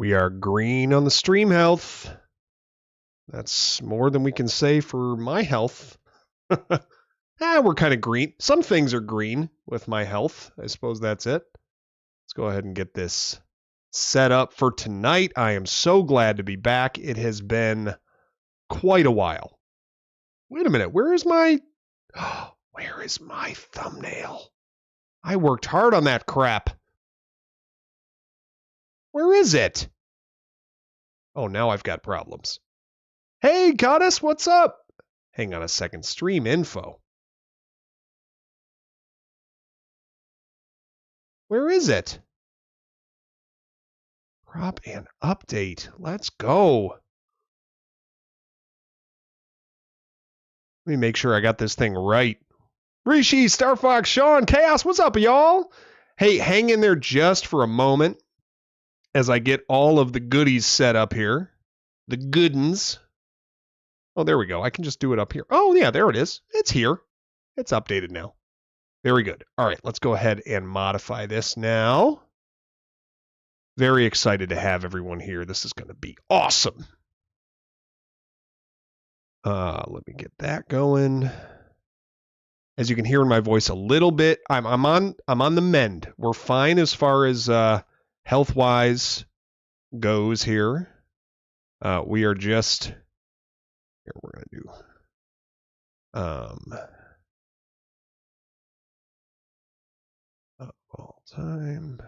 We are green on the stream health. That's more than we can say for my health. We're kind of green. Some things are green with my health. I suppose that's it. Let's go ahead and get this set up for tonight. I am so glad to be back. It has been quite a while. Wait a minute. Where is my thumbnail? I worked hard on that crap. Where is it? Oh, now I've got problems. Hey, Goddess, what's up? Hang on a second. Stream info. Where is it? Crop and update. Let's go. Let me make sure I got this thing right. Rishi, Star Fox, Sean, Chaos, what's up, y'all? Hey, hang in there just for a moment as I get all of the goodies set up here. The goodens. Oh, there we go. I can just do it up here. Oh, yeah, there it is. It's here. It's updated now. Very good. All right, let's go ahead and modify this now. Very excited to have everyone here. This is going to be awesome. Let me get that going. As you can hear in my voice a little bit, I'm on the mend. We're fine as far as health-wise goes here. We are just here. We're going to do all time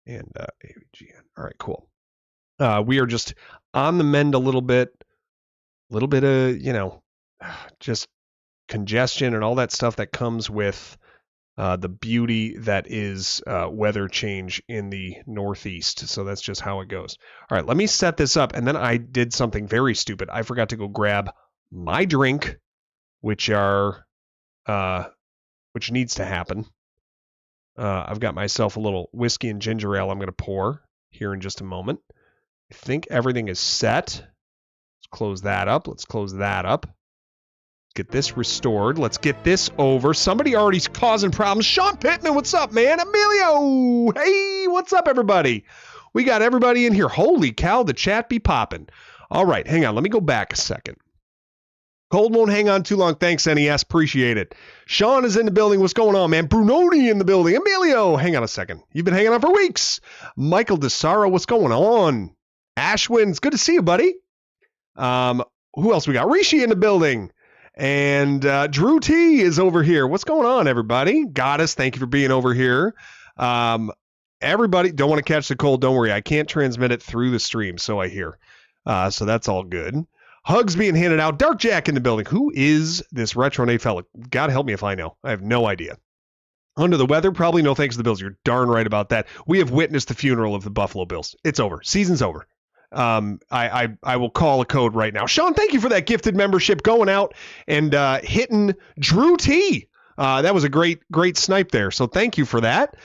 and AVGN. All right, cool. We are just on the mend a little bit of, just congestion and all that stuff that comes with the beauty that is weather change in the Northeast. So that's just how it goes. All right, let me set this up. And then I did something very stupid. I forgot to go grab my drink, which needs to happen. I've got myself a little whiskey and ginger ale I'm going to pour here in just a moment. I think everything is set. Let's close that up. Let's close that up. Get this restored. Let's get this over. Somebody already's causing problems. Sean Pittman, what's up, man? Emilio! Hey, what's up, everybody? We got everybody in here. Holy cow, the chat be popping. All right, hang on. Let me go back a second. Cold won't hang on too long. Thanks, NES. Appreciate it. Sean is in the building. What's going on, man? Brunoni in the building. Emilio, hang on a second. You've been hanging on for weeks. Michael DeSaro, what's going on? Ashwin, it's good to see you, buddy. Who else we got? Rishi in the building. And Drew T is over here. What's going on, everybody? Goddess, thank you for being over here. Everybody, don't want to catch the cold. Don't worry. I can't transmit it through the stream, so I hear. So that's all good. Hugs being handed out. Dark Jack in the building. Who is this Retro Nate fella? God help me if I know. I have no idea. Under the weather? Probably no thanks to the Bills. You're darn right about that. We have witnessed the funeral of the Buffalo Bills. It's over. Season's over. I will call a code right now. Sean, thank you for that gifted membership going out and hitting Drew T. That was a great snipe there. So thank you for that.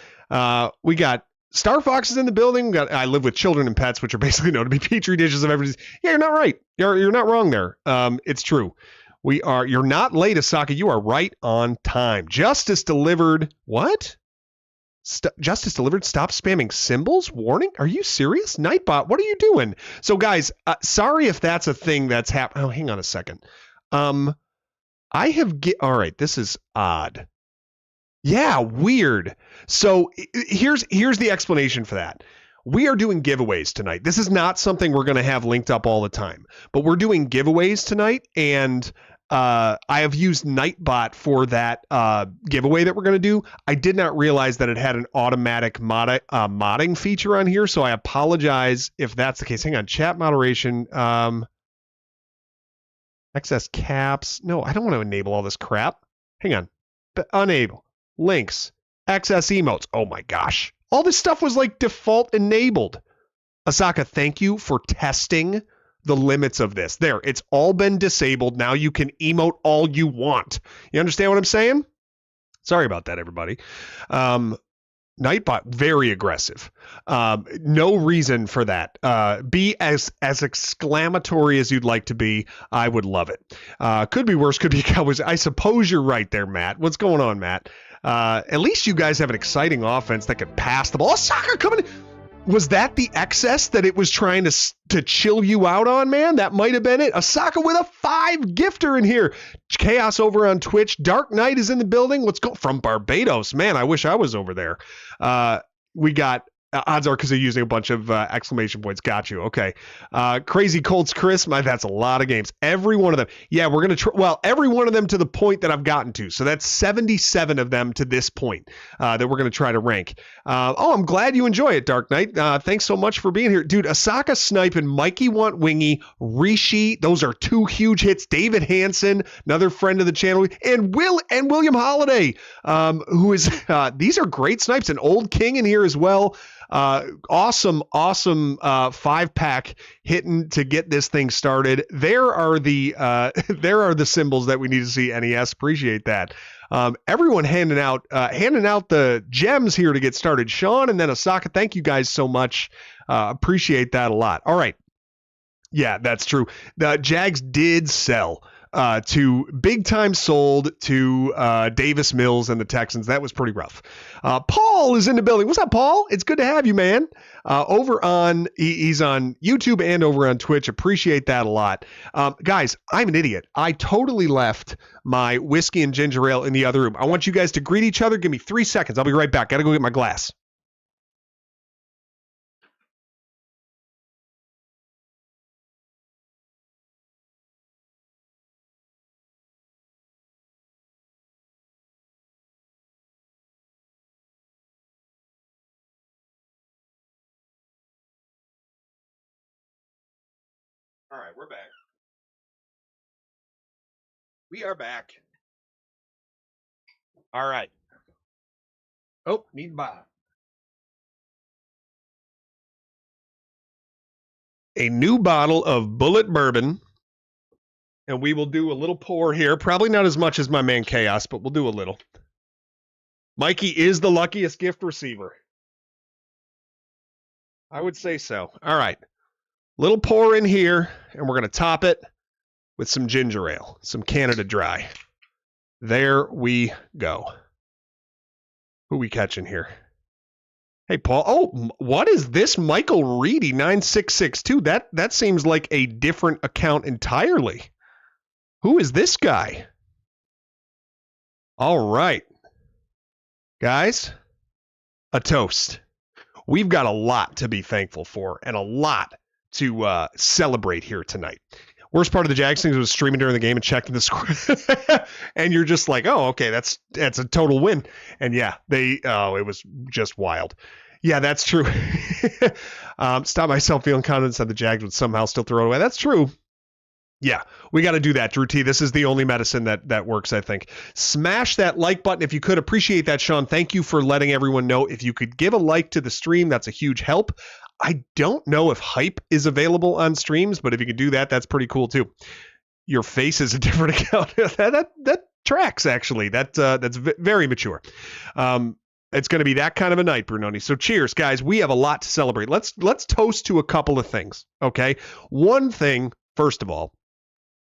We got Star Fox is in the building. We got I live with children and pets, which are basically known to be petri dishes of everything. Yeah, you're not right. You're not wrong there. It's true. You're not late, Asaka. You are right on time. Justice delivered. What? Justice delivered. Stop spamming symbols. Warning. Are you serious? Nightbot, what are you doing? So guys, sorry if that's a thing that's happened. Oh, hang on a second. All right. This is odd. Yeah, weird. So here's the explanation for that. We are doing giveaways tonight. This is not something we're going to have linked up all the time, but we're doing giveaways tonight, and I have used Nightbot for that giveaway that we're going to do. I did not realize that it had an automatic modding feature on here, so I apologize if that's the case. Hang on, chat moderation, access caps. No, I don't want to enable all this crap. Hang on, unable. Links, access emotes. Oh my gosh. All this stuff was like default enabled. Asaka, thank you for testing the limits of this. There, it's all been disabled. Now you can emote all you want. You understand what I'm saying? Sorry about that, everybody. Nightbot, very aggressive. No reason for that. Be as exclamatory as you'd like to be. I would love it. Could be worse, could be Cowboys. I suppose you're right there, Matt. What's going on, Matt? At least you guys have an exciting offense that could pass the ball. Soccer coming in. Was that the excess that it was trying to chill you out on, man? That might have been it. Asaka with a 5 gifter in here. Chaos over on Twitch. Dark Knight is in the building. What's going from Barbados? Man, I wish I was over there. We got odds are because they're using a bunch of exclamation points. Got you. Okay. Crazy Colts Chris. That's a lot of games. Every one of them. Yeah, we're going to every one of them to the point that I've gotten to. So that's 77 of them to this point that we're going to try to rank. I'm glad you enjoy it, Dark Knight. Thanks so much for being here. Dude, Asaka Snipe and Mikey Want Wingy, Rishi, those are 2 huge hits. David Hansen, another friend of the channel, and William Holiday, who is, these are great snipes. An Old King in here as well. Awesome 5-pack hitting to get this thing started. There are the symbols that we need to see. NES, appreciate that. Everyone handing out the gems here to get started. Sean and then Asaka, thank you guys so much. Appreciate that a lot. All right. Yeah, that's true. The Jags did sell to big time sold to Davis Mills and the Texans. That was pretty rough. Paul is in the building. What's up, Paul? It's good to have you, man. He's on YouTube and over on Twitch. Appreciate that a lot. Guys, I'm an idiot. I totally left my whiskey and ginger ale in the other room. I want you guys to greet each other. Give me 3 seconds. I'll be right back. Got to go get my glass. All right, we're back. We are back. All right. Oh, need Bob. A new bottle of Bullet Bourbon, and we will do a little pour here. Probably not as much as my man Chaos, but we'll do a little. Mikey is the luckiest gift receiver. I would say so. All right. Little pour in here, and we're going to top it with some ginger ale, some Canada Dry. There we go. Who we catching here? Hey, Paul. Oh, what is this? Michael Reedy, 9662. That seems like a different account entirely. Who is this guy? All right. Guys, a toast. We've got a lot to be thankful for and a lot to celebrate here tonight. Worst part of the Jags thing was streaming during the game and checking the score. And you're just like, oh, okay, that's a total win. And yeah, it was just wild. Yeah, that's true. Stop myself feeling confident that the Jags would somehow still throw it away. That's true. Yeah, we got to do that, Drew T. This is the only medicine that works, I think. Smash that like button if you could. Appreciate that, Sean. Thank you for letting everyone know. If you could give a like to the stream, that's a huge help. I don't know if hype is available on streams, but if you could do that, that's pretty cool too. Your face is a different account. that tracks, actually. That's very mature. It's going to be that kind of a night, Brunoni. So cheers, guys. We have a lot to celebrate. Let's toast to a couple of things, okay? One thing, first of all,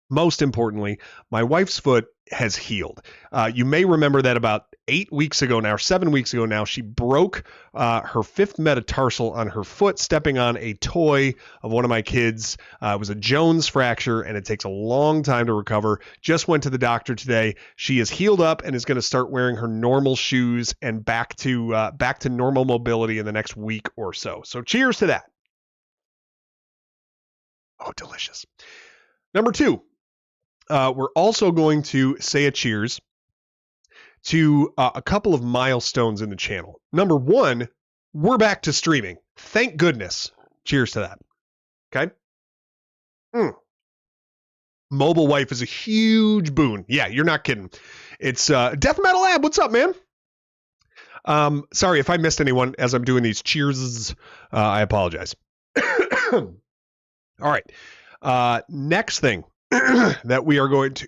most importantly, my wife's foot has healed. You may remember that about 7 weeks ago now, she broke her 5th metatarsal on her foot, stepping on a toy of one of my kids. It was a Jones fracture, and it takes a long time to recover. Just went to the doctor today. She is healed up and is going to start wearing her normal shoes and back to normal mobility in the next week or so. So cheers to that. Oh, delicious. Number 2. We're also going to say a cheers to a couple of milestones in the channel. Number 1, we're back to streaming. Thank goodness. Cheers to that. Okay? Mobile wife is a huge boon. Yeah, you're not kidding. It's Death Metal Lab. What's up, man? Sorry if I missed anyone as I'm doing these cheers. I apologize. All right. Next thing that we are going to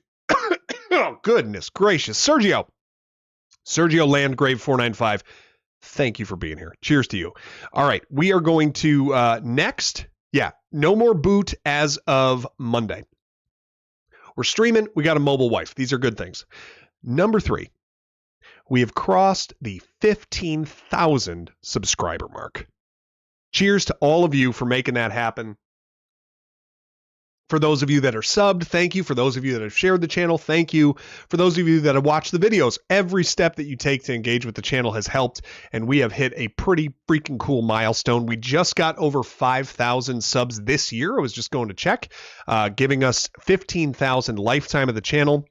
oh goodness gracious, Sergio Landgrave 495, thank you for being here. Cheers to you. All right, we are going to next, no more boot as of Monday. We're streaming. We got a mobile wife. These are good things. Number 3, we have crossed the 15,000 subscriber mark. Cheers to all of you for making that happen. For those of you that are subbed, thank you. For those of you that have shared the channel, thank you. For those of you that have watched the videos, every step that you take to engage with the channel has helped, and we have hit a pretty freaking cool milestone. We just got over 5,000 subs this year. I was just going to check, giving us 15,000 lifetime of the channel.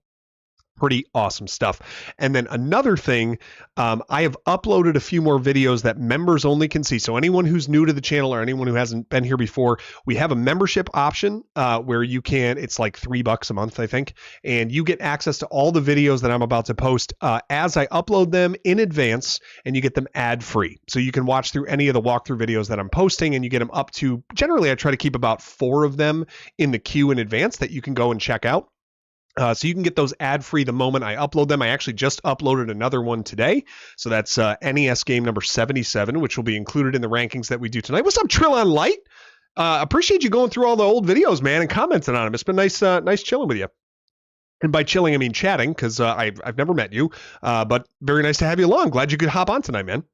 Pretty awesome stuff. And then another thing, I have uploaded a few more videos that members only can see. So anyone who's new to the channel or anyone who hasn't been here before, we have a membership option where you can, it's like $3 a month, I think, and you get access to all the videos that I'm about to post as I upload them in advance, and you get them ad-free. So you can watch through any of the walkthrough videos that I'm posting, and you get them up to, generally I try to keep about 4 of them in the queue in advance that you can go and check out. So you can get those ad-free the moment I upload them. I actually just uploaded another one today. So that's NES game number 77, which will be included in the rankings that we do tonight. What's up, Trillon Light? Appreciate you going through all the old videos, man, and commenting on them. It's been nice chilling with you. And by chilling, I mean chatting, because I've never met you. But very nice to have you along. Glad you could hop on tonight, man.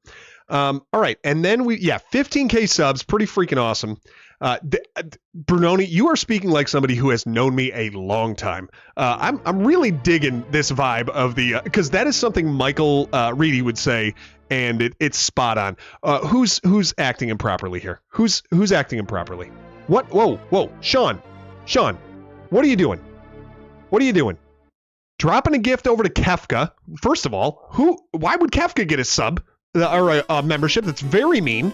All right. And then 15K subs. Pretty freaking awesome. Brunoni, you are speaking like somebody who has known me a long time. I'm really digging this vibe of the, because that is something Michael Reedy would say, and it's spot on. Who's acting improperly here? Who's acting improperly? What? Whoa, Sean, what are you doing? What are you doing? Dropping a gift over to Kefka. First of all, why would Kefka get a sub or a membership? That's very mean.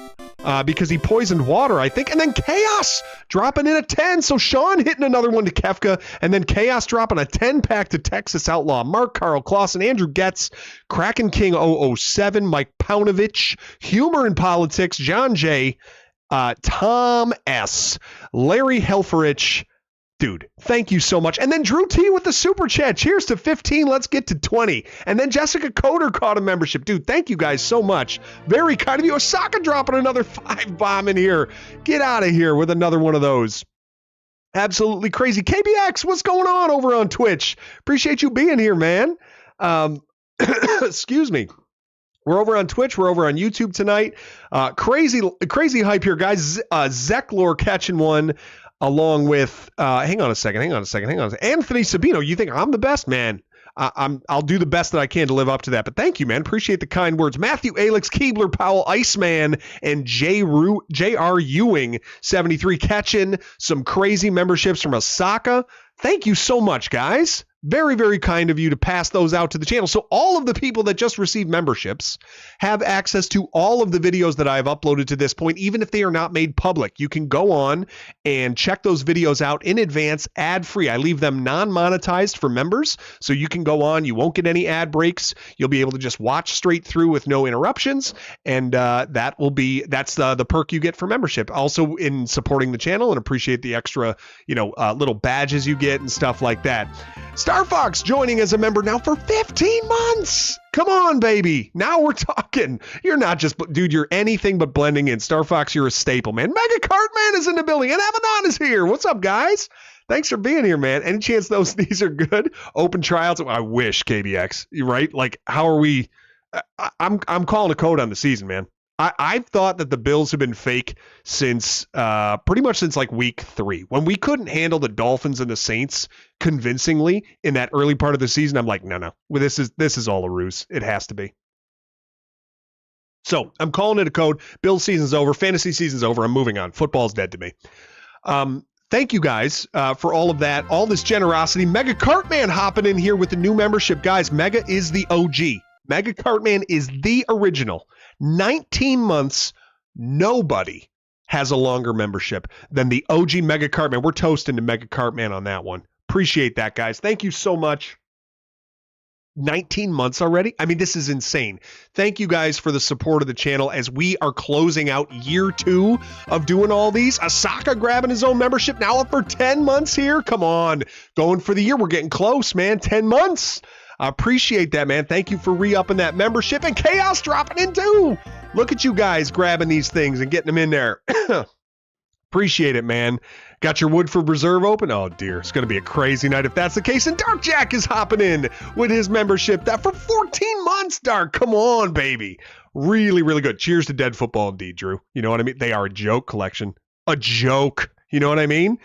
Because he poisoned water, I think. And then Chaos dropping in a 10. So Sean hitting another one to Kefka. And then Chaos dropping a 10-pack to Texas Outlaw, Mark, Carl Clausen, Andrew Getz, Kraken King 007, Mike Paunovich, Humor in Politics, John J., Tom S., Larry Helferich. Dude, thank you so much. And then Drew T with the super chat. Cheers to 15. Let's get to 20. And then Jessica Coder caught a membership. Dude, thank you guys so much. Very kind of you. Osaka dropping another 5 bomb in here. Get out of here with another one of those. Absolutely crazy. KBX, what's going on over on Twitch? Appreciate you being here, man. Excuse me. We're over on Twitch. We're over on YouTube tonight. Crazy hype here, guys. Zeklor catching one. Along with, hang on a second. Anthony Sabino, you think I'm the best? Man, I'll do the best that I can to live up to that. But thank you, man. Appreciate the kind words. Matthew, Alex, Keebler, Powell, Iceman, and J.R. Ewing, 73, catching some crazy memberships from Osaka. Thank you so much, guys. Very, very kind of you to pass those out to the channel. So all of the people that just received memberships have access to all of the videos that I've uploaded to this point, even if they are not made public. You can go on and check those videos out in advance, ad-free. I leave them non-monetized for members, so you can go on. You won't get any ad breaks. You'll be able to just watch straight through with no interruptions, and that's the perk you get for membership. Also in supporting the channel, and appreciate the extra, little badges you get and stuff like that. Star Fox joining as a member now for 15 months. Come on, baby. Now we're talking. You're not just, dude, you're anything but blending in. Star Fox, you're a staple, man. Mega Cartman is in the building, and Avanon is here. What's up, guys? Thanks for being here, man. Any chance these are good? Open tryouts? I wish, KBX. You right? Like, how are we? I'm calling a code on the season, man. I've thought that the Bills have been fake since pretty much since like week 3. When we couldn't handle the Dolphins and the Saints convincingly in that early part of the season, I'm like, no. Well, this is all a ruse. It has to be. So I'm calling it a code. Bills season's over. Fantasy season's over. I'm moving on. Football's dead to me. Thank you guys for all of that, all this generosity. Mega Cartman hopping in here with the new membership. Guys, Mega is the OG. Mega Cartman is the original. 19 months, nobody has a longer membership than the OG Mega Cartman. We're toasting to Mega Cartman on that one. Appreciate that, guys. Thank you so much. 19 months already? I mean, this is insane. Thank you guys for the support of the channel as we are closing out year 2 of doing all these. Asaka grabbing his own membership now up for 10 months here. Come on. Going for the year. We're getting close, man. 10 months. I appreciate that, man. Thank you for re-upping that membership, and Chaos dropping in too. Look at you guys grabbing these things and getting them in there. Appreciate it, man. Got your Woodford Reserve open? Oh, dear. It's going to be a crazy night if that's the case. And Dark Jack is hopping in with his membership. That for 14 months, Dark. Come on, baby. Really, really good. Cheers to Dead Football indeed, Drew. You know what I mean? They are a joke collection. A joke. You know what I mean?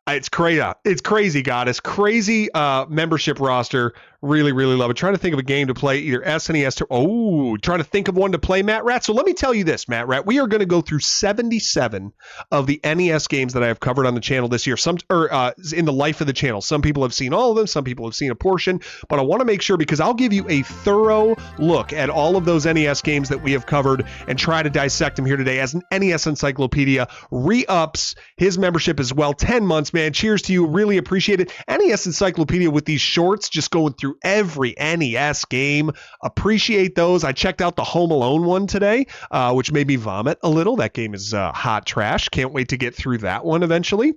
It's crazy. It's crazy, Goddess. Crazy membership roster. Really, really love it. Trying to think of a game to play, either SNES trying to think of one to play, Matt Rat. So let me tell you this, Matt Rat. We are going to go through 77 of the NES games that I have covered on the channel this year. In the life of the channel. Some people have seen all of them. Some people have seen a portion. But I want to make sure, because I'll give you a thorough look at all of those NES games that we have covered and try to dissect them here today as an NES Encyclopedia re-ups his membership as well. 10 months, man. Cheers to you. Really appreciate it. NES Encyclopedia with these shorts, just going through every NES game. Appreciate those. I checked out the Home Alone one today, which made me vomit a little. That game is hot trash. Can't wait to get through that one eventually.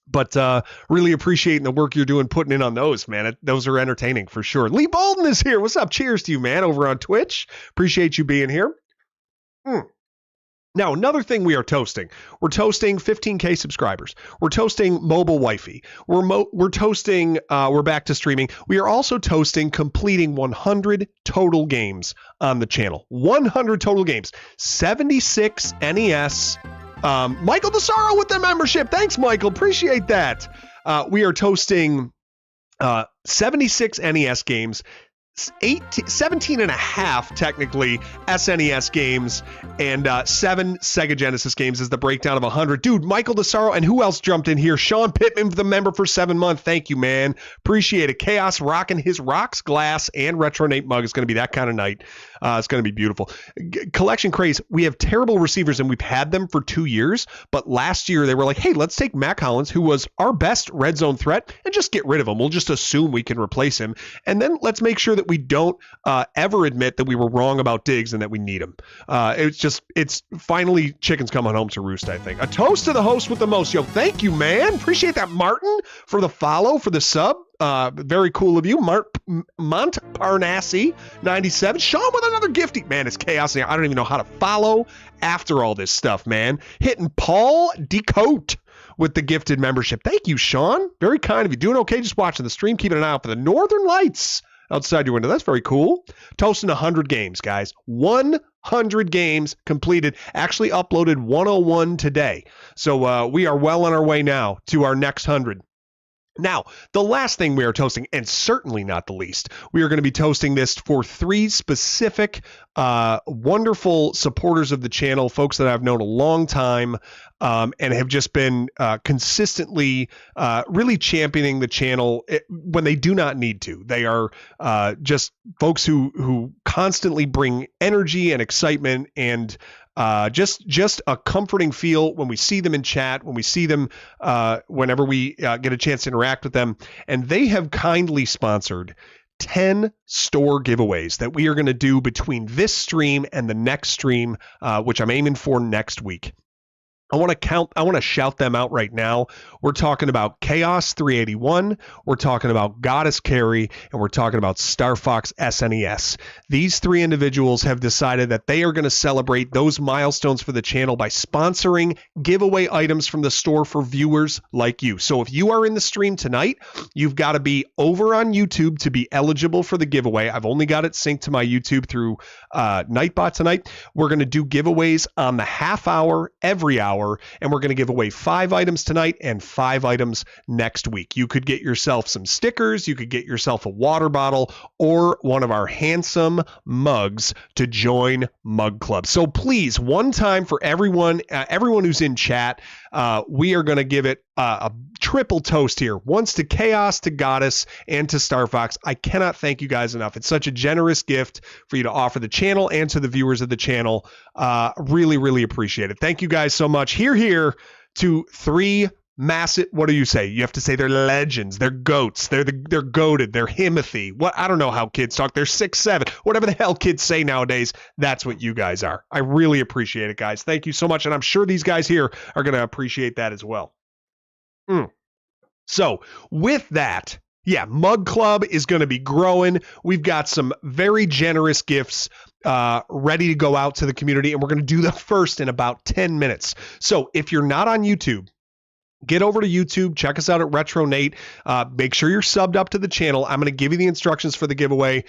But really appreciating the work you're doing, putting in on those, man. Those are entertaining for sure. Lee Bolden is here. What's up? Cheers to you, man, over on Twitch. Appreciate you being here. Now, another thing we are toasting. We're toasting 15K subscribers. We're toasting Mobile Wifey. We're toasting, we're back to streaming. We are also toasting completing 100 total games on the channel. 100 total games. 76 NES. Michael DeSaro with the membership. Thanks, Michael. Appreciate that. We are toasting 76 NES games. 17 and a half technically SNES games, and 7 Sega Genesis games is the breakdown of 100. Dude, Michael DeSaro, and who else jumped in here? Sean Pittman, the member for 7 months. Thank you, man. Appreciate it. Chaos rocking his rocks, glass, and Retro Nate mug. It's going to be that kind of night. It's going to be beautiful. Collection craze. We have terrible receivers, and we've had them for 2 years, but last year they were like, hey, let's take Mac Hollins, who was our best red zone threat, and just get rid of him. We'll just assume we can replace him, and then let's make sure that we don't ever admit that we were wrong about Diggs and that we need him. It's finally chickens coming home to roost, I think. A toast to the host with the most. Yo, thank you, man. Appreciate that, Martin, for the follow, for the sub. Very cool of you. Montparnasse 97. Sean with another gifty. Man, it's chaos. I don't even know how to follow after all this stuff, man. Hitting Paul Decote with the gifted membership. Thank you, Sean. Very kind of you. Doing okay, just watching the stream, keeping an eye out for the Northern Lights outside your window. That's very cool. Toasting 100 games, guys. 100 games completed. Actually uploaded 101 today. So we are well on our way now to our next 100. Now, the last thing we are toasting, and certainly not the least, we are going to be toasting this for 3 specific wonderful supporters of the channel, folks that I've known a long time and have just been consistently really championing the channel when they do not need to. They are just folks who constantly bring energy and excitement and just a comforting feel when we see them in chat, when we see them whenever we get a chance to interact with them. And they have kindly sponsored 10 store giveaways that we are going to do between this stream and the next stream, which I'm aiming for next week. I want to shout them out right now. We're talking about Chaos 381, we're talking about Goddess Carry, and we're talking about Star Fox SNES. These 3 individuals have decided that they are going to celebrate those milestones for the channel by sponsoring giveaway items from the store for viewers like you. So if you are in the stream tonight, you've got to be over on YouTube to be eligible for the giveaway. I've only got it synced to my YouTube through Nightbot tonight. We're going to do giveaways on the half hour every hour. And we're going to give away 5 items tonight and 5 items next week. You could get yourself some stickers, you could get yourself a water bottle, or one of our handsome mugs to join Mug Club. So please, one time for everyone who's in chat, we are going to give it a triple toast here. Once to Chaos, to Goddess, and to Star Fox. I cannot thank you guys enough. It's such a generous gift for you to offer the channel and to the viewers of the channel. Really, really appreciate it. Thank you guys so much. Here to 3 massive, what do you say? You have to say they're legends, they're goats, they're goated, they're himothy. What, I don't know how kids talk. They're 6, 7, whatever the hell kids say nowadays. That's what you guys are. I really appreciate it, guys. Thank you so much. And I'm sure these guys here are going to appreciate that as well. So with that, yeah, Mug Club is going to be growing. We've got some very generous gifts ready to go out to the community, and we're going to do the first in about 10 minutes. So if you're not on YouTube, get over to YouTube, check us out at Retro Nate. Make sure you're subbed up to the channel. I'm going to give you the instructions for the giveaway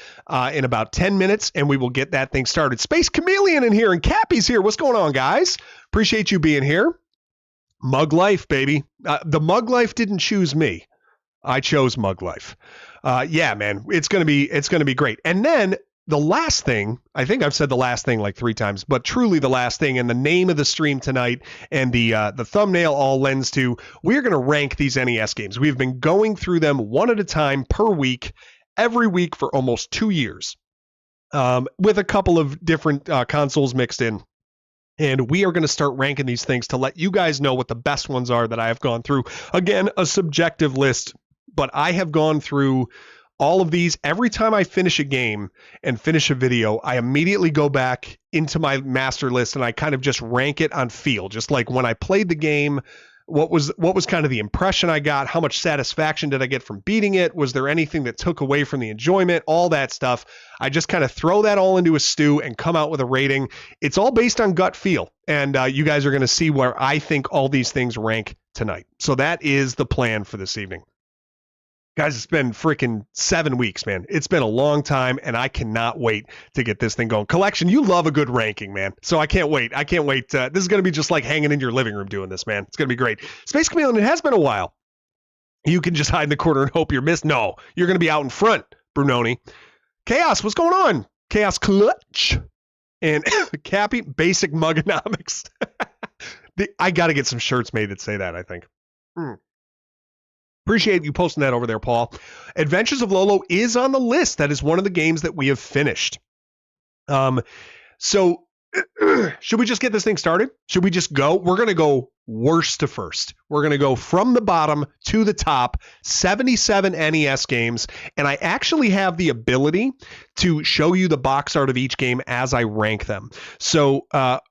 in about 10 minutes, and we will get that thing started. Space Chameleon in here, and Cappy's here. What's going on, guys? Appreciate you being here. Mug Life, baby. The Mug Life didn't choose me. I chose Mug Life. Yeah, man, it's gonna be great. And then the last thing, I think I've said the last thing like 3 times, but truly the last thing, and the name of the stream tonight and the thumbnail all lends to, we're gonna rank these NES games. We've been going through them one at a time per week, every week for almost 2 years, with a couple of different consoles mixed in. And we are going to start ranking these things to let you guys know what the best ones are that I have gone through. Again, a subjective list, but I have gone through all of these. Every time I finish a game and finish a video, I immediately go back into my master list and I kind of just rank it on feel. Just like when I played the game, what was kind of the impression I got? How much satisfaction did I get from beating it? Was there anything that took away from the enjoyment? All that stuff. I just kind of throw that all into a stew and come out with a rating. It's all based on gut feel. And you guys are going to see where I think all these things rank tonight. So that is the plan for this evening. Guys, it's been freaking 7 weeks, man. It's been a long time, and I cannot wait to get this thing going. Collection, you love a good ranking, man. So I can't wait. This is going to be just like hanging in your living room doing this, man. It's going to be great. Space Chameleon, it has been a while. You can just hide in the corner and hope you're missed. No, you're going to be out in front, Brunoni. Chaos, what's going on? Chaos Clutch. And Cappy, basic mugonomics. I got to get some shirts made that say that, I think. Appreciate you posting that over there, Paul. Adventures of Lolo is on the list. That is one of the games that we have finished. So should we just get this thing started? Should we just go? We're going to go worst to first. We're going to go from the bottom to the top, 77 NES games. And I actually have the ability to show you the box art of each game as I rank them. So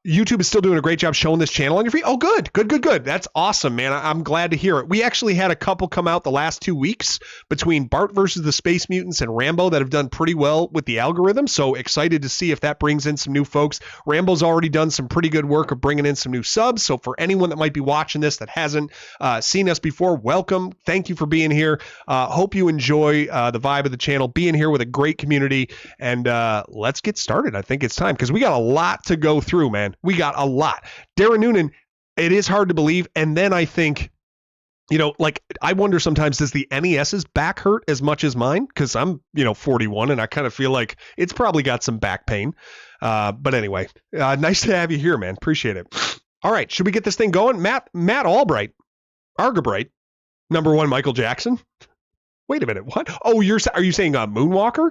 YouTube is still doing a great job showing this channel on your feed. Oh, good. That's awesome, man. I'm glad to hear it. We actually had a couple come out the last 2 weeks between Bart versus the Space Mutants and Rambo that have done pretty well with the algorithm. So excited to see if that brings in some new folks. Rambo's already done some pretty good work of bringing in some new subs. So for anyone that might be watching this that hasn't seen us before, welcome. Thank you for being here. Hope you enjoy the vibe of the channel, being here with a great community. And let's get started. I think it's time because we got a lot to go through, man. We got a lot. Darren Noonan, it is hard to believe. And then I think, like I wonder sometimes, does the NES's back hurt as much as mine? Because I'm, 41 and I kind of feel like it's probably got some back pain. But anyway, nice to have you here, man. Appreciate it. All right, should we get this thing going? Matt Albright, Argabright, number 1, Michael Jackson. Wait a minute, what? Oh, are you saying Moonwalker?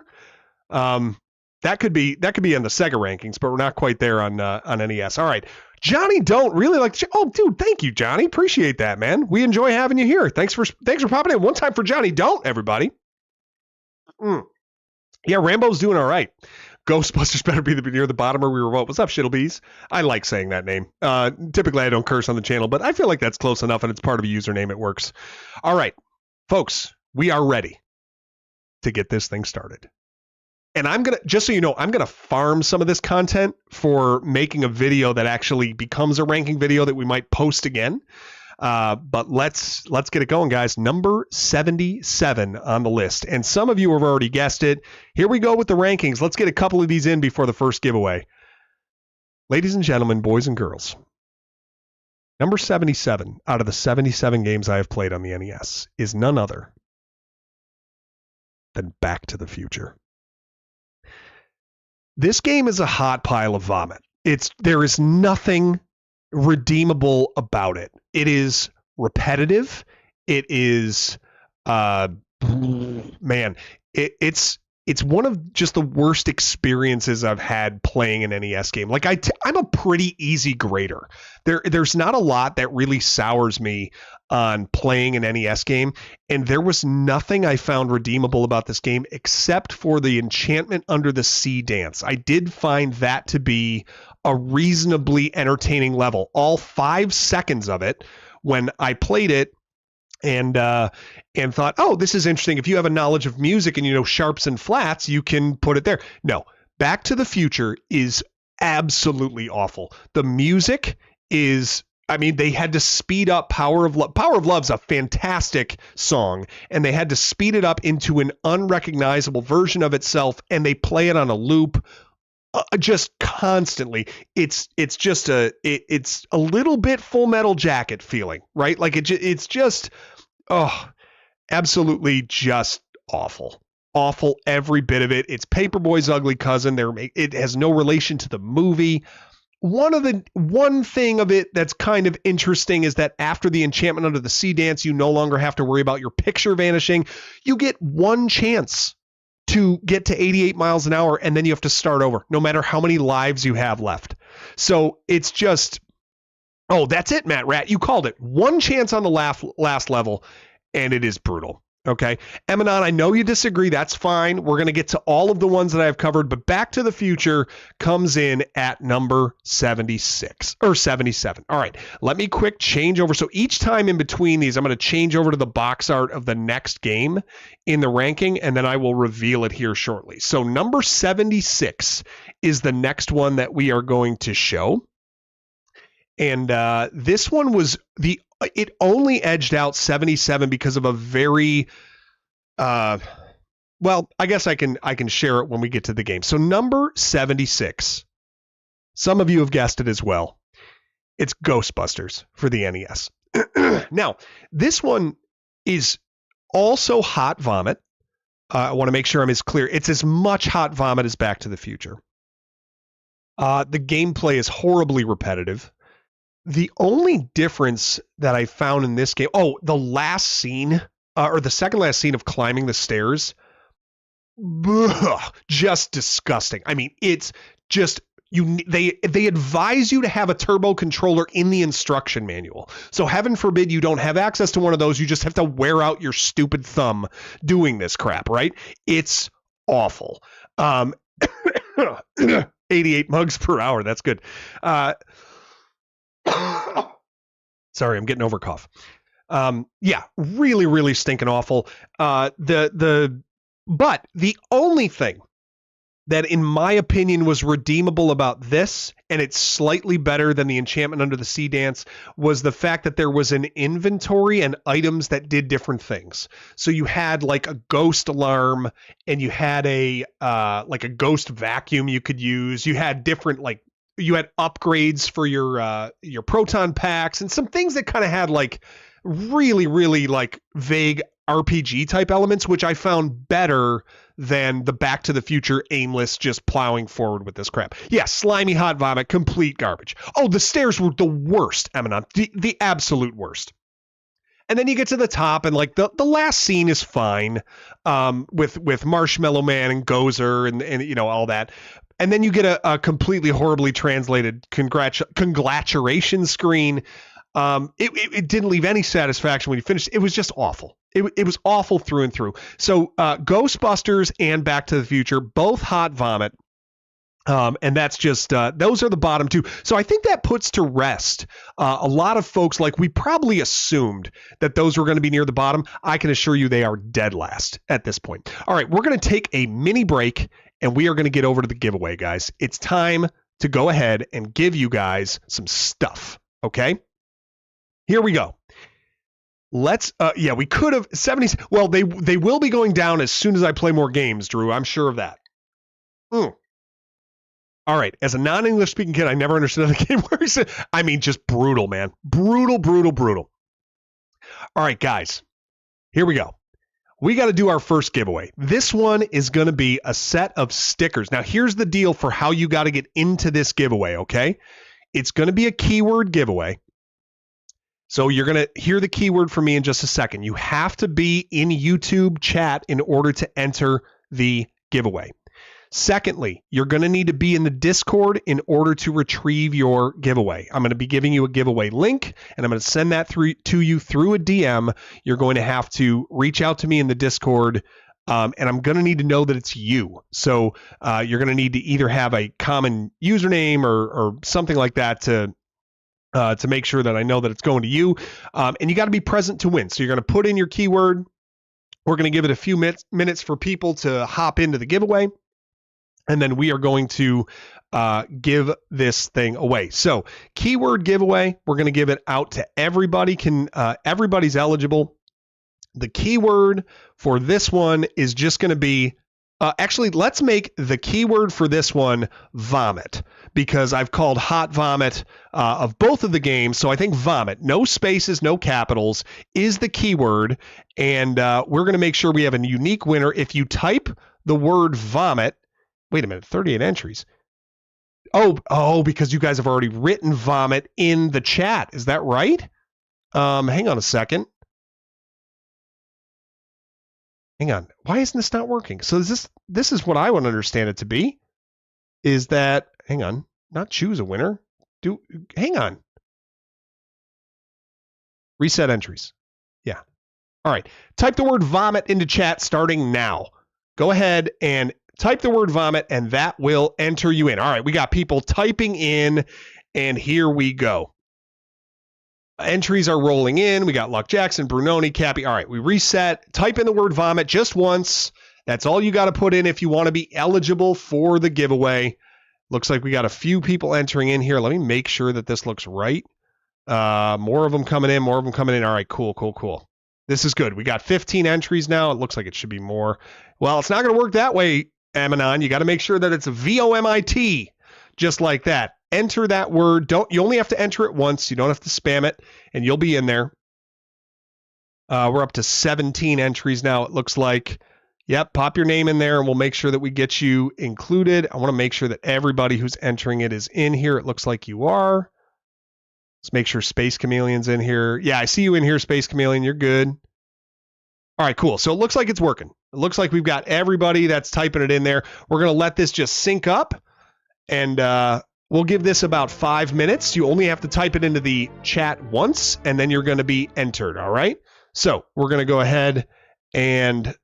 That could be in the Sega rankings, but we're not quite there on NES. All right, Johnny Don't really like. Oh, dude, thank you, Johnny. Appreciate that, man. We enjoy having you here. Thanks for popping in. One time for Johnny Don't, everybody. Yeah, Rambo's doing all right. Ghostbusters better be near the bottom or we revolt. What's up, Shittlebees? I like saying that name. Typically, I don't curse on the channel, but I feel like that's close enough and it's part of a username. It works. All right, folks, we are ready to get this thing started. And I'm going to, just so you know, I'm going to farm some of this content for making a video that actually becomes a ranking video that we might post again. But let's get it going, guys. Number 77 on the list. And some of you have already guessed it. Here we go with the rankings. Let's get a couple of these in before the first giveaway. Ladies and gentlemen, boys and girls, number 77 out of the 77 games I have played on the NES is none other than Back to the Future. This game is a hot pile of vomit. There is nothing redeemable about it. It is repetitive. It is it's one of just the worst experiences I've had playing an NES game. Like I'm a pretty easy grader. There's not a lot that really sours me on playing an NES game, and there was nothing I found redeemable about this game except for the Enchantment Under the Sea dance. I did find that to be a reasonably entertaining level. All 5 seconds of it when I played it and thought, oh, this is interesting. If you have a knowledge of music and you know sharps and flats, you can put it there. No, Back to the Future is absolutely awful. The music is I mean, they had to speed up Power of Love. Power of Love's a fantastic song, and they had to speed it up into an unrecognizable version of itself, and they play it on a loop just constantly. It's a little bit Full Metal Jacket feeling, right? Like it's just, oh, absolutely just awful. Awful, every bit of it. It's Paperboy's ugly cousin. It has no relation to the movie. One thing of it that's kind of interesting is that after the Enchantment Under the Sea dance, you no longer have to worry about your picture vanishing. You get one chance to get to 88 miles an hour, and then you have to start over, no matter how many lives you have left. So it's just, oh, that's it, Matt Rat. You called it. One chance on the last level, and it is brutal. Okay. Emanon, I know you disagree. That's fine. We're going to get to all of the ones that I've covered, but Back to the Future comes in at number 76 or 77. All right. Let me quick change over. So each time in between these, I'm going to change over to the box art of the next game in the ranking, and then I will reveal it here shortly. So number 76 is the next one that we are going to show. And this one was it only edged out 77 because of a very, well, I guess I can share it when we get to the game. So number 76, some of you have guessed it as well. It's Ghostbusters for the NES. Now, this one is also hot vomit. I want to make sure I'm as clear. It's as much hot vomit as Back to the Future. The gameplay is horribly repetitive. The only difference that I found in this game, the last scene, or the second last scene of climbing the stairs, just disgusting. I mean, it's just, they advise you to have a turbo controller in the instruction manual. So heaven forbid you don't have access to one of those. You just have to wear out your stupid thumb doing this crap, right? It's awful. 88 mugs per hour. That's good. Sorry, I'm getting over cough. Yeah, really, really stinking awful. But the only thing that, in my opinion, was redeemable about this, and it's slightly better than the Enchantment Under the Sea dance, was the fact that there was an inventory and items that did different things. So you had like a ghost alarm, and you had a like a ghost vacuum you could use. You had different you had upgrades for your proton packs and some things that kind of had like really, really like vague RPG type elements, which I found better than the Back to the Future aimless just plowing forward with this crap. Yeah, slimy hot vomit, complete garbage. Oh, the stairs were the worst, Emanon, the absolute worst. And then you get to the top, and like the last scene is fine, with Marshmallow Man and Gozer and you know all that. And then you get a completely horribly translated congratulations screen. It didn't leave any satisfaction when you finished. It was just awful. It was awful through and through. So Ghostbusters and Back to the Future, both hot vomit. And that's just, those are the bottom two. So I think that puts to rest a lot of folks. Like, we probably assumed that those were going to be near the bottom. I can assure you they are dead last at this point. All right, we're going to take a mini break, and we are going to get over to the giveaway, guys. It's time to go ahead and give you guys some stuff. Okay, here we go. Let's, we could have 70s. Well, they will be going down as soon as I play more games, Drew. I'm sure of that. All right. As a non-English speaking kid, I never understood how the game works. I mean, just brutal, man. Brutal, brutal, brutal. All right, guys, here we go. We got to do our first giveaway. This one is going to be a set of stickers. Now, here's the deal for how you got to get into this giveaway, okay? It's going to be a keyword giveaway. So you're going to hear the keyword from me in just a second. You have to be in YouTube chat in order to enter the giveaway. Secondly, you're going to need to be in the Discord in order to retrieve your giveaway. I'm going to be giving you a giveaway link, and I'm going to send that to you through a DM. You're going to have to reach out to me in the Discord, and I'm going to need to know that it's you. So you're going to need to either have a common username or something like that to make sure that I know that it's going to you. And you got to be present to win. So you're going to put in your keyword. We're going to give it a few minutes for people to hop into the giveaway. And then we are going to give this thing away. So keyword giveaway, we're going to give it out to everybody. Everybody's eligible. The keyword for this one is just going to be, actually, let's make the keyword for this one vomit, because I've called hot vomit of both of the games. So I think vomit, no spaces, no capitals, is the keyword. And we're going to make sure we have a unique winner. If you type the word vomit, wait a minute, 38 entries. Oh, because you guys have already written vomit in the chat. Is that right? Hang on a second. Hang on. Why isn't this not working? So this is what I would understand it to be. Is that, hang on, not choose a winner. Hang on. Reset entries. Yeah. All right. Type the word vomit into chat starting now. Go ahead and type the word vomit, and that will enter you in. All right. We got people typing in, and here we go. Entries are rolling in. We got Luck Jackson, Brunoni, Cappy. All right, we reset. Type in the word vomit just once. That's all you got to put in if you want to be eligible for the giveaway. Looks like we got a few people entering in here. Let me make sure that this looks right. More of them coming in. All right, cool. This is good. We got 15 entries now. It looks like it should be more. Well, it's not going to work that way, Amanon. You got to make sure that it's a VOMIT, just like that. Enter that word. You only have to enter it once. You don't have to spam it, and you'll be in there. We're up to 17 entries now, it looks like. Yep, pop your name in there, and we'll make sure that we get you included. I want to make sure that everybody who's entering it is in here. It looks like you are. Let's make sure Space Chameleon's in here. Yeah, I see you in here, Space Chameleon. You're good. All right, cool. So it looks like it's working. It looks like we've got everybody that's typing it in there. We're going to let this just sync up, and we'll give this about 5 minutes. You only have to type it into the chat once, and then you're going to be entered, all right? So we're going to go ahead and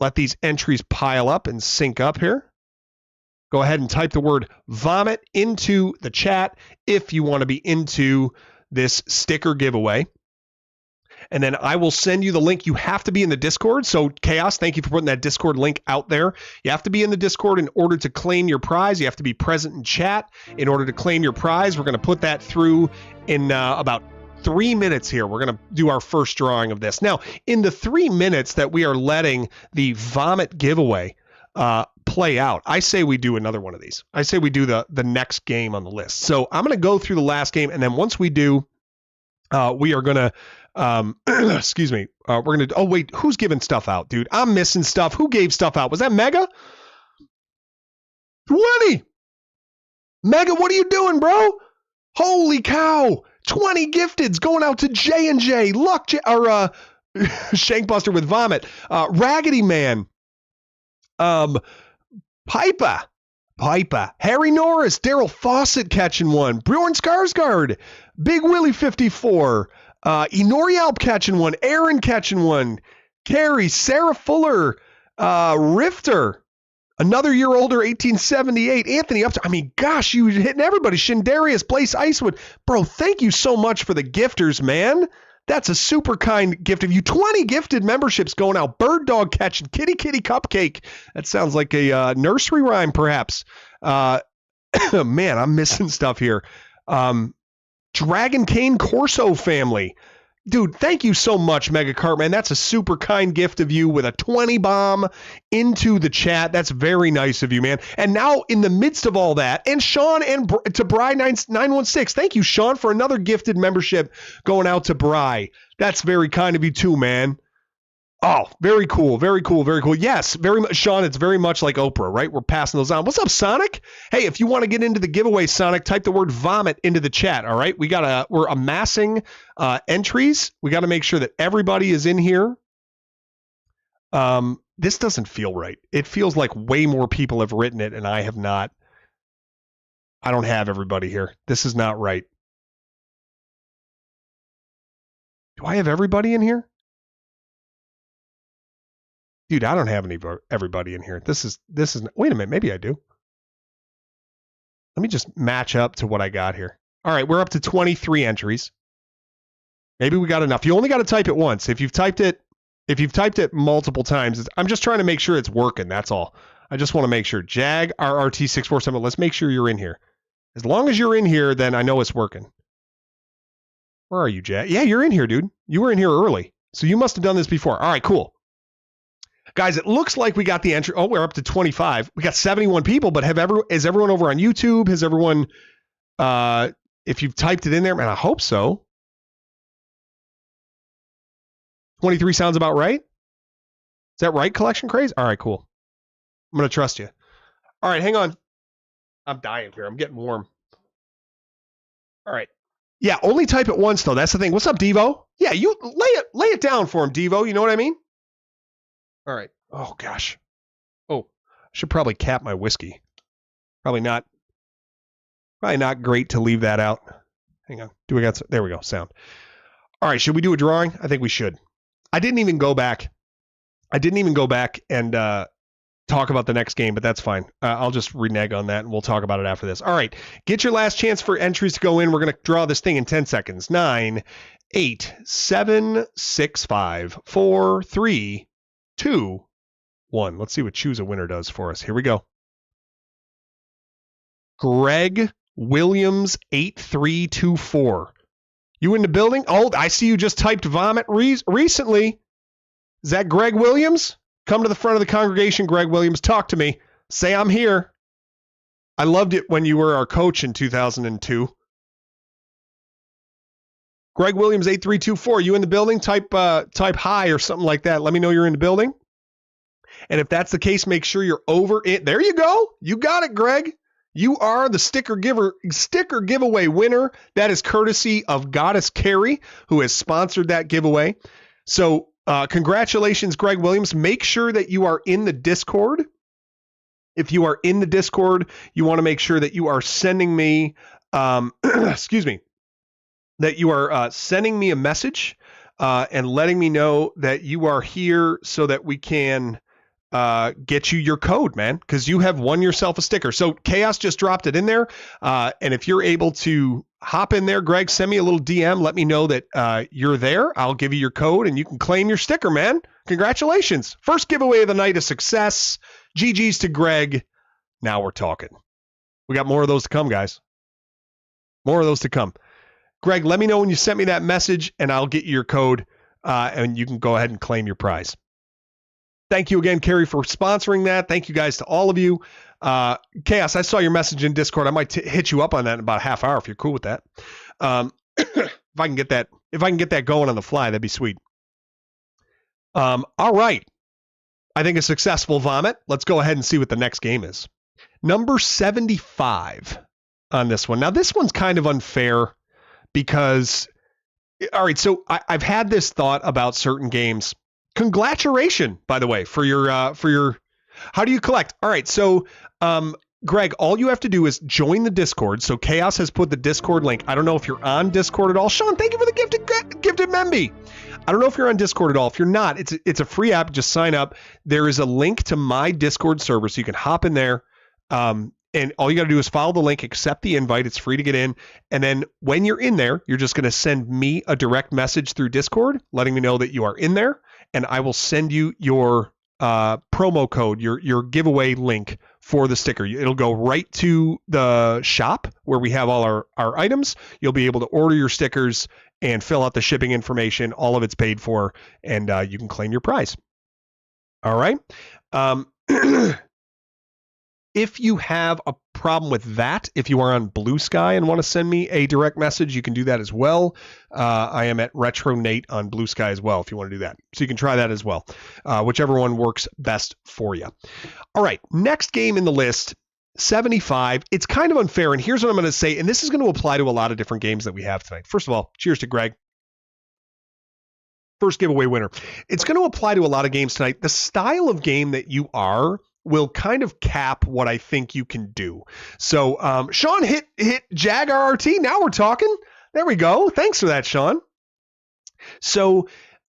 let these entries pile up and sync up here. Go ahead and type the word vomit into the chat if you want to be into this sticker giveaway. And then I will send you the link. You have to be in the Discord. So Chaos, thank you for putting that Discord link out there. You have to be in the Discord in order to claim your prize. You have to be present in chat in order to claim your prize. We're going to put that through in about 3 minutes here. We're going to do our first drawing of this. Now, in the 3 minutes that we are letting the vomit giveaway play out, I say we do another one of these. I say we do the next game on the list. So I'm going to go through the last game, and then once we do, we are going to excuse me. We're going to, oh wait, who's giving stuff out, dude? I'm missing stuff. Who gave stuff out? Was that Mega? 20! Mega, what are you doing, bro? Holy cow. 20 gifteds going out to J&J, Luck, or Shankbuster with Vomit, Raggedy Man, Piper, Harry Norris, Daryl Fawcett catching one, Bjorn Skarsgård, Big Willie 54, Enorialp catching one, Aaron catching one, Carrie, Sarah Fuller, Rifter, another year older, 1878, Anthony Upton. I mean, gosh, you hitting everybody. Shindarius, Blaze Icewood. Bro, thank you so much for the gifters, man. That's a super kind gift of you. 20 gifted memberships going out. Bird Dog catching, Kitty Cupcake. That sounds like a nursery rhyme, perhaps. Man, I'm missing stuff here. Dragon Cane Corso family. Dude, thank you so much, Mega Cartman. That's a super kind gift of you with a 20 bomb into the chat. That's very nice of you, man. And now, in the midst of all that, and Sean and to Bry916, thank you, Sean, for another gifted membership going out to Bry. That's very kind of you too, man. Oh, very cool, very cool, very cool. Yes, very much, Sean, it's very much like Oprah, right? We're passing those on. What's up, Sonic? Hey, if you want to get into the giveaway, Sonic, type the word vomit into the chat, all right? We're amassing entries. We got to make sure that everybody is in here. This doesn't feel right. It feels like way more people have written it and I have not. I don't have everybody here. This is not right. Do I have everybody in here? Dude, I don't have everybody in here. This is, wait a minute, maybe I do. Let me just match up to what I got here. All right, we're up to 23 entries. Maybe we got enough. You only got to type it once. If you've typed it multiple times, I'm just trying to make sure it's working, that's all. I just want to make sure. Jag RRT647, let's make sure you're in here. As long as you're in here, then I know it's working. Where are you, Jag? Yeah, you're in here, dude. You were in here early. So you must have done this before. All right, cool. Guys, it looks like we got the entry. Oh, we're up to 25. We got 71 people, but is everyone over on YouTube? Has everyone, if you've typed it in there, man, I hope so. 23 sounds about right. Is that right, Collection Craze? All right, cool. I'm going to trust you. All right, hang on. I'm dying here. I'm getting warm. All right. Yeah, only type it once, though. That's the thing. What's up, Devo? Yeah, you lay it down for him, Devo. You know what I mean? All right. Oh, gosh. Oh, I should probably cap my whiskey. Probably not great to leave that out. Hang on. There we go. Sound. All right. Should we do a drawing? I think we should. I didn't even go back and talk about the next game, but that's fine. I'll just renege on that, and we'll talk about it after this. All right. Get your last chance for entries to go in. We're going to draw this thing in 10 seconds. 9, 8, 7, 6, 5, 4, 3, 2, 1. Let's see what Choose a Winner does for us. Here we go. Greg Williams 8324. You in the building? Oh, I see you just typed vomit recently. Is that Greg Williams? Come to the front of the congregation, Greg Williams. Talk to me. Say I'm here. I loved it when you were our coach in 2002. Greg Williams 8324. You in the building? Type hi or something like that. Let me know you're in the building. And if that's the case, make sure you're over it. There you go. You got it, Greg. You are the sticker giveaway winner. That is courtesy of Goddess Carrie, who has sponsored that giveaway. So congratulations, Greg Williams. Make sure that you are in the Discord. If you are in the Discord, you want to make sure that you are sending me, excuse me, that you are sending me a message and letting me know that you are here so that we can get you your code, man, because you have won yourself a sticker. So Chaos just dropped it in there. And if you're able to hop in there, Greg, send me a little DM. Let me know that you're there. I'll give you your code and you can claim your sticker, man. Congratulations. First giveaway of the night, a success. GG's to Greg. Now we're talking. We got more of those to come, guys. More of those to come. Greg, let me know when you sent me that message and I'll get you your code and you can go ahead and claim your prize. Thank you again, Carrie, for sponsoring that. Thank you guys to all of you. Chaos, I saw your message in Discord. I might hit you up on that in about a half hour if you're cool with that. If I can get that going on the fly, that'd be sweet. All right. I think a successful vomit. Let's go ahead and see what the next game is. Number 75 on this one. Now, this one's kind of unfair because, all right, so I've had this thought about certain games. Congratulations, by the way, for your, how do you collect? All right. So, Greg, all you have to do is join the Discord. So Chaos has put the Discord link. I don't know if you're on Discord at all. Sean, thank you for the gifted memby. I don't know if you're on Discord at all. If you're not, it's a free app. Just sign up. There is a link to my Discord server, so you can hop in there. And all you got to do is follow the link, accept the invite. It's free to get in. And then when you're in there, you're just going to send me a direct message through Discord, letting me know that you are in there. And I will send you your promo code, your giveaway link for the sticker. It'll go right to the shop where we have all our items. You'll be able to order your stickers and fill out the shipping information. All of it's paid for, and you can claim your prize. All right. If you have a problem with that, if you are on Blue Sky and want to send me a direct message, you can do that as well. I am at RetroNate on Blue Sky as well if you want to do that. So you can try that as well, whichever one works best for you. All right, next game in the list, 75. It's kind of unfair, and here's what I'm going to say, and this is going to apply to a lot of different games that we have tonight. First of all, cheers to Greg. First giveaway winner. It's going to apply to a lot of games tonight. The style of game that you are will kind of cap what I think you can do. So Sean hit Jag RRT. Now we're talking. There we go. Thanks for that, Sean. So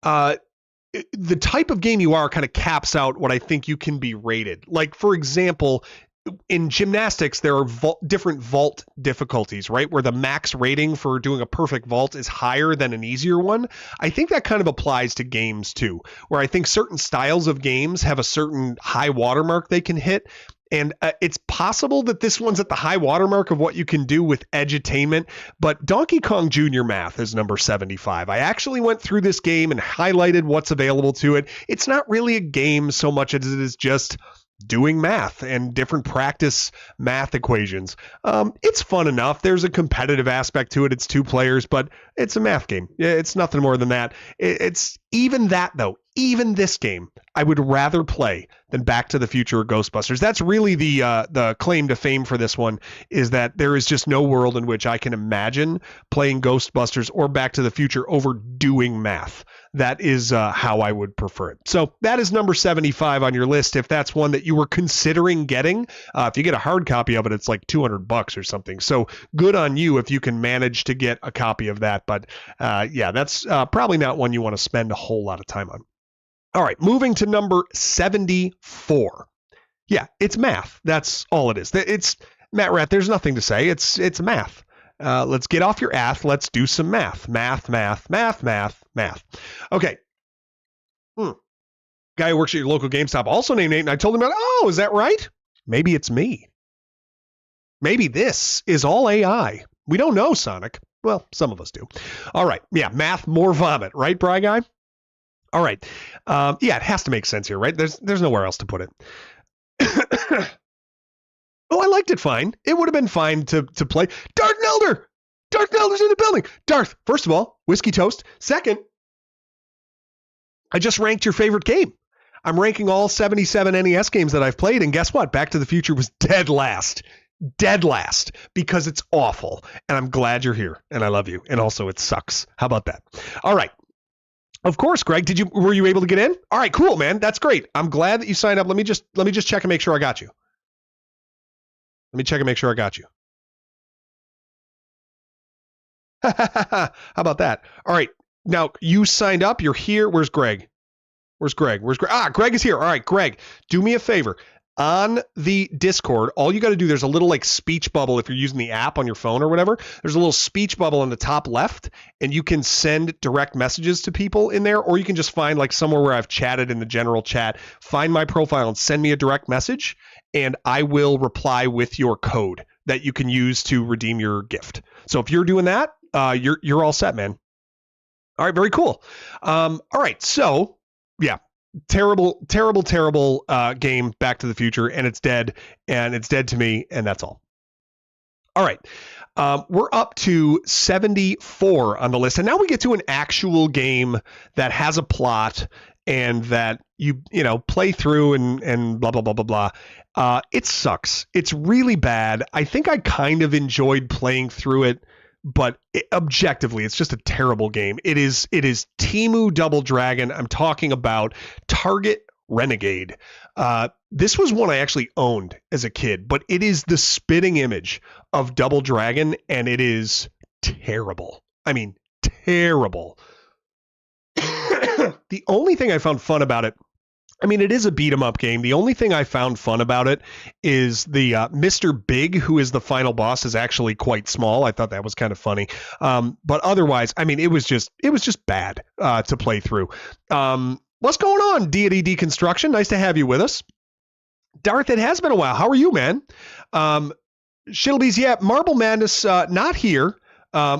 the type of game you are kind of caps out what I think you can be rated. Like, for example, in gymnastics, there are different vault difficulties, right? Where the max rating for doing a perfect vault is higher than an easier one. I think that kind of applies to games too, where I think certain styles of games have a certain high watermark they can hit. And it's possible that this one's at the high watermark of what you can do with edutainment, but Donkey Kong Jr. Math is number 75. I actually went through this game and highlighted what's available to it. It's not really a game so much as it is just doing math and different practice math equations. It's fun enough. There's a competitive aspect to it. It's 2 players, but it's a math game. It's nothing more than that. It's even that though. Even this game, I would rather play than Back to the Future or Ghostbusters. That's really the claim to fame for this one, is that there is just no world in which I can imagine playing Ghostbusters or Back to the Future over doing math. That is how I would prefer it. So that is number 75 on your list. If that's one that you were considering getting, if you get a hard copy of it, it's like $200 or something. So good on you if you can manage to get a copy of that. But yeah, that's probably not one you want to spend a whole lot of time on. All right, moving to number 74. Yeah, it's math. That's all it is. It's Matt Rat. There's nothing to say. It's math. Let's get off your ass. Let's do some math. Math. Okay. Guy who works at your local GameStop also named Nate, and I told him, oh, is that right? Maybe it's me. Maybe this is all AI. We don't know, Sonic. Well, some of us do. All right. Yeah, math, more vomit. Right, Bry Guy? All right. Yeah, it has to make sense here, right? There's nowhere else to put it. Oh, I liked it fine. It would have been fine to play. Darth Nelder! Darth Nelder's in the building. Darth, first of all, whiskey toast. Second, I just ranked your favorite game. I'm ranking all 77 NES games that I've played, and guess what? Back to the Future was dead last. Dead last, because it's awful. And I'm glad you're here, and I love you. And also, it sucks. How about that? All right. Of course, Greg. Were you able to get in? All right, cool, man. That's great. I'm glad that you signed up. Let me just check and make sure I got you. Let me check and make sure I got you. How about that? All right. Now, you signed up. You're here. Where's Greg? Where's Greg? Greg is here. All right, Greg, do me a favor. On the Discord, all you got to do, there's a little like speech bubble if you're using the app on your phone or whatever. There's a little speech bubble on the top left, and you can send direct messages to people in there, or you can just find like somewhere where I've chatted in the general chat, find my profile and send me a direct message, and I will reply with your code that you can use to redeem your gift. So if you're doing that, you're all set, man. All right, very cool. All right, so yeah. Terrible game, Back to the Future, and it's dead to me, and that's all. All right. We're up to 74 on the list, and now we get to an actual game that has a plot and that you play through and blah, blah, blah, blah, blah. It sucks. It's really bad. I think I kind of enjoyed playing through it, but objectively, it's just a terrible game. It is Temu Double Dragon. I'm talking about Target Renegade. This was one I actually owned as a kid, but it is the spitting image of Double Dragon, and it is terrible. I mean, terrible. The only thing I found fun about it, I mean, it is a beat 'em up game. The only thing I found fun about it is the Mr. Big, who is the final boss, is actually quite small. I thought that was kind of funny. But otherwise, I mean, it was just bad to play through. What's going on, Deity Deconstruction? Nice to have you with us. Darth, it has been a while. How are you, man? Shittlebees, yeah, Marble Madness, not here.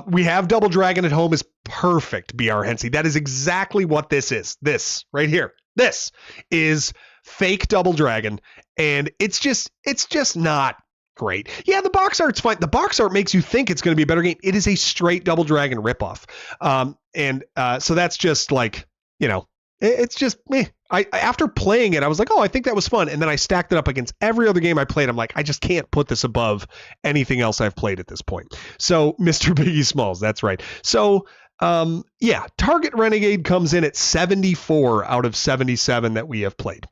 We have Double Dragon at home is perfect, BR Hensey. That is exactly what this is. This right here. This is fake Double Dragon, and it's just not great. Yeah, the box art's fine. The box art makes you think it's going to be a better game. It is a straight Double Dragon ripoff. So that's just like, it's just meh. After playing it, I was like, oh, I think that was fun. And then I stacked it up against every other game I played. I'm like, I just can't put this above anything else I've played at this point. So Mr. Biggie Smalls, that's right. So yeah, Target Renegade comes in at 74 out of 77 that we have played.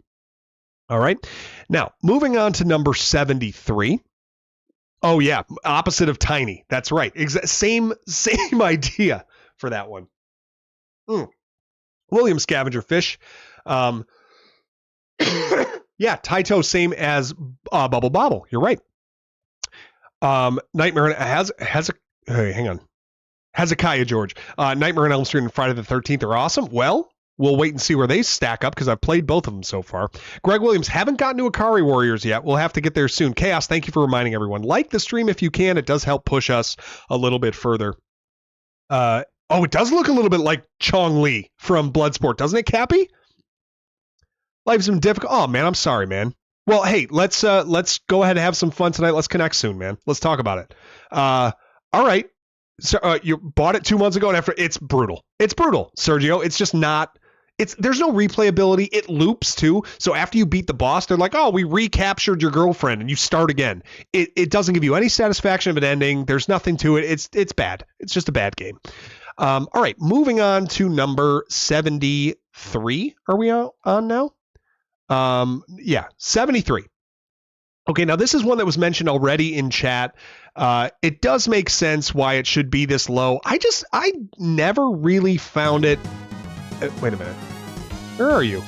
All right. Now, moving on to number 73. Oh yeah, opposite of Tiny. That's right. Same idea for that one. William Scavenger Fish. Yeah, Taito, same as Bubble Bobble. You're right. Nightmare has a hey, hang on. Hezekiah George. Nightmare on Elm Street and Friday the 13th are awesome. Well, we'll wait and see where they stack up because I've played both of them so far. Greg Williams, haven't gotten to Akari Warriors yet. We'll have to get there soon. Chaos, thank you for reminding everyone. Like the stream if you can. It does help push us a little bit further. It does look a little bit like Chong Li from Bloodsport, doesn't it, Cappy? Life's been difficult. Oh, man, I'm sorry, man. Well, hey, let's go ahead and have some fun tonight. Let's connect soon, man. Let's talk about it. All right. So you bought it 2 months ago, and after it's brutal. It's brutal, Sergio. It's just not. There's no replayability. It loops too. So after you beat the boss, they're like, "Oh, we recaptured your girlfriend," and you start again. It doesn't give you any satisfaction of an ending. There's nothing to it. It's bad. It's just a bad game. All right, moving on to number 73. Are we on now? 73. Okay, now this is one that was mentioned already in chat. It does make sense why it should be this low. I never really found it. Wait a minute. Where are you?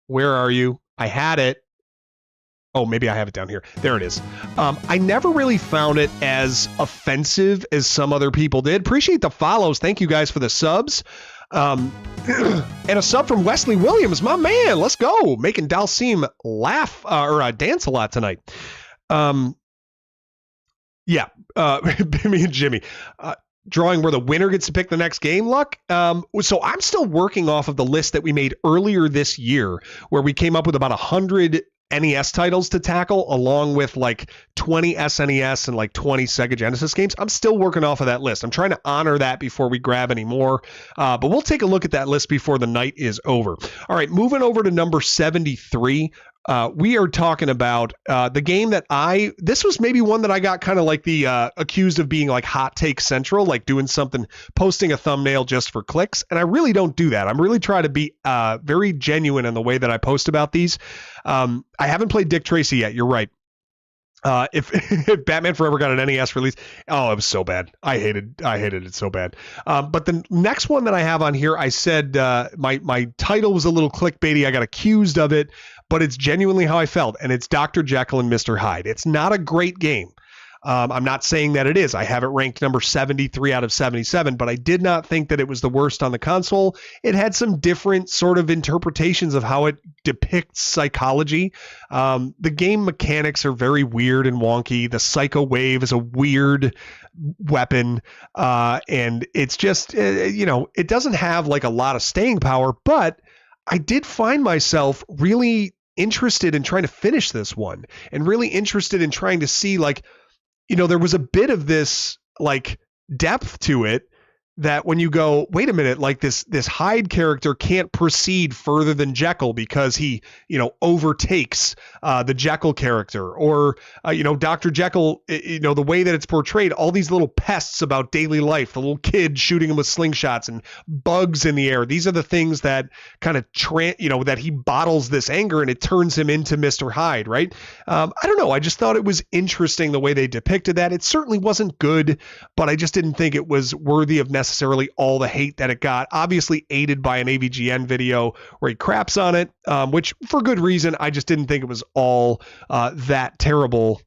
Where are you? I had it. Oh, maybe I have it down here. There it is. I never really found it as offensive as some other people did. Appreciate the follows. Thank you guys for the subs. And a sub from Wesley Williams, my man. Let's go. Making Dalcim laugh or dance a lot tonight. Me and Jimmy. Drawing where the winner gets to pick the next game, Luck. So I'm still working off of the list that we made earlier this year, where we came up with about 100 NES titles to tackle, along with like 20 SNES and like 20 Sega Genesis games. I'm still working off of that list. I'm trying to honor that before we grab any more, but we'll take a look at that list before the night is over. All right, moving over to number 73. We are talking about the game that this was maybe one that I got kind of like the accused of being like hot take central, like doing something, posting a thumbnail just for clicks. And I really don't do that. I'm really trying to be very genuine in the way that I post about these. I haven't played Dick Tracy yet. You're right. If Batman Forever got an NES release, it was so bad. I hated it so bad. But the next one that I have on here, I said my title was a little clickbaity. I got accused of it, but it's genuinely how I felt, and it's Dr. Jekyll and Mr. Hyde. It's not a great game. I'm not saying that it is. I have it ranked number 73 out of 77, but I did not think that it was the worst on the console. It had some different sort of interpretations of how it depicts psychology. The game mechanics are very weird and wonky. The Psycho Wave is a weird weapon, and it's just, it doesn't have like a lot of staying power, but I did find myself really interested in trying to finish this one, and really interested in trying to see like, there was a bit of this like depth to it that when you go, wait a minute, like this Hyde character can't proceed further than Jekyll because he, overtakes the Jekyll character, or, Dr. Jekyll, the way that it's portrayed, all these little pests about daily life, the little kid shooting him with slingshots and bugs in the air. These are the things that kind of, that he bottles this anger and it turns him into Mr. Hyde, right? I don't know. I just thought it was interesting the way they depicted that. It certainly wasn't good, but I just didn't think it was worthy of necessarily all the hate that it got, obviously aided by an AVGN video where he craps on it, which for good reason. I just didn't think it was all that terrible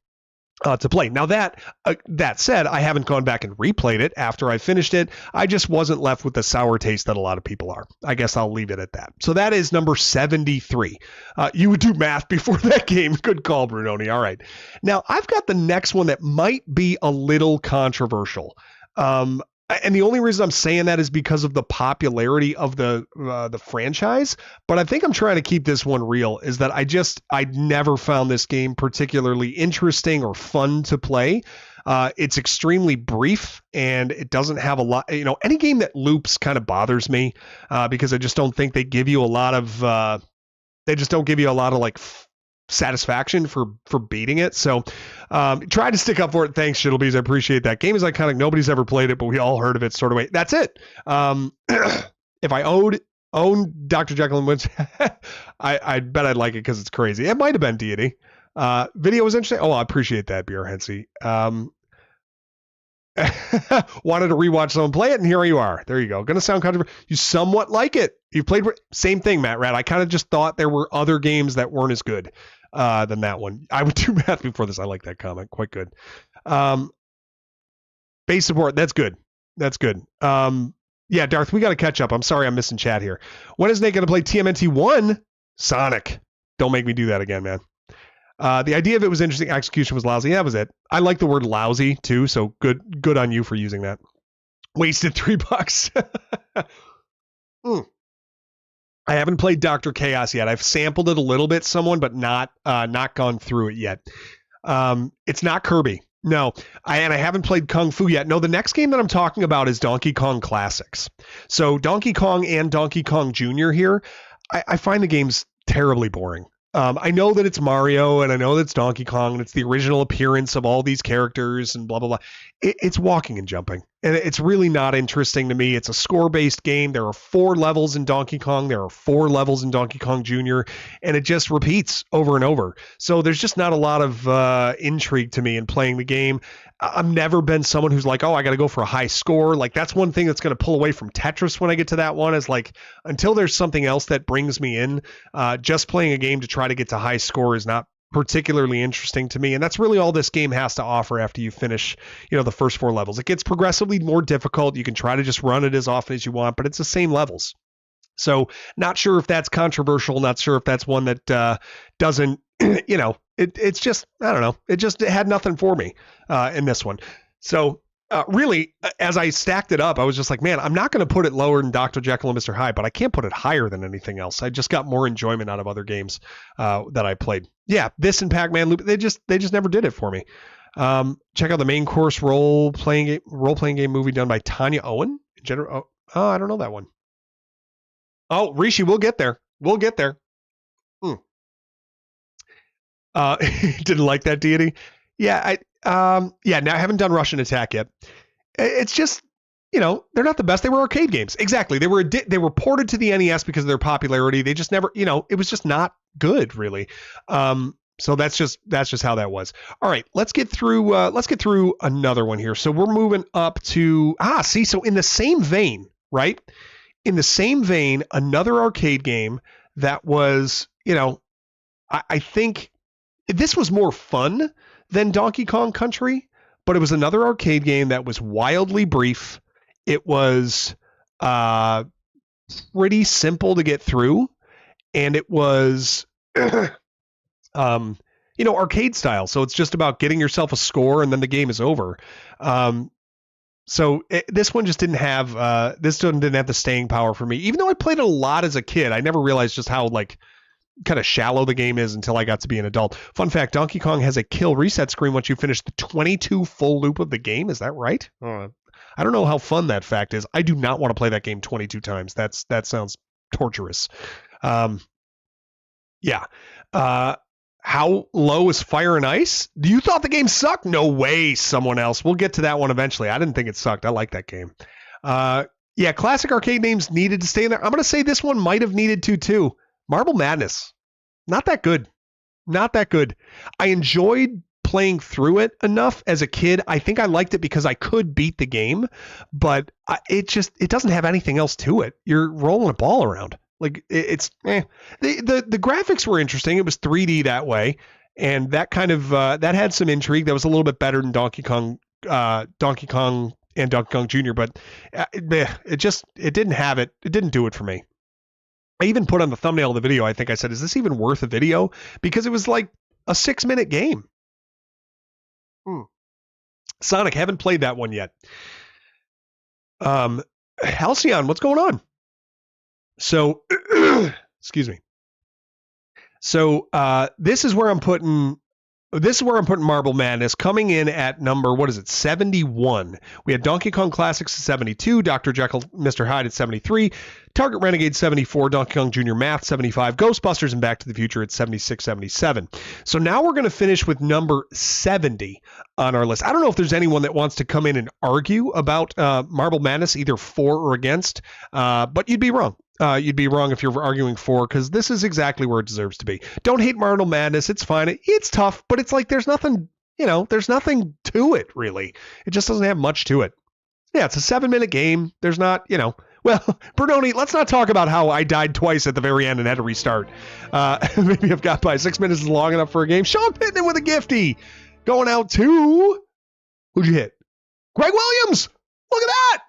to play. Now that said, I haven't gone back and replayed it after I finished it. I just wasn't left with the sour taste that a lot of people are. I guess I'll leave it at that. So that is number 73. You would do math before that game. Good call, Brunoni. All right. Now I've got the next one that might be a little controversial. And the only reason I'm saying that is because of the popularity of the franchise. But I think I'm trying to keep this one real, is that I never found this game particularly interesting or fun to play. It's extremely brief, and it doesn't have a lot, any game that loops kind of bothers me because I just don't think they give you a lot of, like satisfaction for beating it. So try to stick up for it. Thanks, Shittlebees. I appreciate that. Game is iconic. Nobody's ever played it, but we all heard of it sort of way. That's it. If I own Dr. Jekyll and Witch, I bet I'd like it because it's crazy. It might have been Deity. Video was interesting. Oh, I appreciate that, Beer Hensey. Wanted to rewatch someone play it, and here you are. There you go. Going to sound controversial. You somewhat like it. You played same thing, Matt Rat. I kind of just thought there were other games that weren't as good than that one. I would do math before this. I like that comment. Quite good. Base support. That's good. That's good. Yeah, Darth, we got to catch up. I'm sorry I'm missing chat here. When is Nate going to play TMNT 1? Sonic. Don't make me do that again, man. The idea of it was interesting. Execution was lousy. That was it. I like the word lousy too, so good on you for using that. Wasted $3. I haven't played Dr. Chaos yet. I've sampled it a little bit, but not gone through it yet. It's not Kirby. No, I haven't played Kung Fu yet. No, the next game that I'm talking about is Donkey Kong Classics. So Donkey Kong and Donkey Kong Jr. here, I find the games terribly boring. I know that it's Mario and I know that it's Donkey Kong and it's the original appearance of all these characters and blah, blah, blah. It's walking and jumping. And it's really not interesting to me. It's a score-based game. There are 4 levels in Donkey Kong. There are 4 levels in Donkey Kong Jr. And it just repeats over and over. So there's just not a lot of intrigue to me in playing the game. I've never been someone who's like, oh, I got to go for a high score. Like, that's one thing that's going to pull away from Tetris when I get to that one is like, until there's something else that brings me in, just playing a game to try to get to high score is not particularly interesting to me. And that's really all this game has to offer after you finish, the first 4 levels. It gets progressively more difficult. You can try to just run it as often as you want, but it's the same levels. So not sure if that's controversial. Not sure if that's one that doesn't, it's just, I don't know. It had nothing for me in this one. So really, as I stacked it up, I was just like, man, I'm not going to put it lower than Dr. Jekyll and Mr. Hyde, but I can't put it higher than anything else. I just got more enjoyment out of other games that I played. Yeah, this and Pac-Man Loop, they just never did it for me. Check out the main course role-playing game movie done by Tanya Owen. I don't know that one. Oh, Rishi, we'll get there. We'll get there. Didn't like that deity. Yeah, now I haven't done Russian Attack yet. It's just, they're not the best. They were arcade games. Exactly. They were ported to the NES because of their popularity. They just never, it was just not good, really. So that's just how that was. All right, let's get through another one here. So we're moving up to so in the same vein, right? In the same vein, another arcade game that was, I think this was more fun than Donkey Kong Country, but it was another arcade game that was wildly brief. It was pretty simple to get through, and it was arcade style. So it's just about getting yourself a score and then the game is over. This one just didn't have the staying power for me. Even though I played it a lot as a kid, I never realized just how kind of shallow the game is until I got to be an adult. Fun fact, Donkey Kong has a kill reset screen once you finish the 22 full loop of the game. Is that right? I don't know how fun that fact is. I do not want to play that game 22 times. That sounds torturous. Yeah. How low is Fire and Ice? You thought the game sucked? No way, someone else. We'll get to that one eventually. I didn't think it sucked. I like that game. Yeah, classic arcade names needed to stay in there. I'm going to say this one might have needed to too. Marble Madness. Not that good. Not that good. I enjoyed playing through it enough as a kid. I think I liked it because I could beat the game, but it doesn't have anything else to it. You're rolling a ball around. Like it's The graphics were interesting. It was 3D that way, and that kind of that had some intrigue. That was a little bit better than Donkey Kong and Donkey Kong Jr. But it didn't have it. It didn't do it for me. I even put on the thumbnail of the video, I think I said, is this even worth a video? Because it was like a 6-minute game. Sonic, haven't played that one yet. Halcyon, what's going on? So, excuse me. So this is where I'm putting Marble Madness, coming in at number, 71. We had Donkey Kong Classics at 72, Dr. Jekyll, Mr. Hyde at 73, Target Renegade 74, Donkey Kong Jr. Math 75, Ghostbusters and Back to the Future at 76, 77. So now we're going to finish with number 70 on our list. I don't know if there's anyone that wants to come in and argue about Marble Madness, either for or against, but you'd be wrong. You'd be wrong if you're arguing for, because this is exactly where it deserves to be. Don't hate Marble Madness. It's fine. It's tough, but it's like there's nothing there's nothing to it, really. It just doesn't have much to it. Yeah, it's a 7-minute game. There's not, well, Bernoni, let's not talk about how I died twice at the very end and had to restart. Maybe I've got by 6 minutes is long enough for a game. Sean Pittman with a gifty. Going out to, who'd you hit? Greg Williams. Look at that.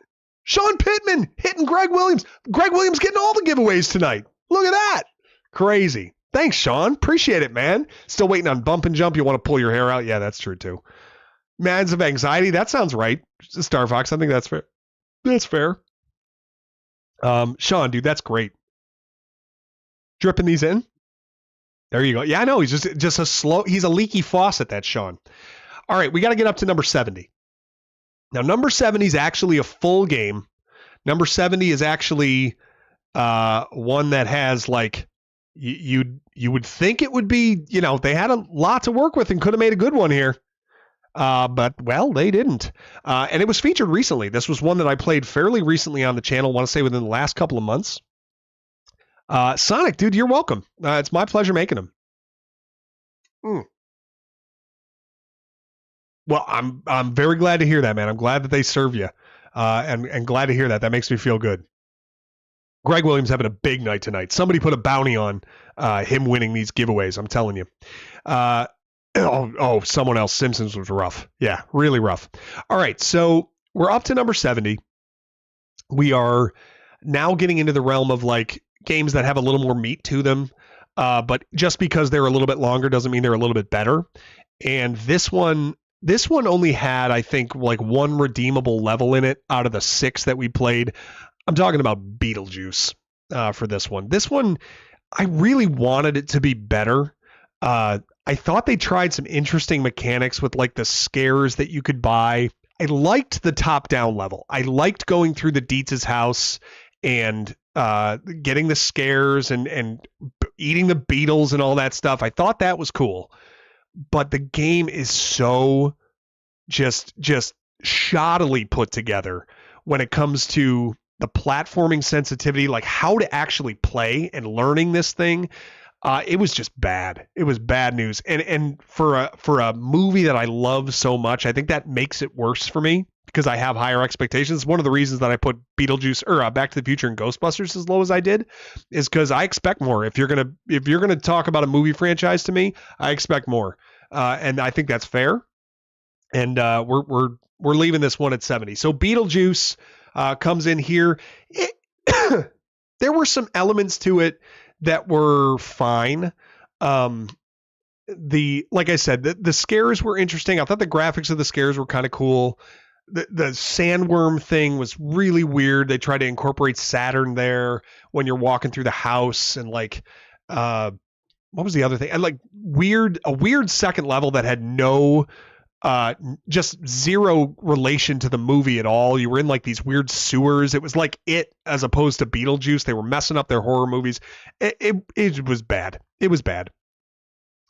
Sean Pittman hitting Greg Williams. Greg Williams getting all the giveaways tonight. Look at that. Crazy. Thanks, Sean. Appreciate it, man. Still waiting on bump and jump. You want to pull your hair out? Yeah, that's true, too. Mads of Anxiety. That sounds right. Star Fox. I think that's fair. That's fair. Sean, dude, that's great. Dripping these in. There you go. Yeah, I know. He's just a slow. He's a leaky faucet, that Sean. All right, we got to get up to number 70. Now, number 70 is actually a full game. Number 70 is actually one that has like you would think it would be. They had a lot to work with and could have made a good one here. But, well, they didn't. And it was featured recently. This was one that I played fairly recently on the channel, I want to say within the last couple of months. Sonic, dude, you're welcome. It's my pleasure making them. Well, I'm very glad to hear that, man. I'm glad that they serve you. And glad to hear that. That makes me feel good. Greg Williams having a big night tonight. Somebody put a bounty on him winning these giveaways, I'm telling you. Someone else. Simpsons was rough. Yeah, really rough. All right, so we're up to number 70. We are now getting into the realm of like games that have a little more meat to them. But just because they're a little bit longer doesn't mean they're a little bit better. And this one only had, I think, like one redeemable level in it out of the 6 that we played. I'm talking about Beetlejuice for this one. This one, I really wanted it to be better. I thought they tried some interesting mechanics with like the scares that you could buy. I liked the top-down level. I liked going through the Dietz's house and getting the scares and eating the beetles and all that stuff. I thought that was cool. But the game is so just shoddily put together when it comes to the platforming sensitivity, like how to actually play and learning this thing. It was just bad. It was bad news. And for a movie that I love so much, I think that makes it worse for me because I have higher expectations. One of the reasons that I put Beetlejuice or Back to the Future and Ghostbusters as low as I did is because I expect more. If you're gonna talk about a movie franchise to me, I expect more. And I think that's fair. And we're leaving this one at 70. So Beetlejuice comes in here. There were some elements to it that were fine. Like I said, the scares were interesting. I thought the graphics of the scares were kind of cool. The sandworm thing was really weird. They tried to incorporate Saturn there when you're walking through the house and like, what was the other thing? And like a weird second level that had no, just zero relation to the movie at all. You were in like these weird sewers. It was like it as opposed to Beetlejuice. They were messing up their horror movies. It was bad. It was bad.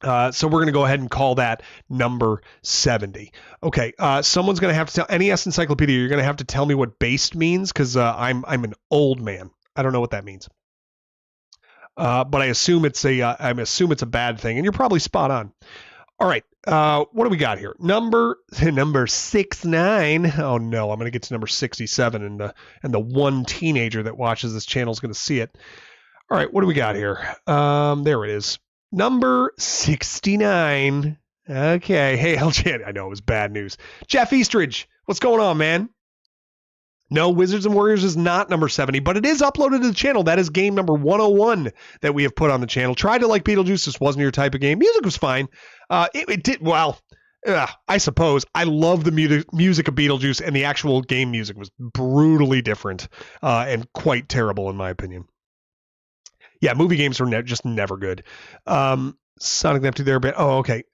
So we're going to go ahead and call that number 70. Okay. Someone's going to have to tell NES Encyclopedia. You're going to have to tell me what based means because I'm an old man. I don't know what that means. But I assume it's a bad thing, and you're probably spot on. All right. What do we got here? Number 69. Oh no, I'm going to get to number 67, and the one teenager that watches this channel is going to see it. All right, what do we got here? There it is. Number 69. Okay. Hey, LJ. I know it was bad news. Jeff Eastridge, what's going on, man? No, Wizards and Warriors is not number 70, but it is uploaded to the channel. That is game number 101 that we have put on the channel. Tried to like Beetlejuice. This wasn't your type of game. Music was fine. It did, well, I suppose. I love the music of Beetlejuice, and the actual game music was brutally different and quite terrible in my opinion. Yeah, movie games are just never good. Sonic the Neptune there a bit. Oh, okay.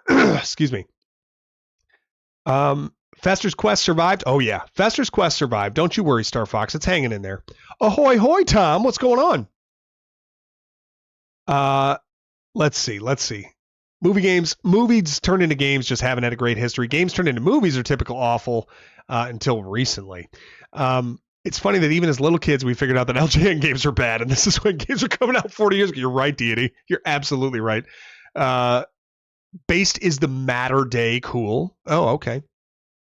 Excuse me. Fester's Quest survived. Oh, yeah. Fester's Quest survived. Don't you worry, Star Fox. It's hanging in there. Ahoy, hoy, Tom. What's going on? Let's see. Movies turned into games just haven't had a great history. Games turned into movies are typical awful until recently. It's funny that even as little kids, we figured out that LJN games are bad, and this is when games are coming out 40 years ago. You're right, Deity. You're absolutely right. Based is the matter day. Cool. Oh, okay.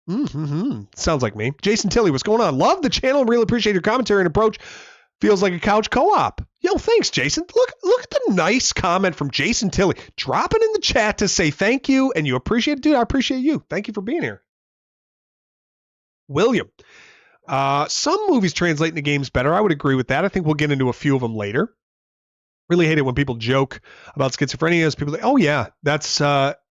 Mm-hmm. Sounds like me. Jason Tilley, what's going on? Love the channel. Really appreciate your commentary and approach. Feels like a couch co-op. Yo, thanks, Jason. Look at the nice comment from Jason Tilley. Dropping in the chat to say thank you, and you appreciate it. Dude, I appreciate you. Thank you for being here. William. Some movies translate into games better. I would agree with that. I think we'll get into a few of them later. Really hate it when people joke about schizophrenia. People say, oh, yeah, that's...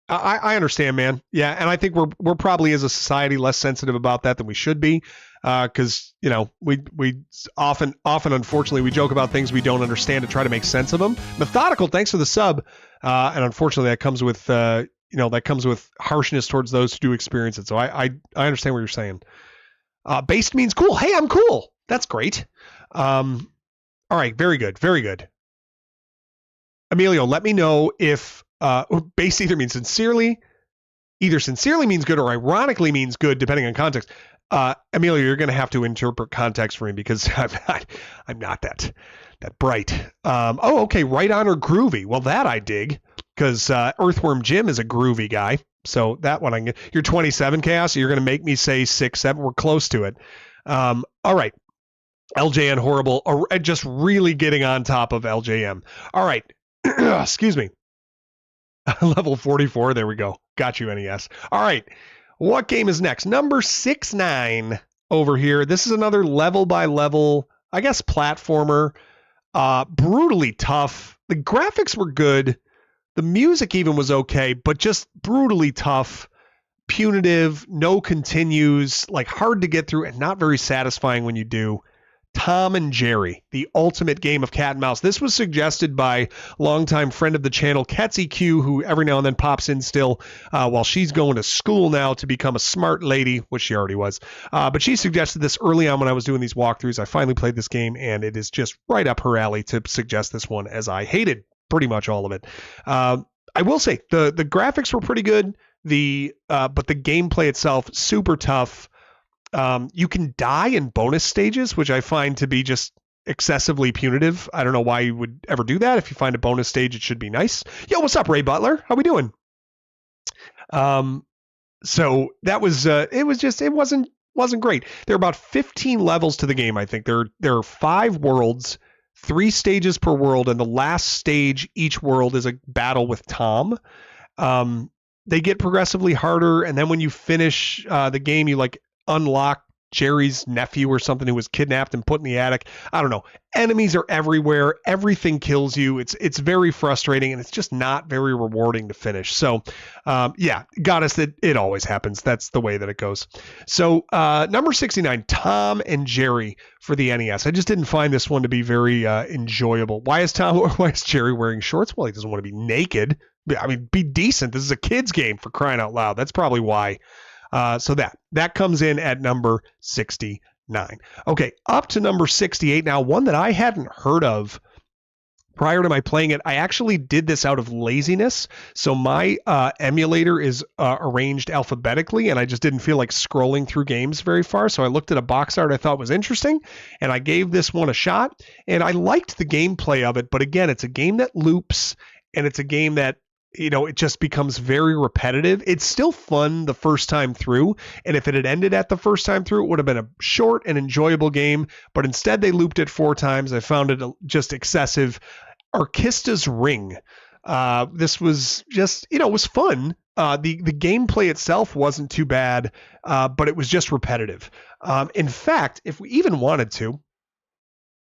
I understand, man. Yeah, and I think we're probably as a society less sensitive about that than we should be, because we often unfortunately we joke about things we don't understand to try to make sense of them. Methodical, thanks for the sub, and unfortunately that comes with harshness towards those who do experience it. So I understand what you're saying. Based means cool. Hey, I'm cool. That's great. All right, very good, very good. Emilio, let me know if. Base either sincerely means good or ironically means good, depending on context. Emilio, you're going to have to interpret context for me because I'm not that bright. Okay, right on or groovy. Well, that I dig because Earthworm Jim is a groovy guy. So that one you're 27, Chaos. So you're going to make me say 6, 7. We're close to it. All right. LJN horrible. Just really getting on top of LJM. All right. Excuse me. Level 44. There we go. Got you, NES. All right. What game is next? Number 69 over here. This is another level by level, I guess, platformer. Brutally tough. The graphics were good. The music even was okay, but just brutally tough, punitive, no continues, like hard to get through and not very satisfying when you do. Tom and Jerry, the ultimate game of cat and mouse. This was suggested by longtime friend of the channel, Ketsy Q, who every now and then pops in still while she's going to school now to become a smart lady, which she already was. But she suggested this early on when I was doing these walkthroughs. I finally played this game, and it is just right up her alley to suggest this one, as I hated pretty much all of it. I will say the graphics were pretty good, but the gameplay itself, super tough. You can die in bonus stages, which I find to be just excessively punitive. I don't know why you would ever do that. If you find a bonus stage, it should be nice. Yo, what's up, Ray Butler? How we doing? So that was, it wasn't great. There are about 15 levels to the game. I think there are 5 worlds, 3 stages per world. And the last stage, each world is a battle with Tom. They get progressively harder. And then when you finish the game, you unlock Jerry's nephew or something who was kidnapped and put in the attic. I don't know. Enemies are everywhere. Everything kills you. It's very frustrating, and it's just not very rewarding to finish. So, got us that it always happens. That's the way that it goes. So, number 69, Tom and Jerry for the NES. I just didn't find this one to be very enjoyable. Why is Jerry wearing shorts? Well, he doesn't want to be naked. I mean, be decent. This is a kid's game, for crying out loud. That's probably why. So that comes in at number 69. Okay, up to number 68. Now, one that I hadn't heard of prior to my playing it. I actually did this out of laziness. So my emulator is arranged alphabetically, and I just didn't feel like scrolling through games very far. So I looked at a box art I thought was interesting, and I gave this one a shot. And I liked the gameplay of it. But again, it's a game that loops, and it's a game that it just becomes very repetitive. It's still fun the first time through. And if it had ended at the first time through, it would have been a short and enjoyable game. But instead, they looped it 4 times. I found it just excessive. Arkista's Ring. This was just, it was fun. The gameplay itself wasn't too bad, but it was just repetitive. In fact, if we even wanted to,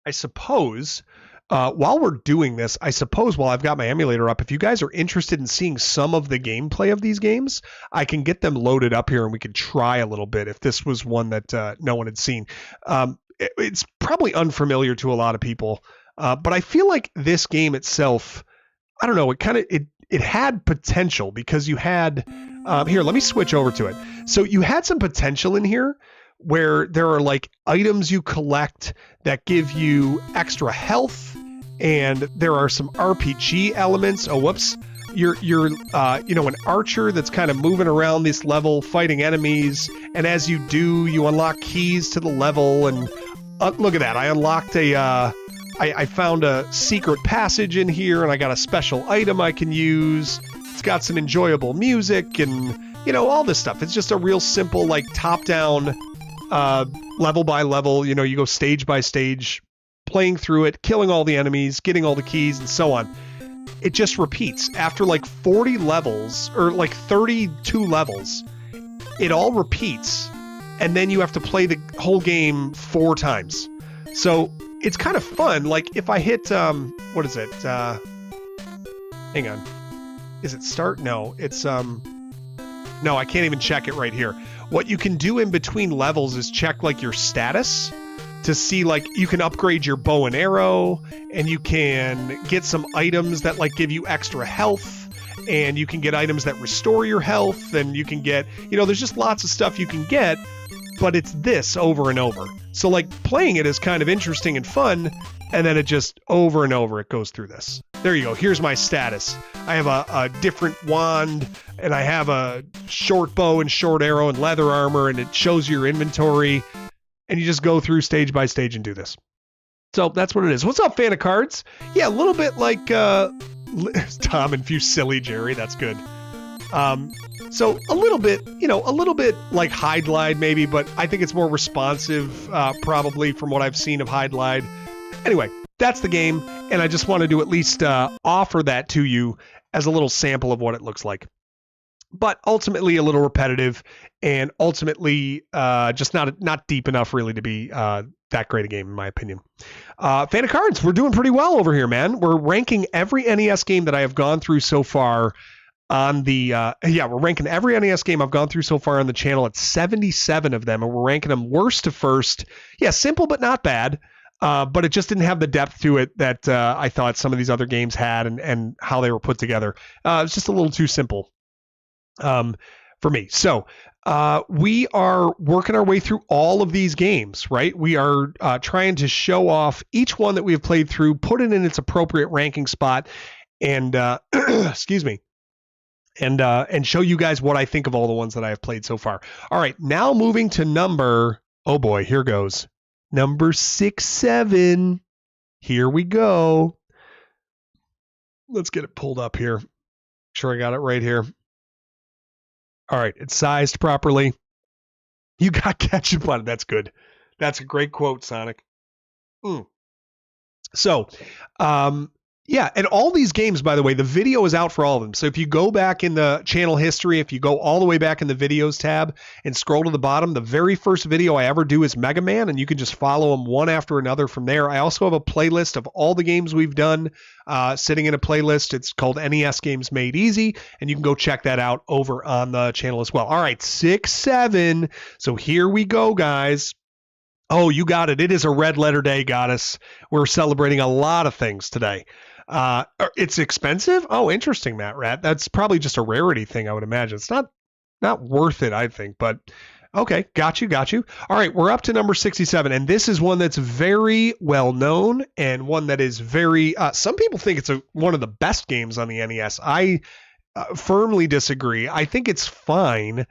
I suppose... while we're doing this, while I've got my emulator up, if you guys are interested in seeing some of the gameplay of these games, I can get them loaded up here and we could try a little bit if this was one that no one had seen. It's probably unfamiliar to a lot of people, but I feel like this game itself, I don't know, it had potential because you had, here, let me switch over to it. So you had some potential in here where there are items you collect that give you extra health, and there are some RPG elements. Oh, whoops. You're an archer that's kind of moving around this level fighting enemies, and as you do, you unlock keys to the level, and look at that. I unlocked I found a secret passage in here, and I got a special item I can use. It's got some enjoyable music and, all this stuff. It's just a real simple, like, top-down, level by level, you go stage by stage, playing through it, killing all the enemies, getting all the keys, and so on. It just repeats. After like 40 levels, or like 32 levels, it all repeats, and then you have to play the whole game 4 times. So it's kind of fun. Like if I hit, what is it? Hang on. Is it start? No, it's, no, I can't even check it right here. What you can do in between levels is check like your status to see, like, you can upgrade your bow and arrow, and you can get some items that like give you extra health, and you can get items that restore your health, and you can get, there's just lots of stuff you can get, but it's this over and over. So like playing it is kind of interesting and fun, and then it just over and over it goes through this. There you go. Here's my status. I have a different wand, and I have a short bow and short arrow and leather armor, and it shows your inventory, and you just go through stage by stage and do this. So that's what it is. What's up, fan of cards? Yeah, a little bit like Tom and Few Silly Jerry. That's good. So a little bit like Hide Glide maybe, but I think it's more responsive probably from what I've seen of Hide Glide. Anyway, that's the game, and I just wanted to at least offer that to you as a little sample of what it looks like. But ultimately a little repetitive, and ultimately just not deep enough really to be that great a game in my opinion. Fan of Cards, we're doing pretty well over here, man. We're ranking every NES game that I have gone through so far on the we're ranking every NES game I've gone through so far on the channel at 77 of them, and we're ranking them worst to first. Yeah, simple but not bad. But it just didn't have the depth to it that I thought some of these other games had, and how they were put together. It's just a little too simple for me. So we are working our way through all of these games, right? We are trying to show off each one that we have played through, put it in its appropriate ranking spot, and excuse me, and show you guys what I think of all the ones that I have played so far. All right, now moving to number, oh boy, here goes. Number 67. Here we go. Let's get it pulled up here. Make sure I got it right here. All right, it's sized properly. You got ketchup on it. That's good. That's a great quote, Sonic. So, yeah, and all these games, by the way, the video is out for all of them. So if you go back in the channel history, if you go all the way back in the videos tab and scroll to the bottom, the very first video I ever do is Mega Man, and you can just follow them one after another from there. I also have a playlist of all the games we've done sitting in a playlist. It's called NES Games Made Easy, and you can go check that out over on the channel as well. All right, 6-7. So here we go, guys. Oh, you got it. It is a red letter day, Goddess. We're celebrating a lot of things today. It's expensive? Oh, interesting, Matt Rat. That's probably just a rarity thing, I would imagine. It's not worth it, I think, but okay, got you. All right, we're up to number 67, and this is one that's very well known, and one that is very, some people think it's one of the best games on the NES. I firmly disagree. I think it's fine,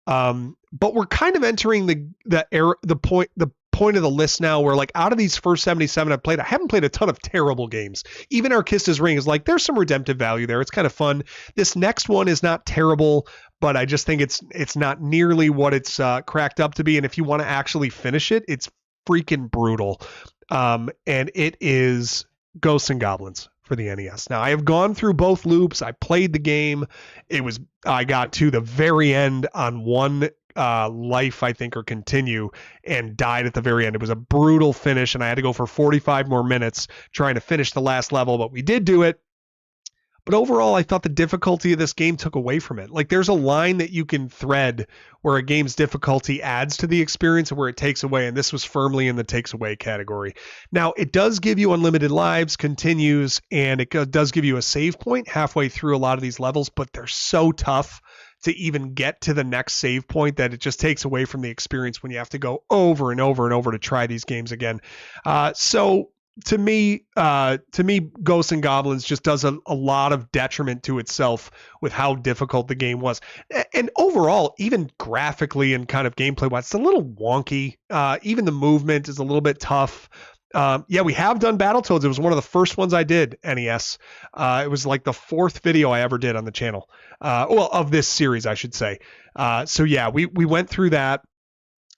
but we're kind of entering the point of the list now where, like, out of these first 77 I've played, I haven't played a ton of terrible games. Even Arkista's Ring is like, there's some redemptive value there. It's kind of fun. This next one is not terrible, but I just think it's not nearly what it's cracked up to be. And if you want to actually finish it, it's freaking brutal. And it is Ghosts and Goblins for the NES. Now, I have gone through both loops. I played the game. I got to the very end on one life, I think, or continue, and died at the very end. It was a brutal finish, and I had to go for 45 more minutes trying to finish the last level, but we did do it. But overall, I thought the difficulty of this game took away from it. Like, there's a line that you can thread where a game's difficulty adds to the experience and where it takes away, and this was firmly in the takes away category. Now, it does give you unlimited lives, continues, and it does give you a save point halfway through a lot of these levels, but they're so tough to even get to the next save point that it just takes away from the experience when you have to go over and over and over to try these games again. So to me, Ghosts and Goblins just does a lot of detriment to itself with how difficult the game was. And overall, even graphically and kind of gameplay wise, it's a little wonky. Even the movement is a little bit tough. Yeah, we have done Battletoads. It was one of the first ones I did, NES. It was like the 4th video I ever did on the channel. Well, of this series, I should say. So yeah, we went through that.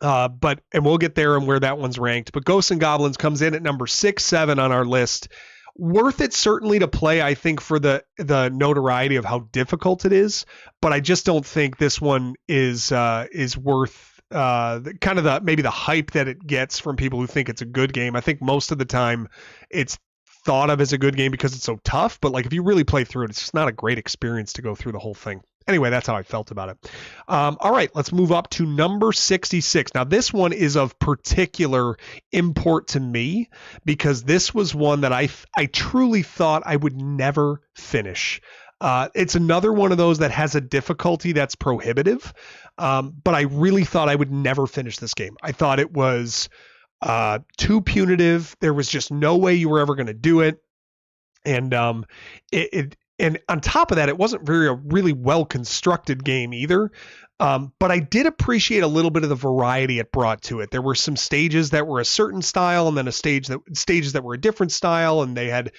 And we'll get there and where that one's ranked. But Ghosts and Goblins comes in at number 6, 7 on our list. Worth it certainly to play, I think, for the notoriety of how difficult it is. But I just don't think this one is worth maybe the hype that it gets from people who think it's a good game. I think most of the time it's thought of as a good game because it's so tough. But like if you really play through it, it's just not a great experience to go through the whole thing. Anyway, that's how I felt about it. All right, let's move up to number 66. Now, this one is of particular import to me because this was one that I truly thought I would never finish. It's another one of those that has a difficulty that's prohibitive, but I really thought I would never finish this game. I thought it was too punitive. There was just no way you were ever going to do it. And and on top of that, it wasn't a really well-constructed game either. But I did appreciate a little bit of the variety it brought to it. There were some stages that were a certain style and then stages that were a different style, and they had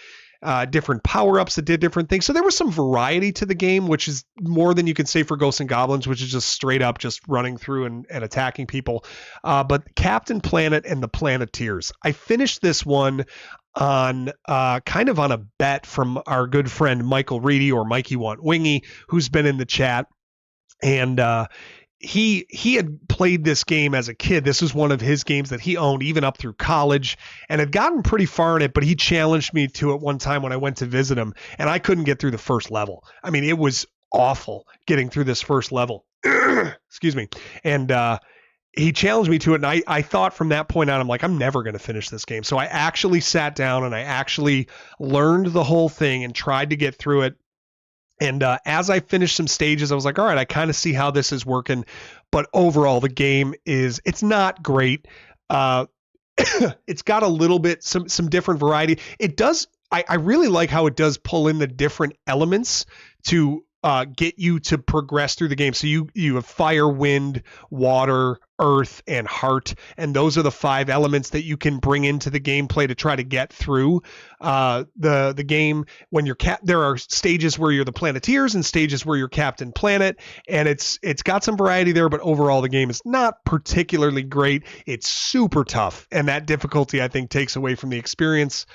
different power-ups that did different things. So there was some variety to the game, which is more than you can say for Ghosts and Goblins, which is just straight up just running through and attacking people. But Captain Planet and the Planeteers. I finished this one on kind of on a bet from our good friend Michael Reedy, or Mikey Want Wingy, who's been in the chat. And he had played this game as a kid. This was one of his games that he owned even up through college and had gotten pretty far in it, but he challenged me to it one time when I went to visit him, and I couldn't get through the first level. I mean, it was awful getting through this first level. Excuse me. And he challenged me to it, and I thought from that point on, I'm like, I'm never going to finish this game. So I actually sat down and I actually learned the whole thing and tried to get through it. And as I finished some stages, I was like, all right, I kind of see how this is working. But overall, the game it's not great. It's got a little bit, some different variety. It does, I really like how it does pull in the different elements to get you to progress through the game. So you have fire, wind, water, earth, and heart, and those are the 5 elements that you can bring into the gameplay to try to get through the game. When there are stages where you're the Planeteers and stages where you're Captain Planet, and it's got some variety there, but overall the game is not particularly great. It's super tough, and that difficulty I think takes away from the experience.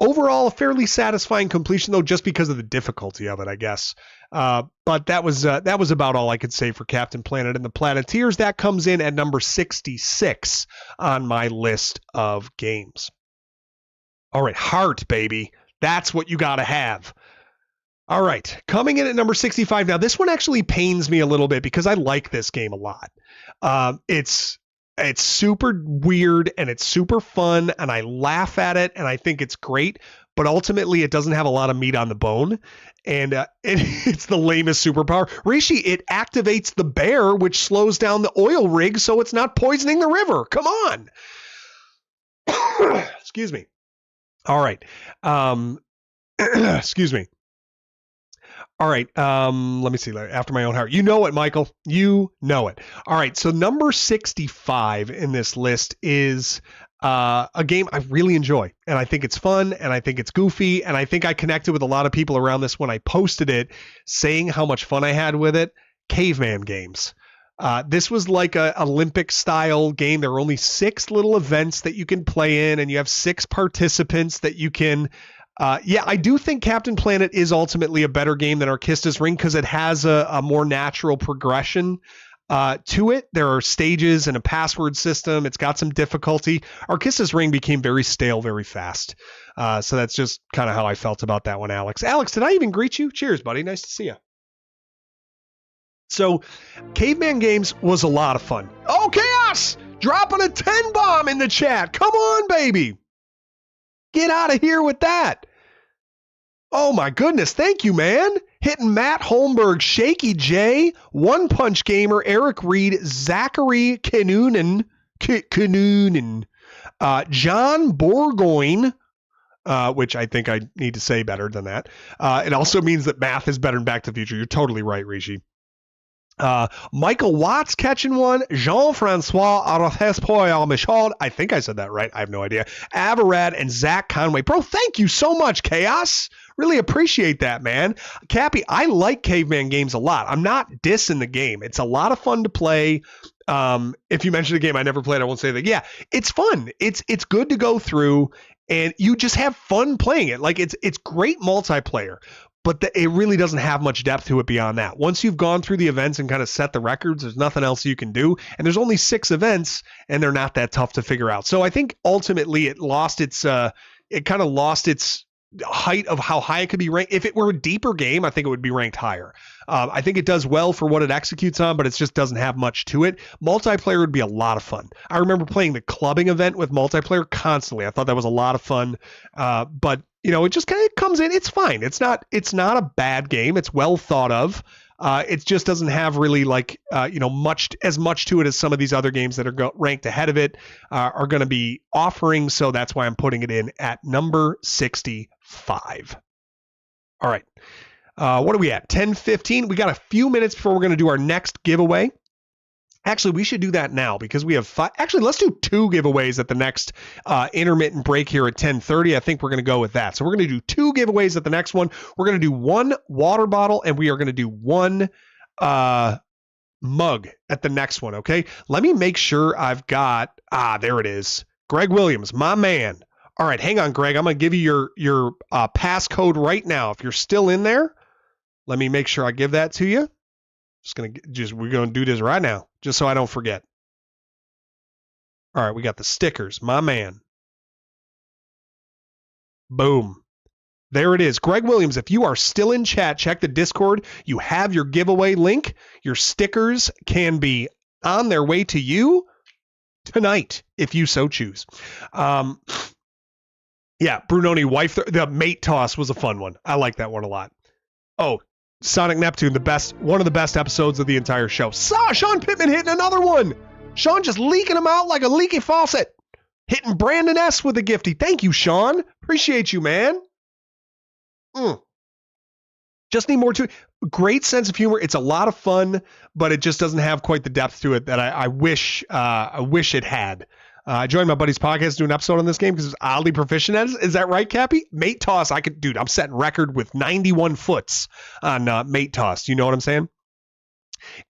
Overall, a fairly satisfying completion, though, just because of the difficulty of it, I guess. But that was about all I could say for Captain Planet and the Planeteers. That comes in at number 66 on my list of games. All right, Heart, baby. That's what you got to have. All right, coming in at number 65. Now, this one actually pains me a little bit because I like this game a lot. It's super weird and it's super fun and I laugh at it and I think it's great, but ultimately it doesn't have a lot of meat on the bone, and it's the lamest superpower. Rishi, it activates the bear, which slows down the oil rig so it's not poisoning the river. Come on. Excuse me. All right. Excuse me. All right, let me see. After my own heart. You know it, Michael. You know it. All right, so number 65 in this list is a game I really enjoy. And I think it's fun, and I think it's goofy, and I think I connected with a lot of people around this when I posted it, saying how much fun I had with it. Caveman games. This was like a Olympic-style game. There are only 6 little events that you can play in, and you have 6 participants that you can... Yeah, I do think Captain Planet is ultimately a better game than Orkista's Ring because it has a more natural progression to it. There are stages and a password system. It's got some difficulty. Orkista's Ring became very stale very fast. So that's just kind of how I felt about that one, Alex. Alex, did I even greet you? Cheers, buddy. Nice to see you. So Caveman Games was a lot of fun. Oh, Chaos! Dropping a 10 bomb in the chat. Come on, baby. Get out of here with that. Oh my goodness. Thank you, man. Hitting Matt Holmberg, Shaky J, One Punch Gamer, Eric Reed, Zachary Kanunen, John Borgoyne, which I think I need to say better than that. It also means that math is better in Back to the Future. You're totally right, Rishi. Michael Watts catching one. Jean-Francois Arothes-Poyal-Michaud. I think I said that right. I have no idea. Averad and Zach Conway. Bro, thank you so much, Chaos. Really appreciate that, man. Cappy, I like caveman games a lot. I'm not dissing the game. It's a lot of fun to play. If you mentioned a game I never played, I won't say that. Yeah, it's fun. It's good to go through, and you just have fun playing it. Like it's great multiplayer. But it really doesn't have much depth to it beyond that. Once you've gone through the events and kind of set the records, there's nothing else you can do. And there's only 6 events, and they're not that tough to figure out. So I think ultimately it kind of lost its height of how high it could be ranked. If it were a deeper game, I think it would be ranked higher. I think it does well for what it executes on, but it just doesn't have much to it. Multiplayer would be a lot of fun. I remember playing the clubbing event with multiplayer constantly. I thought that was a lot of fun. But it just kind of comes in. It's fine. It's not a bad game. It's well thought of. It just doesn't have really much to it as some of these other games that are ranked ahead of it are going to be offering. So that's why I'm putting it in at number 65. All right. What are we at? 10:15. We got a few minutes before we're going to do our next giveaway. Actually, we should do that now because we have 5. Actually, let's do 2 giveaways at the next intermittent break here at 10:30. I think we're going to go with that. So we're going to do 2 giveaways at the next one. We're going to do 1 water bottle, and we are going to do 1 mug at the next one, okay? Let me make sure I've got, there it is. Greg Williams, my man. All right, hang on, Greg. I'm going to give you your passcode right now. If you're still in there, let me make sure I give that to you. We're going to do this right now, just so I don't forget. All right, we got the stickers, my man. Boom. There it is. Greg Williams, if you are still in chat, check the Discord. You have your giveaway link. Your stickers can be on their way to you tonight, if you so choose. Yeah, Brunoni, the mate toss was a fun one. I like that one a lot. Oh, Sonic Neptune, one of the best episodes of the entire show. Sean Pittman hitting another one. Sean just leaking them out like a leaky faucet. Hitting Brandon S with a gifty. Thank you, Sean. Appreciate you, man. Just need more to it. Great sense of humor. It's a lot of fun, but it just doesn't have quite the depth to it that I wish it had. I joined my buddy's podcast to do an episode on this game because it's oddly proficient at it. Is that right, Cappy? Mate toss. I'm setting record with 91 foots on mate toss. You know what I'm saying?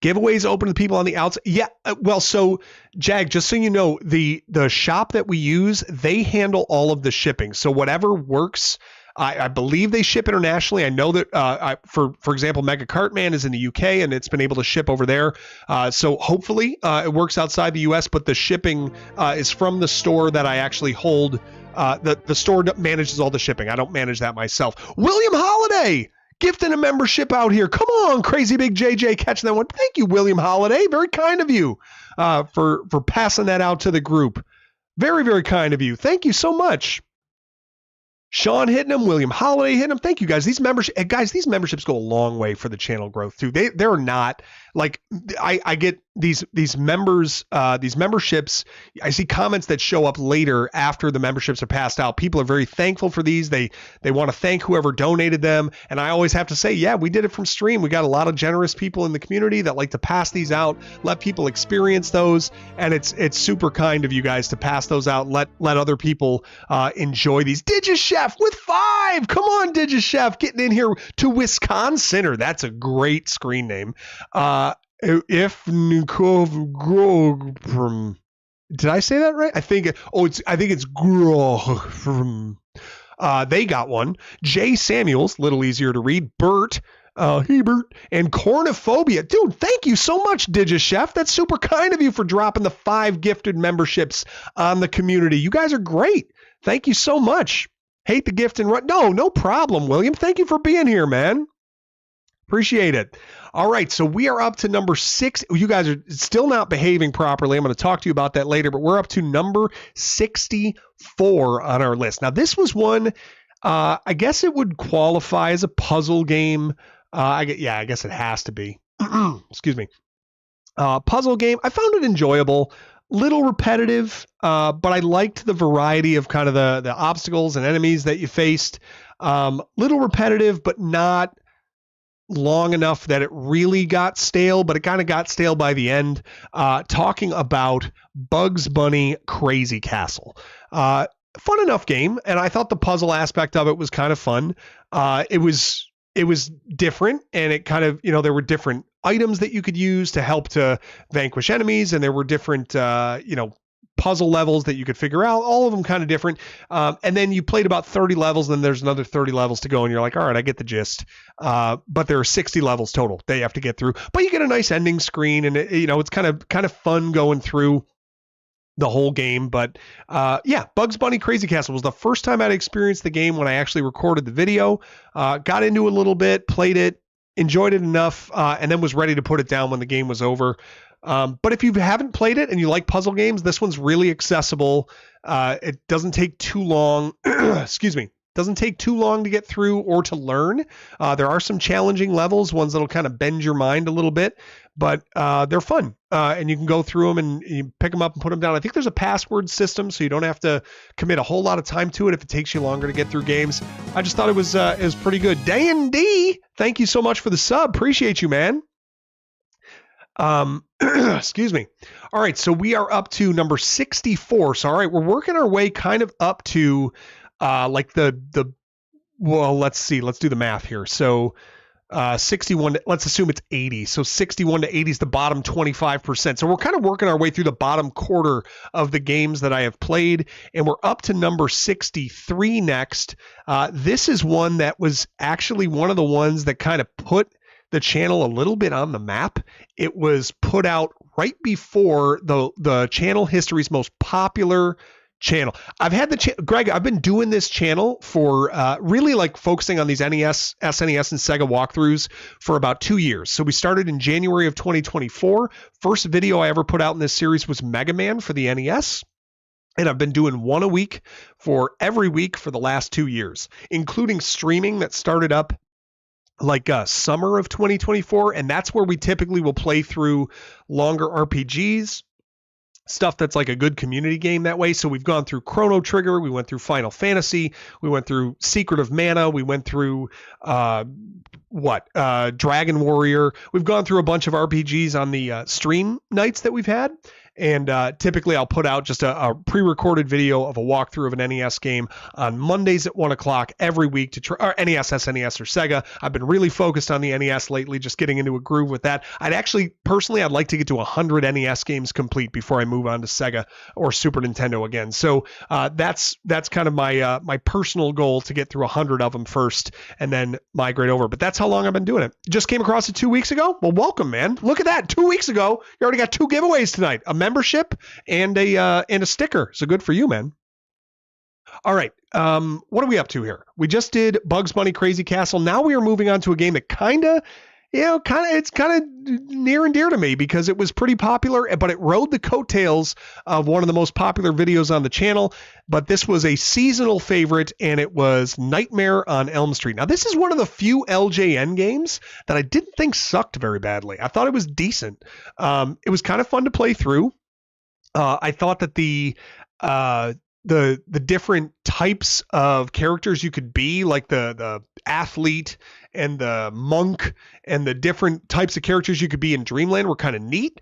Giveaways open to people on the outside. Yeah. Well, so Jag, just so you know, the shop that we use, they handle all of the shipping. So whatever works. I believe they ship internationally. I know that, for example, Mega Cartman is in the UK and it's been able to ship over there. So hopefully it works outside the US, but the shipping is from the store that I actually hold. The store manages all the shipping. I don't manage that myself. William Holiday gifting a membership out here. Come on, Crazy Big JJ, catching that one. Thank you, William Holiday. Very kind of you for passing that out to the group. Very, very kind of you. Thank you so much. Sean hitting them, William Holiday hitting them. Thank you guys. These memberships go a long way for the channel growth too. They're not like I get these members, these memberships. I see comments that show up later after the memberships are passed out. People are very thankful for these. They want to thank whoever donated them. And I always have to say, yeah, we did it from stream. We got a lot of generous people in the community that like to pass these out, let people experience those. And it's super kind of you guys to pass those out. Let other people enjoy these. Digichef with 5. Come on, Digichef, getting in here to Wisconsin. That's a great screen name. If Nikov from, did I say that right? I think it's from. They got one. Jay Samuels, little easier to read. Bert, Hebert, and Cornophobia. Dude, thank you so much, Digichef. That's super kind of you for dropping the 5 gifted memberships on the community. You guys are great. Thank you so much. Hate the gift and run. No problem, William. Thank you for being here, man. Appreciate it. All right, so we are up to number 6. You guys are still not behaving properly. I'm going to talk to you about that later, but we're up to number 64 on our list. Now, this was one, I guess it would qualify as a puzzle game. I guess it has to be. Excuse me. Puzzle game. I found it enjoyable. Little repetitive, but I liked the variety of kind of the obstacles and enemies that you faced. Little repetitive, but not long enough that it really got stale, but it kind of got stale by the end, talking about Bugs Bunny Crazy Castle. Fun enough game, and I thought the puzzle aspect of it was kind of fun. It was different, and it kind of, there were different items that you could use to help to vanquish enemies, and there were different puzzle levels that you could figure out, all of them kind of different. And then you played about 30 levels, and then there's another 30 levels to go, and you're like, all right, I get the gist. But there are 60 levels total that you have to get through. But you get a nice ending screen, and it's kind of fun going through the whole game. But Bugs Bunny Crazy Castle was the first time I'd experienced the game when I actually recorded the video, got into it a little bit, played it, enjoyed it enough, and then was ready to put it down when the game was over. But if you haven't played it and you like puzzle games, this one's really accessible. It doesn't take too long. Excuse me. Doesn't take too long to get through or to learn. There are some challenging levels, ones that'll kind of bend your mind a little bit, but they're fun. And you can go through them and you pick them up and put them down. I think there's a password system, so you don't have to commit a whole lot of time to it if it takes you longer to get through games. I just thought it was pretty good. Dan D, thank you so much for the sub. Appreciate you, man. Excuse me. All right, so we are up to number 64. So all right, we're working our way kind of up to like well, let's see. Let's do the math here. So 61, let's assume it's 80. So 61 to 80 is the bottom 25%. So we're kind of working our way through the bottom quarter of the games that I have played, and we're up to number 63 next. This is one that was actually one of the ones that kind of put the channel a little bit on the map. It was put out right before the channel history's most popular channel. I've had Greg, I've been doing this channel for really like focusing on these NES, SNES, and Sega walkthroughs for about 2 years. So we started in January of 2024. First video I ever put out in this series was Mega Man for the NES. And I've been doing one a week for every week for the last 2 years, including streaming that started up like summer of 2024. And that's where we typically will play through longer RPGs, stuff that's like a good community game that way. So we've gone through Chrono Trigger, we went through Final Fantasy, we went through Secret of Mana, we went through Dragon Warrior. We've gone through a bunch of RPGs on the stream nights that we've had. And typically I'll put out just a pre-recorded video of a walkthrough of an NES game on Mondays at 1 o'clock every week to try, or NES, SNES, or Sega. I've been really focused on the NES lately, just getting into a groove with that. I'd like to get to 100 NES games complete before I move on to Sega or Super Nintendo again. So that's kind of my personal goal, to get through 100 of them first and then migrate over. But that's how long I've been doing it. Just came across it 2 weeks ago. Well, welcome, man. Look at that. 2 weeks ago, you already got 2 giveaways tonight. Membership and a sticker. So good for you, man. All right. What are we up to here? We just did Bugs Bunny Crazy Castle. Now we are moving on to a game that it's kind of near and dear to me because it was pretty popular, but it rode the coattails of one of the most popular videos on the channel. But this was a seasonal favorite, and it was Nightmare on Elm Street. Now, this is one of the few LJN games that I didn't think sucked very badly. I thought it was decent. It was kind of fun to play through. I thought that the different types of characters you could be, like the athlete and the monk, and the different types of characters you could be in Dreamland were kind of neat.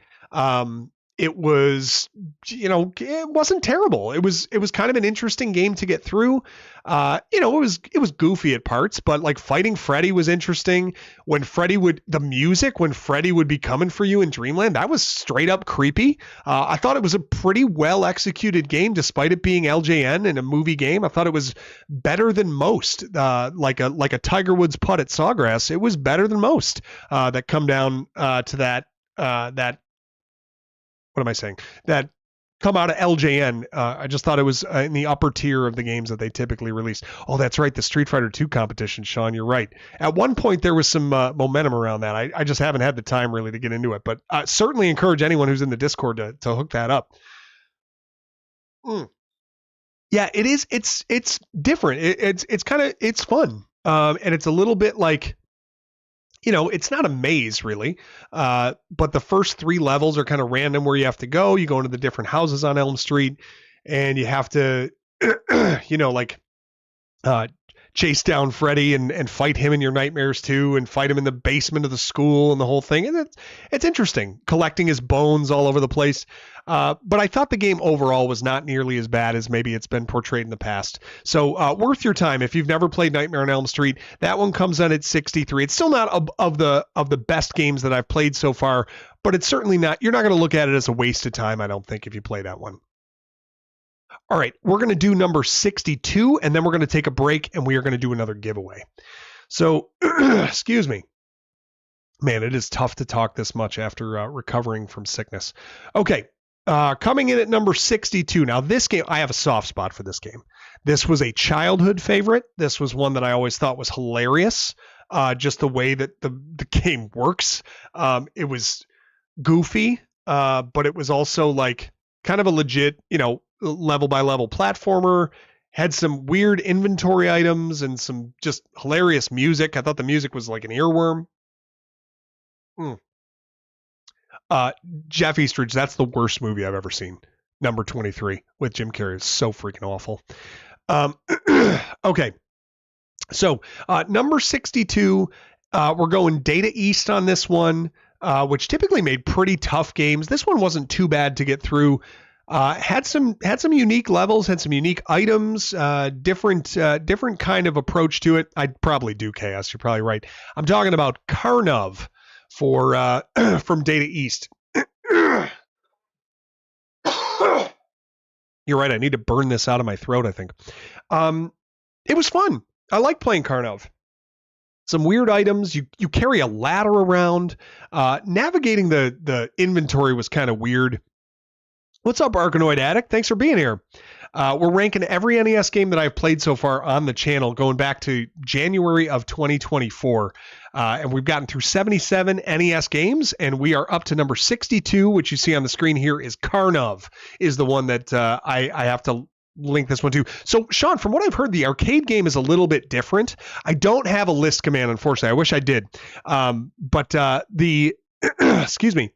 It was, it wasn't terrible. It was kind of an interesting game to get through. It was goofy at parts, but like fighting Freddy was interesting. When Freddy would be coming for you in Dreamland, that was straight up creepy. I thought it was a pretty well executed game, despite it being LJN and a movie game. I thought it was better than most. Like a Tiger Woods putt at Sawgrass, it was better than most that come down to that. What am I saying? That come out of LJN. I just thought it was in the upper tier of the games that they typically release. Oh, that's right. The Street Fighter 2 competition, Sean, you're right. At one point, there was some momentum around that. I just haven't had the time really to get into it, but I certainly encourage anyone who's in the Discord to hook that up. Yeah, it is. It's different. It's fun. And it's a little bit like, it's not a maze really, but the first 3 levels are kind of random where you have to go. You go into the different houses on chase down Freddy and fight him in your nightmares too, and fight him in the basement of the school and the whole thing. And it's interesting, collecting his bones all over the place. But I thought the game overall was not nearly as bad as maybe it's been portrayed in the past. So worth your time if you've never played Nightmare on Elm Street. That one comes in at 63. It's still not of the best games that I've played so far, but it's certainly not. You're not going to look at it as a waste of time, I don't think, if you play that one. All right, we're going to do number 62, and then we're going to take a break, and we are going to do another giveaway. So, excuse me. Man, it is tough to talk this much after recovering from sickness. Okay, coming in at number 62. Now, this game, I have a soft spot for this game. This was a childhood favorite. This was one that I always thought was hilarious, just the way that the game works. It was goofy, but it was also like kind of a legit, level by level platformer. Had some weird inventory items and some just hilarious music. I thought the music was like an earworm. Jeff Eastridge, that's the worst movie I've ever seen. Number 23 with Jim Carrey is so freaking awful. Okay. So number 62, we're going Data East on this one, which typically made pretty tough games. This one wasn't too bad to get through. Had some unique levels, had some unique items, different kind of approach to it. I'd probably do Chaos. You're probably right. I'm talking about Karnov for from Data East. You're right. I need to burn this out of my throat, I think. It was fun. I like playing Karnov. Some weird items. You carry a ladder around. Navigating the inventory was kind of weird. What's up, Arkanoid Addict? Thanks for being here. We're ranking every NES game that I've played so far on the channel, going back to January of 2024. And we've gotten through 77 NES games, and we are up to number 62, which you see on the screen here is Karnov, is the one that I have to link this one to. So, Sean, from what I've heard, the arcade game is a little bit different. I don't have a list command, unfortunately. I wish I did. But the, excuse me,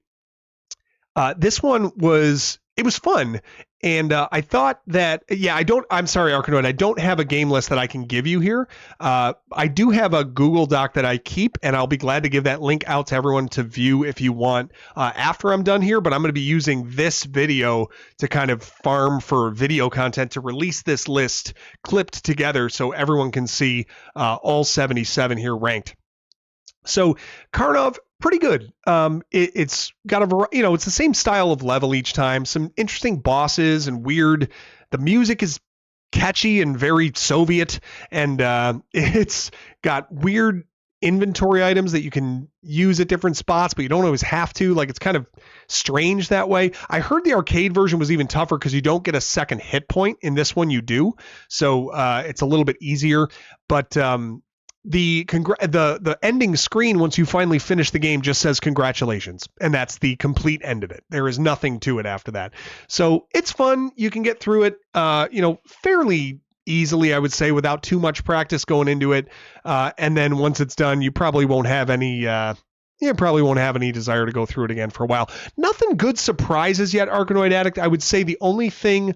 this one was... It was fun, and I thought that, I'm sorry, Arkanoid, I don't have a game list that I can give you here. I do have a Google Doc that I keep, and I'll be glad to give that link out to everyone to view if you want after I'm done here, but I'm going to be using this video to kind of farm for video content to release this list clipped together so everyone can see all 77 here ranked. So Karnov, pretty good. It's got it's the same style of level each time. Some interesting bosses and weird. The music is catchy and very Soviet, and it's got weird inventory items that you can use at different spots, but you don't always have to. Like, it's kind of strange that way. I heard the arcade version was even tougher because you don't get a second hit point. In this one, you do. So it's a little bit easier, but the ending screen once you finally finish the game just says congratulations, and that's the complete end of it. There is nothing to it after that. So it's fun. You can get through it fairly easily, I would say, without too much practice going into it. And then once it's done, you probably won't have any desire to go through it again for a while. Nothing good surprises yet, Arkanoid Addict. I would say the only thing,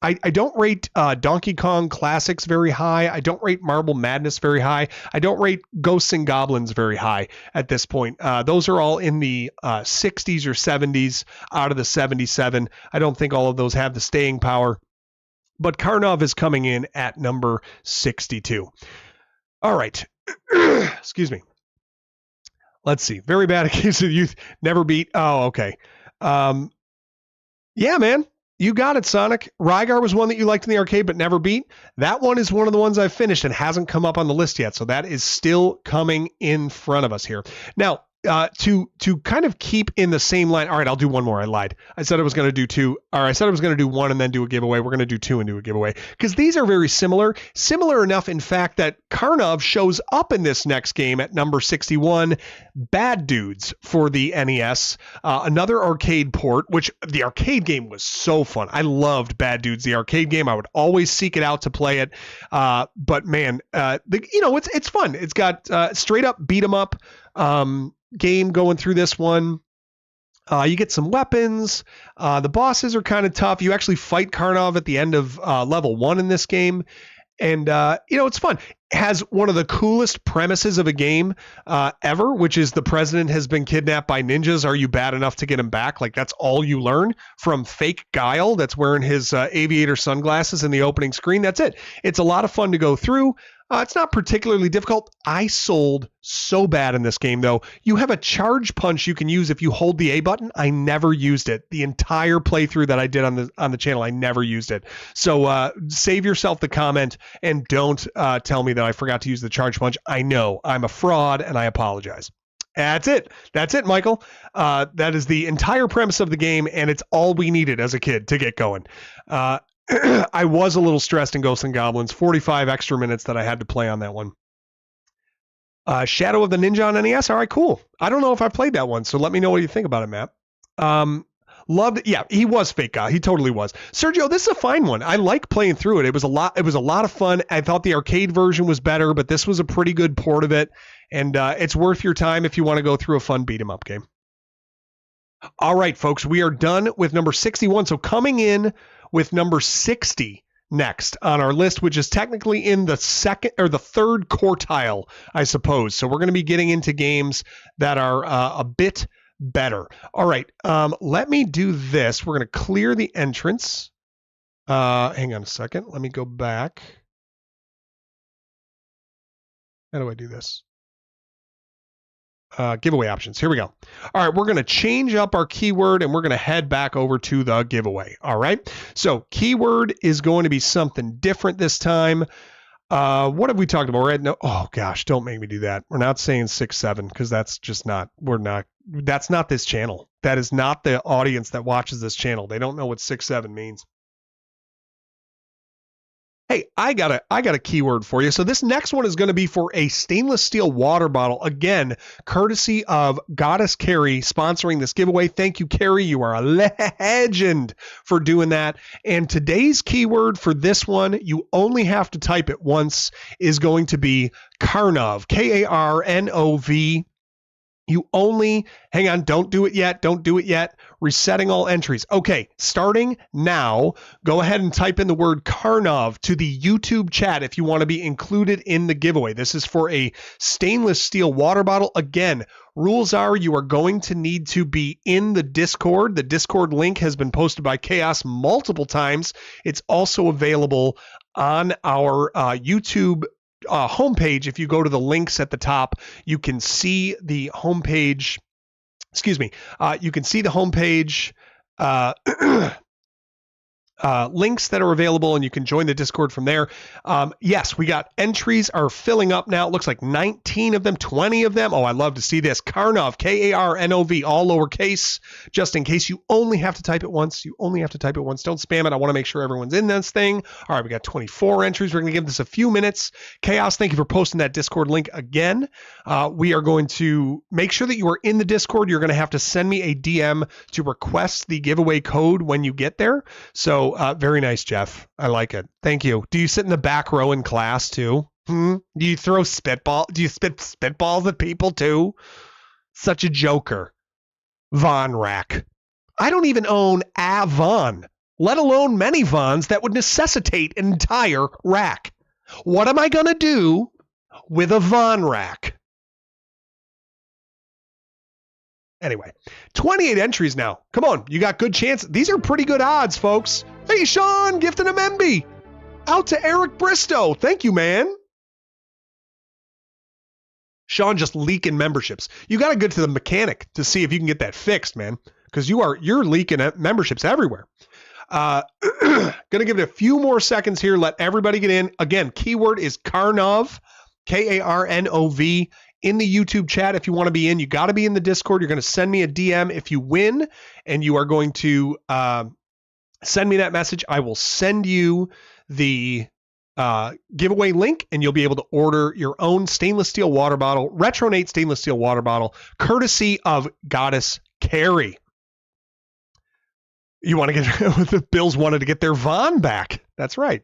I don't rate Donkey Kong Classics very high. I don't rate Marble Madness very high. I don't rate Ghosts and Goblins very high at this point. Those are all in the 60s or 70s out of the 77. I don't think all of those have the staying power. But Karnov is coming in at number 62. All right. Excuse me. Let's see. Very bad case of youth. Never beat. Oh, okay. Yeah, man. You got it, Sonic. Rygar was one that you liked in the arcade but never beat. That one is one of the ones I've finished and hasn't come up on the list yet. So that is still coming in front of us here. Now, to kind of keep in the same line. All right, I'll do one more. I lied. I said I was going to do two. Or I said I was going to do one and then do a giveaway. We're going to do two and do a giveaway because these are very similar. Similar enough, in fact, that Karnov shows up in this next game at number 61, Bad Dudes for the NES. Another arcade port, which the arcade game was so fun. I loved Bad Dudes, the arcade game. I would always seek it out to play it. But man, it's fun. It's got straight up beat 'em up. Game going through this one. You get some weapons. The bosses are kind of tough. You actually fight Karnov at the end of level 1 in this game. And, it's fun. has one of the coolest premises of a game ever, which is the president has been kidnapped by ninjas. Are you bad enough to get him back? Like, that's all you learn from fake Guile that's wearing his aviator sunglasses in the opening screen. That's it. It's a lot of fun to go through. It's not particularly difficult. I sold so bad in this game, though. You have a charge punch you can use if you hold the A button. I never used it. The entire playthrough that I did on the channel, I never used it. So save yourself the comment and don't tell me that I forgot to use the charge punch. I know I'm a fraud and I apologize. That's it. That's it, Michael. That is the entire premise of the game, and it's all we needed as a kid to get going. I was a little stressed in Ghosts and Goblins. 45 extra minutes that I had to play on that one. Shadow of the Ninja on NES. All right, cool. I don't know if I played that one, so let me know what you think about it, Matt. Loved it. Yeah, he was fake guy. He totally was. Sergio, this is a fine one. I like playing through it. It was a lot of fun. I thought the arcade version was better, but this was a pretty good port of it, and it's worth your time if you want to go through a fun beat 'em up game. All right, folks, we are done with number 61. So coming in with number 60 next on our list, which is technically in the second or the third quartile, I suppose. So we're going to be getting into games that are a bit better. All right, let me do this. We're going to clear the entrance. Hang on a second. Let me go back. How do I do this? Giveaway options. Here we go. All right, we're going to change up our keyword and we're going to head back over to the giveaway. All right, so keyword is going to be something different this time. What have we talked about? Right? No, oh gosh, don't make me do that. We're not saying 6, 7 because that's just not. That's not this channel. That is not the audience that watches this channel. They don't know what 6, 7 means. Hey, I got a keyword for you. So this next one is going to be for a stainless steel water bottle. Again, courtesy of Goddess Carrie sponsoring this giveaway. Thank you, Carrie. You are a legend for doing that. And today's keyword for this one, you only have to type it once, is going to be Karnov, Karnov. You only, hang on, don't do it yet. Don't do it yet. Resetting all entries. Okay, starting now, go ahead and type in the word Karnov to the YouTube chat if you want to be included in the giveaway. This is for a stainless steel water bottle. Again, rules are you are going to need to be in the Discord. The Discord link has been posted by Chaos multiple times. It's also available on our YouTube homepage. If you go to the links at the top, you can see the homepage. Excuse me. You can see the homepage links that are available, and you can join the Discord from there. Yes, we got entries are filling up now. It looks like 19 of them, 20 of them. Oh, I love to see this. Karnov, Karnov, all lowercase, just in case. You only have to type it once. You only have to type it once. Don't spam it. I want to make sure everyone's in this thing. All right, we got 24 entries. We're going to give this a few minutes. Chaos, thank you for posting that Discord link again. We are going to make sure that you are in the Discord. You're going to have to send me a DM to request the giveaway code when you get there. So very nice, Jeff. I like it. Thank you. Do you sit in the back row in class too? Do you throw spitball? Do you spit spitballs at people too? Such a joker. Von Rack. I don't even own a Von, let alone many Vons that would necessitate an entire rack. What am I going to do with a Von Rack? Anyway, 28 entries now. Come on, you got good chance. These are pretty good odds, folks. Hey, Sean, gifting a Memby. Out to Eric Bristow. Thank you, man. Sean just leaking memberships. You got to go to the mechanic to see if you can get that fixed, man, because you're leaking memberships everywhere. Gonna give it a few more seconds here. Let everybody get in. Again, keyword is Karnov, Karnov. In the YouTube chat, if you want to be in, you got to be in the Discord. You're going to send me a DM if you win, and you are going to send me that message. I will send you the giveaway link, and you'll be able to order your own stainless steel water bottle, Retronate stainless steel water bottle, courtesy of Goddess Carrie. You want to get the Bills wanted to get their Von back. That's right.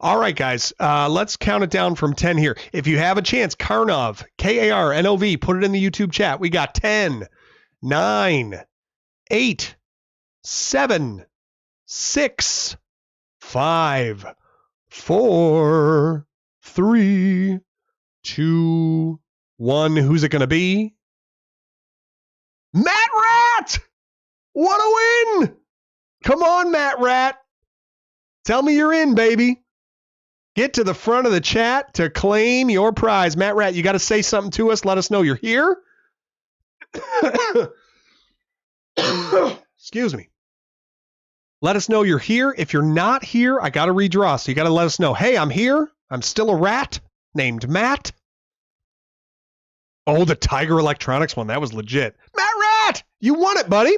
All right, guys. Let's count it down from 10 here. If you have a chance, Karnov, Karnov, put it in the YouTube chat. We got 10, 9, 8, 7, 6, 5, 4, 3, 2, 1. Who's it going to be? Matt Rat! What a win! Come on, Matt Rat. Tell me you're in, baby. Get to the front of the chat to claim your prize. Matt Rat, you got to say something to us. Let us know you're here. Excuse me. Let us know you're here. If you're not here, I got to redraw. So you got to let us know, hey, I'm here. I'm still a rat named Matt. Oh, the Tiger Electronics one. That was legit. Matt Rat, you won it, buddy.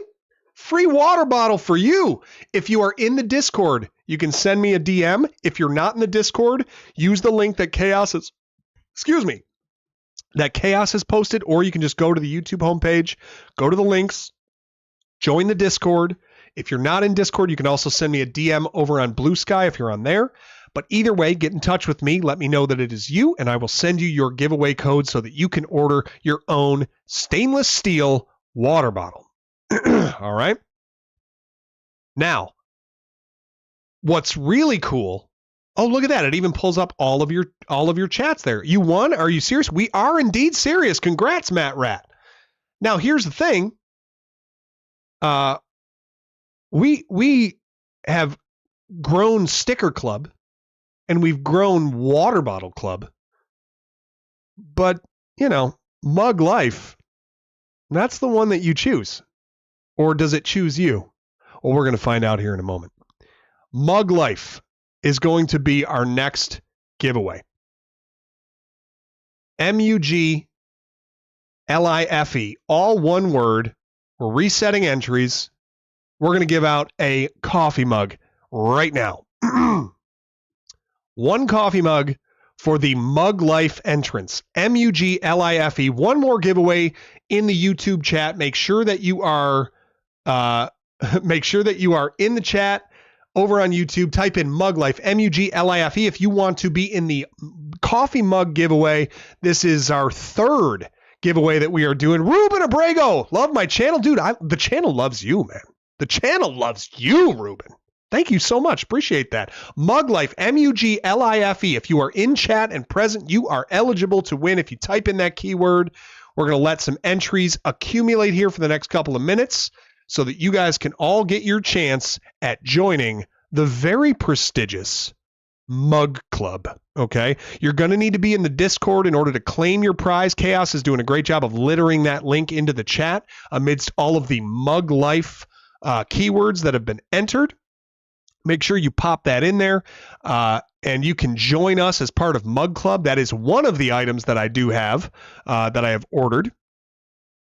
Free water bottle for you. If you are in the Discord, you can send me a DM. If you're not in the Discord, use the link that Chaos has, that Chaos has posted, or you can just go to the YouTube homepage, go to the links, join the Discord. If you're not in Discord, you can also send me a DM over on Blue Sky if you're on there. But either way, get in touch with me. Let me know that it is you, and I will send you your giveaway code so that you can order your own stainless steel water bottle. All right. Now, what's really cool. Oh, look at that. It even pulls up all of your chats there. You won? Are you serious? We are indeed serious. Congrats, Matt Rat. Now, here's the thing. We have grown Sticker Club and we've grown Water Bottle Club. But, Mug Life, that's the one that you choose. Or does it choose you? Well, we're going to find out here in a moment. Mug Life is going to be our next giveaway. MUGLIFE, all one word. We're resetting entries. We're going to give out a coffee mug right now. One coffee mug for the Mug Life entrance. MUGLIFE. One more giveaway in the YouTube chat. Make sure that you are in the chat over on YouTube. Type in Mug Life, MUGLIFE. If you want to be in the coffee mug giveaway, this is our third giveaway that we are doing. Ruben Abrego, love my channel, dude. The channel loves you, man. The channel loves you, Ruben. Thank you so much. Appreciate that. Mug Life, MUGLIFE. If you are in chat and present, you are eligible to win. If you type in that keyword, we're going to let some entries accumulate here for the next couple of minutes so that you guys can all get your chance at joining the very prestigious Mug Club. Okay? You're going to need to be in the Discord in order to claim your prize. Chaos is doing a great job of littering that link into the chat amidst all of the Mug Life keywords that have been entered. Make sure you pop that in there, and you can join us as part of Mug Club. That is one of the items that I do have, that I have ordered.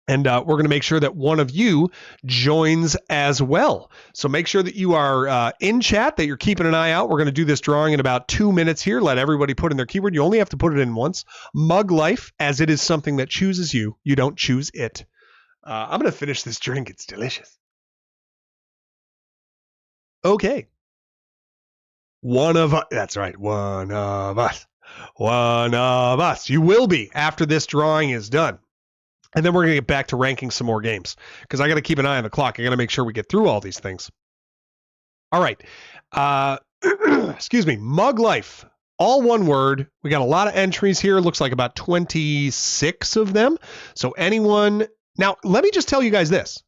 And we're going to make sure that one of you joins as well. So make sure that you are in chat, that you're keeping an eye out. We're going to do this drawing in about 2 minutes here. Let everybody put in their keyword. You only have to put it in once. Mug Life, as it is something that chooses you. You don't choose it. I'm going to finish this drink. It's delicious. Okay. One of us. That's right. One of us. One of us. You will be after this drawing is done. And then we're going to get back to ranking some more games because I got to keep an eye on the clock. I got to make sure we get through all these things. All right. Excuse me. Mug Life. All one word. We got a lot of entries here. Looks like about 26 of them. So anyone. Now, let me just tell you guys this.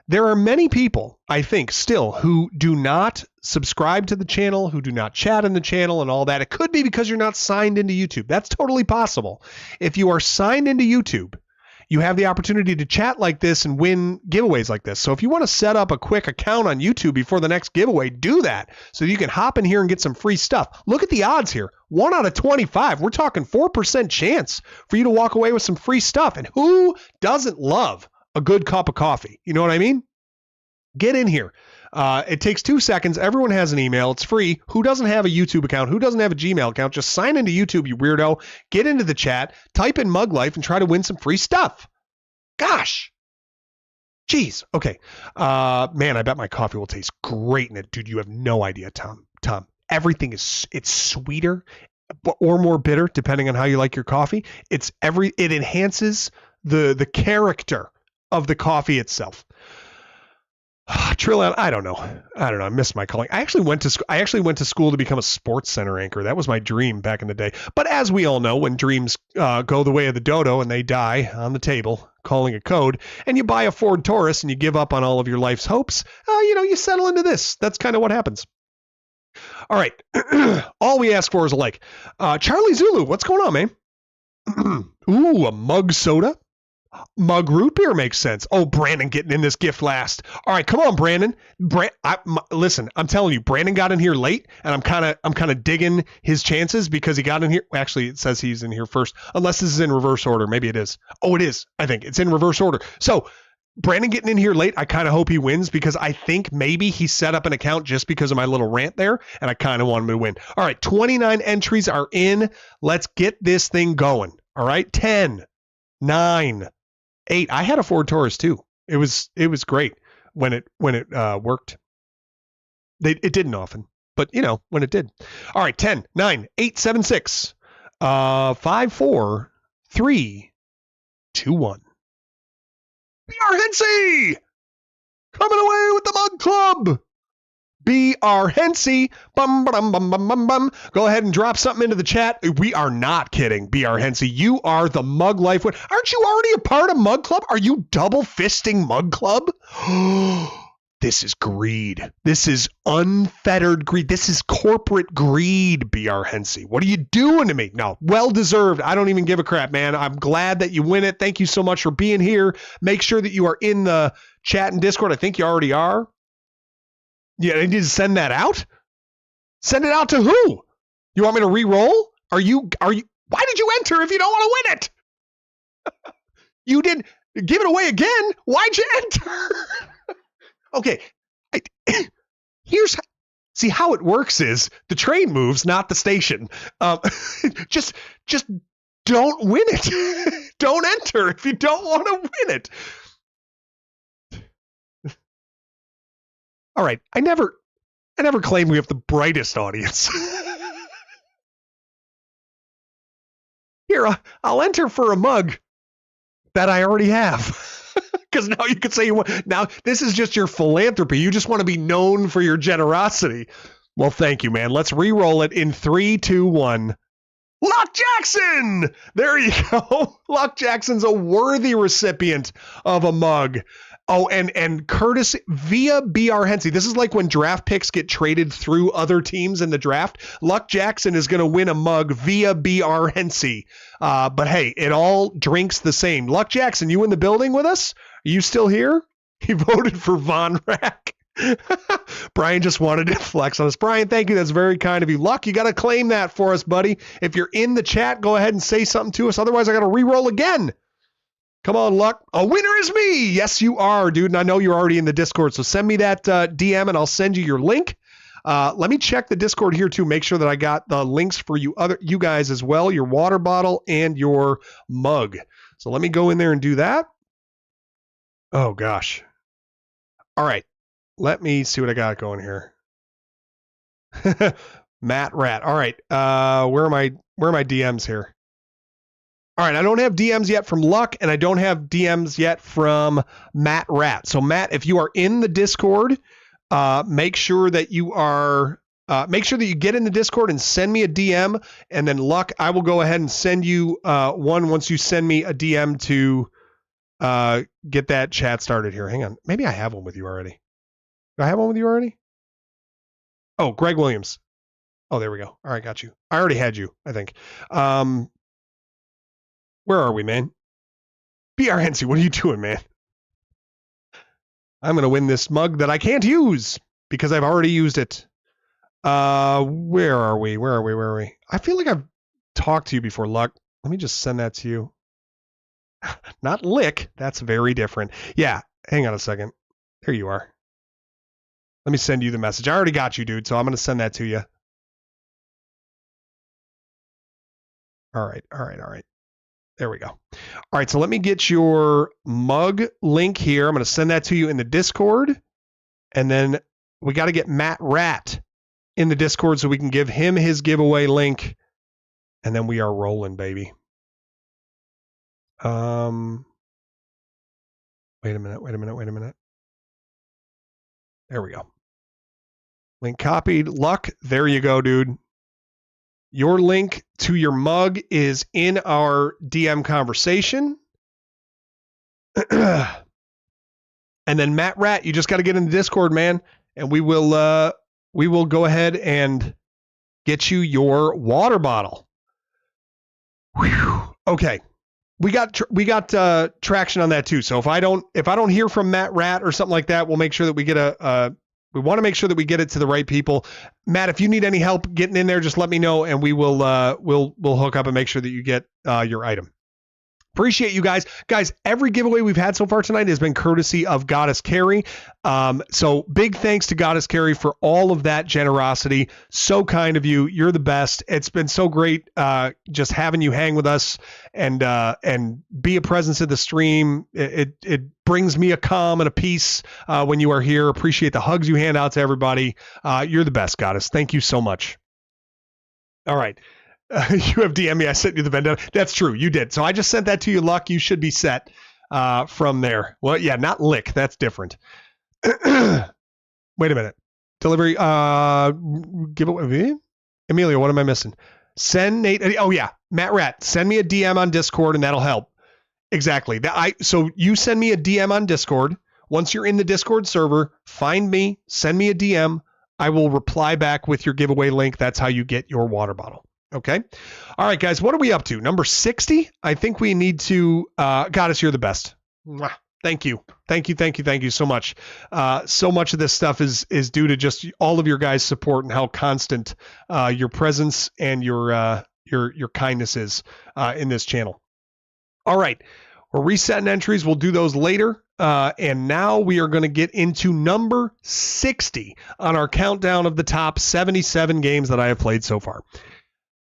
There are many people, I think, still who do not subscribe to the channel, who do not chat in the channel and all that. It could be because you're not signed into YouTube. That's totally possible. If you are signed into YouTube, you have the opportunity to chat like this and win giveaways like this. So if you want to set up a quick account on YouTube before the next giveaway, do that so you can hop in here and get some free stuff. Look at the odds here. 1 out of 25. We're talking 4% chance for you to walk away with some free stuff. And who doesn't love a good cup of coffee? You know what I mean? Get in here. It takes 2 seconds. Everyone has an email. It's free. Who doesn't have a YouTube account? Who doesn't have a Gmail account? Just sign into YouTube, you weirdo. Get into the chat, type in Mug Life, and try to win some free stuff. Gosh. Jeez. Okay. Man, I bet my coffee will taste great in it. Dude, you have no idea, Tom. Everything it's sweeter or more bitter, depending on how you like your coffee. It enhances the character of the coffee itself. Trillion, I don't know. I missed my calling. I actually went to school to become a sports center anchor. That was my dream back in the day. But as we all know, when dreams go the way of the dodo and they die on the table, calling a code, and you buy a Ford Taurus and you give up on all of your life's hopes, you settle into this. That's kind of what happens. All right. All we ask for is a like. Charlie Zulu, what's going on, man? Ooh, a mug soda. Mug root beer makes sense. Oh, Brandon getting in this gift last. All right, come on, Brandon. Listen, I'm telling you, Brandon got in here late, and I'm kind of digging his chances because he got in here. Actually, it says he's in here first, unless this is in reverse order. Maybe it is. Oh, it is. I think it's in reverse order. So Brandon getting in here late, I kind of hope he wins because I think maybe he set up an account just because of my little rant there, and I kind of want him to win. All right, 29 entries are in. Let's get this thing going. All right, 10, 9, 8. I had a Ford Taurus too. It was great when it worked. It didn't often, but when it did. All right, 10, 9, 8, 7, 6, 5, 4, 3, 2, 1. BR Hensey coming away with the Mug Club. BR Hensey. Bum, bum, bum, bum, bum, bum. Go ahead and drop something into the chat. We are not kidding, BR Hensey. You are the Mug Life. Aren't you already a part of Mug Club? Are you double fisting Mug Club? This is greed. This is unfettered greed. This is corporate greed, BR Hensey. What are you doing to me? No, well deserved. I don't even give a crap, man. I'm glad that you win it. Thank you so much for being here. Make sure that you are in the chat and Discord. I think you already are. Yeah, I need to send that out? Send it out to who? You want me to re-roll? Are you why did you enter if you don't want to win it? You did give it away again. Why'd you enter? Okay. See how it works is the train moves, not the station. Just don't win it. Don't enter if you don't want to win it. All right. I never claim we have the brightest audience. Here, I'll enter for a mug that I already have. Because now you could say now this is just your philanthropy. You just want to be known for your generosity. Well, thank you, man. Let's re-roll it in 3, 2, 1. Luck Jackson! There you go. Luck Jackson's a worthy recipient of a mug. Oh, and Curtis via BR Hensey. This is like when draft picks get traded through other teams in the draft. Luck Jackson is going to win a mug via BR Hensey. But hey, it all drinks the same. Luck Jackson, you in the building with us? Are you still here? He voted for Von Rack. Brian just wanted to flex on us. Brian, thank you. That's very kind of you. Luck, you got to claim that for us, buddy. If you're in the chat, go ahead and say something to us. Otherwise, I got to re-roll again. Come on, Luck. A winner is me. Yes, you are, dude. And I know you're already in the Discord. So send me that DM and I'll send you your link. Let me check the Discord here too. Make sure that I got the links for you guys as well. Your water bottle and your mug. So let me go in there and do that. Oh gosh. All right. Let me see what I got going here. Matt Rat. All right. Where are my DMs here? All right, I don't have DMs yet from Luck, and I don't have DMs yet from Matt Rat. So, Matt, if you are in the Discord, make sure that you get in the Discord and send me a DM. And then, Luck, I will go ahead and send you one once you send me a DM to get that chat started here. Hang on. Maybe I have one with you already. Do I have one with you already? Oh, Greg Williams. Oh, there we go. All right, got you. I already had you, I think. Where are we, man? BR Hensey, what are you doing, man? I'm going to win this mug that I can't use because I've already used it. Where are we? I feel like I've talked to you before, Luck. Let me just send that to you. Not lick. That's very different. Yeah, hang on a second. There you are. Let me send you the message. I already got you, dude, so I'm going to send that to you. All right. There we go. All right, so let me get your mug link here. I'm going to send that to you in the Discord. And then we got to get Matt Rat in the Discord so we can give him his giveaway link. And then we are rolling, baby. Wait a minute. There we go. Link copied. Luck. There you go, dude. Your link to your mug is in our DM conversation. And then Matt Rat, you just got to get in the Discord, man, and we will go ahead and get you your water bottle. Whew. Okay. We got traction on that too. So if I don't hear from Matt Rat or something like that, we'll make sure that we get we want to make sure that we get it to the right people. Matt, if you need any help getting in there, just let me know and we will we'll hook up and make sure that you get your item. Appreciate you guys. Guys, every giveaway we've had so far tonight has been courtesy of Goddess Carrie. So big thanks to Goddess Carrie for all of that generosity. So kind of you. You're the best. It's been so great just having you hang with us and be a presence in the stream. It brings me a calm and a peace when you are here. Appreciate the hugs you hand out to everybody. You're the best, Goddess. Thank you so much. All right. You have DM me. I sent you the vendetta. That's true. You did. So I just sent that to you, Luck. You should be set from there. Well, yeah, not lick. That's different. Wait a minute. Delivery. Giveaway. Emilio, what am I missing? Send Nate. Oh, yeah. Matt Rat. Send me a DM on Discord and that'll help. Exactly. So you send me a DM on Discord. Once you're in the Discord server, find me, send me a DM. I will reply back with your giveaway link. That's how you get your water bottle. Okay. All right, guys, what are we up to? Number 60? I think we need to, Goddess, you're the best. Mwah. Thank you. Thank you so much. So much of this stuff is due to just all of your guys' support and how constant your presence and your kindness is in this channel. All right. We're resetting entries. We'll do those later. And now we are going to get into number 60 on our countdown of the top 77 games that I have played so far.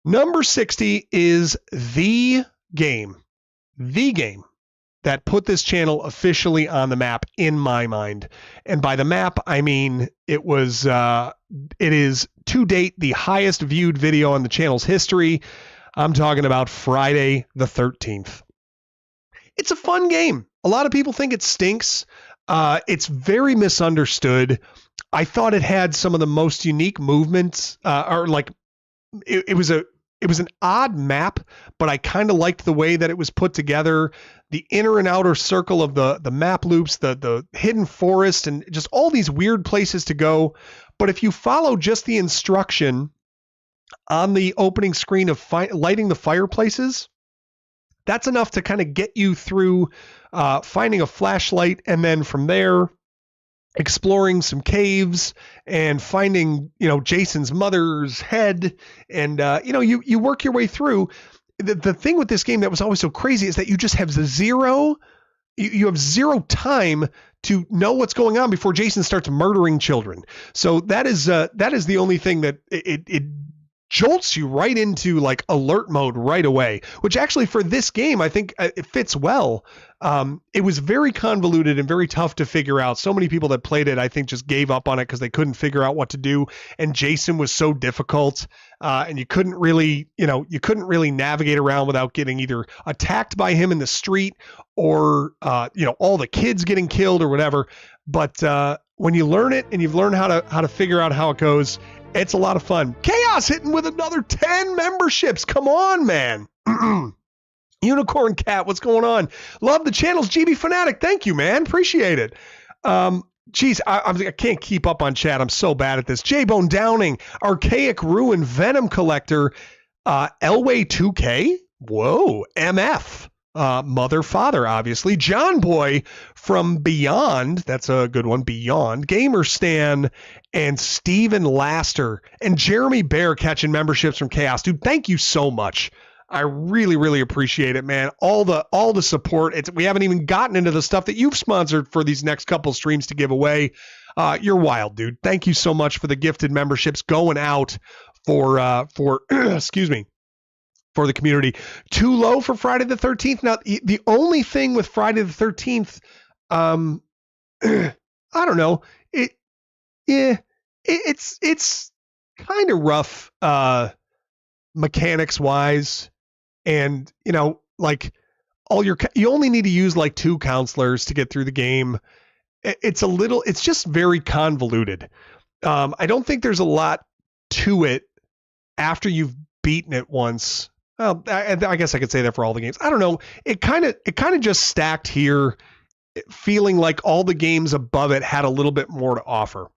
Number 60 is the game that put this channel officially on the map in my mind. And by the map, I mean it is to date the highest viewed video on the channel's history. I'm talking about Friday the 13th. It's a fun game. A lot of people think it stinks. It's very misunderstood. I thought it had some of the most unique movements, it was an odd map, but I kind of liked the way that it was put together. The inner and outer circle of the map loops, the hidden forest, and just all these weird places to go. But if you follow just the instruction on the opening screen of lighting the fireplaces, that's enough to kind of get you through finding a flashlight, and then from there, exploring some caves and finding, Jason's mother's head. And, you work your way through. The thing with this game that was always so crazy is that you just have you have zero time to know what's going on before Jason starts murdering children. So that is the only thing that it jolts you right into like alert mode right away, which actually for this game, I think it fits well. It was very convoluted and very tough to figure out. So many people that played it, I think, just gave up on it because they couldn't figure out what to do. And Jason was so difficult, and you couldn't really navigate around without getting either attacked by him in the street or, all the kids getting killed or whatever. But when you learn it and you've learned how to figure out how it goes, it's a lot of fun. Chaos hitting with another 10 memberships. Come on, man. Unicorn Cat, what's going on? Love the channels. GB Fanatic, thank you, man. Appreciate it. Geez, I can't keep up on chat. I'm so bad at this. J-Bone Downing, Archaic Ruin, Venom Collector, Elway 2K, whoa, MF, Mother Father, obviously, John Boy from Beyond, that's a good one, Beyond, Gamer Stan, and Steven Laster, and Jeremy Bear catching memberships from Chaos. Dude, thank you so much. I really, really appreciate it, man. All the support. We haven't even gotten into the stuff that you've sponsored for these next couple streams to give away. You're wild, dude. Thank you so much for the gifted memberships going out for excuse me, for the community. Too low for Friday the 13th. Now, the only thing with Friday the 13th, I don't know. It's kind of rough mechanics wise. And, you only need to use like 2 counselors to get through the game. it's just very convoluted. I don't think there's a lot to it after you've beaten it once. Well, I guess I could say that for all the games. I don't know. It kind of just stacked here, feeling like all the games above it had a little bit more to offer.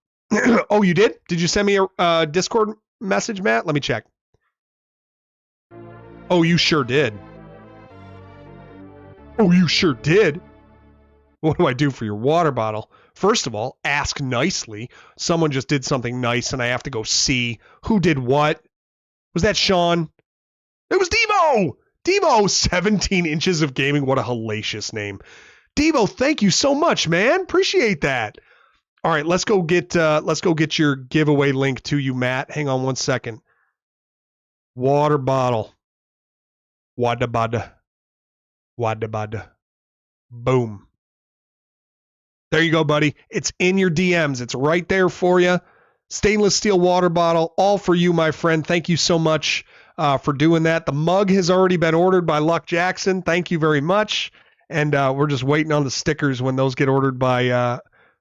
Oh, you did? Did you send me a Discord message, Matt? Let me check. Oh, you sure did. Oh, you sure did. What do I do for your water bottle? First of all, ask nicely. Someone just did something nice and I have to go see who did what. Was that Sean? It was Devo! Devo, 17 inches of gaming. What a hellacious name. Devo, thank you so much, man. Appreciate that. All right, let's go get your giveaway link to you, Matt. Hang on one second. Water bottle. Wada bada. Wada bada. Boom. There you go, buddy. It's in your DMs. It's right there for you. Stainless steel water bottle, all for you, my friend. Thank you so much for doing that. The mug has already been ordered by Luck Jackson. Thank you very much. And we're just waiting on the stickers when those get ordered by,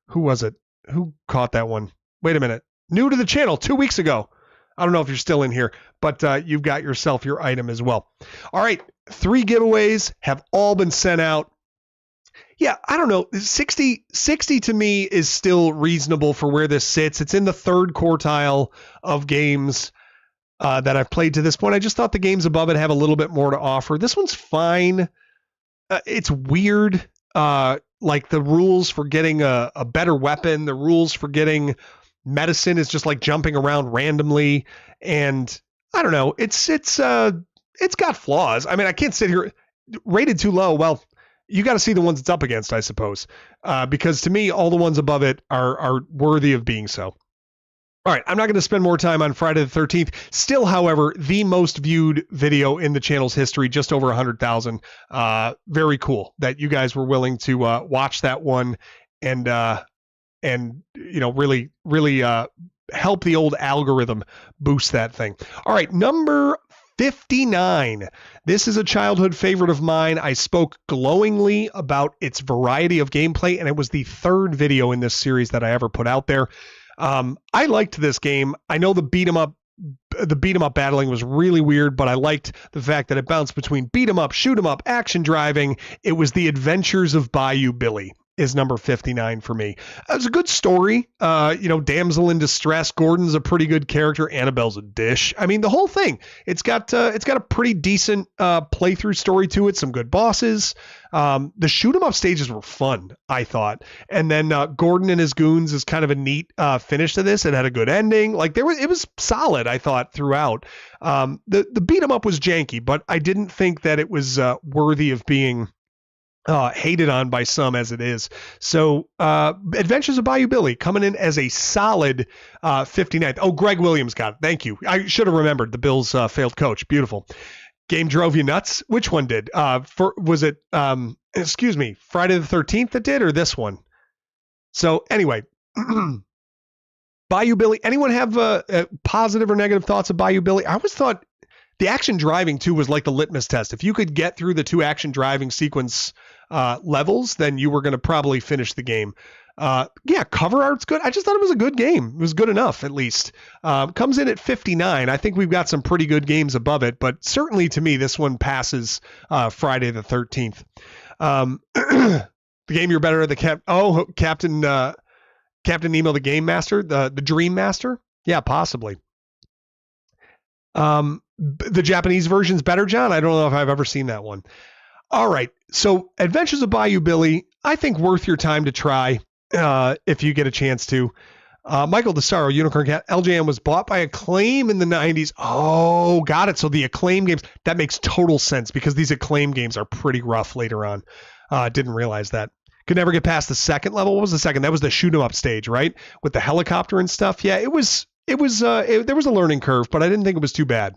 who was it? Who caught that one? Wait a minute. New to the channel 2 weeks ago. I don't know if you're still in here, but you've got yourself your item as well. All right. 3 giveaways have all been sent out. Yeah, I don't know. 60 to me is still reasonable for where this sits. It's in the third quartile of games that I've played to this point. I just thought the games above it have a little bit more to offer. This one's fine. It's weird. Like the rules for getting a better weapon, the rules for getting medicine is just like jumping around randomly. And I don't know. It's got flaws. I mean, I can't sit here rated too low. Well, you got to see the ones it's up against, I suppose, because to me, all the ones above it are worthy of being so. All right, I'm not going to spend more time on Friday the 13th. Still, however, the most viewed video in the channel's history, just over 100,000. Very cool that you guys were willing to watch that one and really help the old algorithm boost that thing. All right, number 59. This is a childhood favorite of mine. I spoke glowingly about its variety of gameplay, and it was the third video in this series that I ever put out there. I liked this game. I know the beat 'em up battling was really weird, but I liked the fact that it bounced between beat 'em up, shoot 'em up, action driving. It was The Adventures of Bayou Billy is number 59 for me. It was a good story. Damsel in distress. Gordon's a pretty good character. Annabelle's a dish. I mean, the whole thing. It's got a pretty decent playthrough story to it. Some good bosses. The shoot 'em up stages were fun, I thought. And then Gordon and his goons is kind of a neat finish to this. It had a good ending. Like it was solid, I thought, throughout. The beat 'em up was janky, but I didn't think that it was worthy of being hated on by some as it is. So Adventures of Bayou Billy coming in as a solid 59th. Oh, Greg Williams got it. Thank you. I should have remembered the Bills' failed coach. Beautiful. Game drove you nuts. Which one did? Was it, Friday the 13th that did, or this one? So anyway, Bayou Billy. Anyone have positive or negative thoughts of Bayou Billy? I always thought the action driving too was like the litmus test. If you could get through the 2 action driving sequence levels, then you were going to probably finish the game. Cover art's good. I just thought it was a good game. It was good enough, at least. Comes in at 59. I think we've got some pretty good games above it, but certainly to me, this one passes Friday the 13th. The game you're better at Captain Nemo, the Game Master, the Dream Master. Yeah, possibly. The Japanese version's better, John. I don't know if I've ever seen that one. All right. So Adventures of Bayou Billy, I think worth your time to try if you get a chance to. Michael DeSaro, Unicorn Cat, LJM was bought by Acclaim in the 90s. Oh, got it. So the Acclaim games, that makes total sense because these Acclaim games are pretty rough later on. Didn't realize that. Could never get past the second level. What was the second? That was the shoot 'em up stage, right? With the helicopter and stuff. Yeah, there was a learning curve, but I didn't think it was too bad.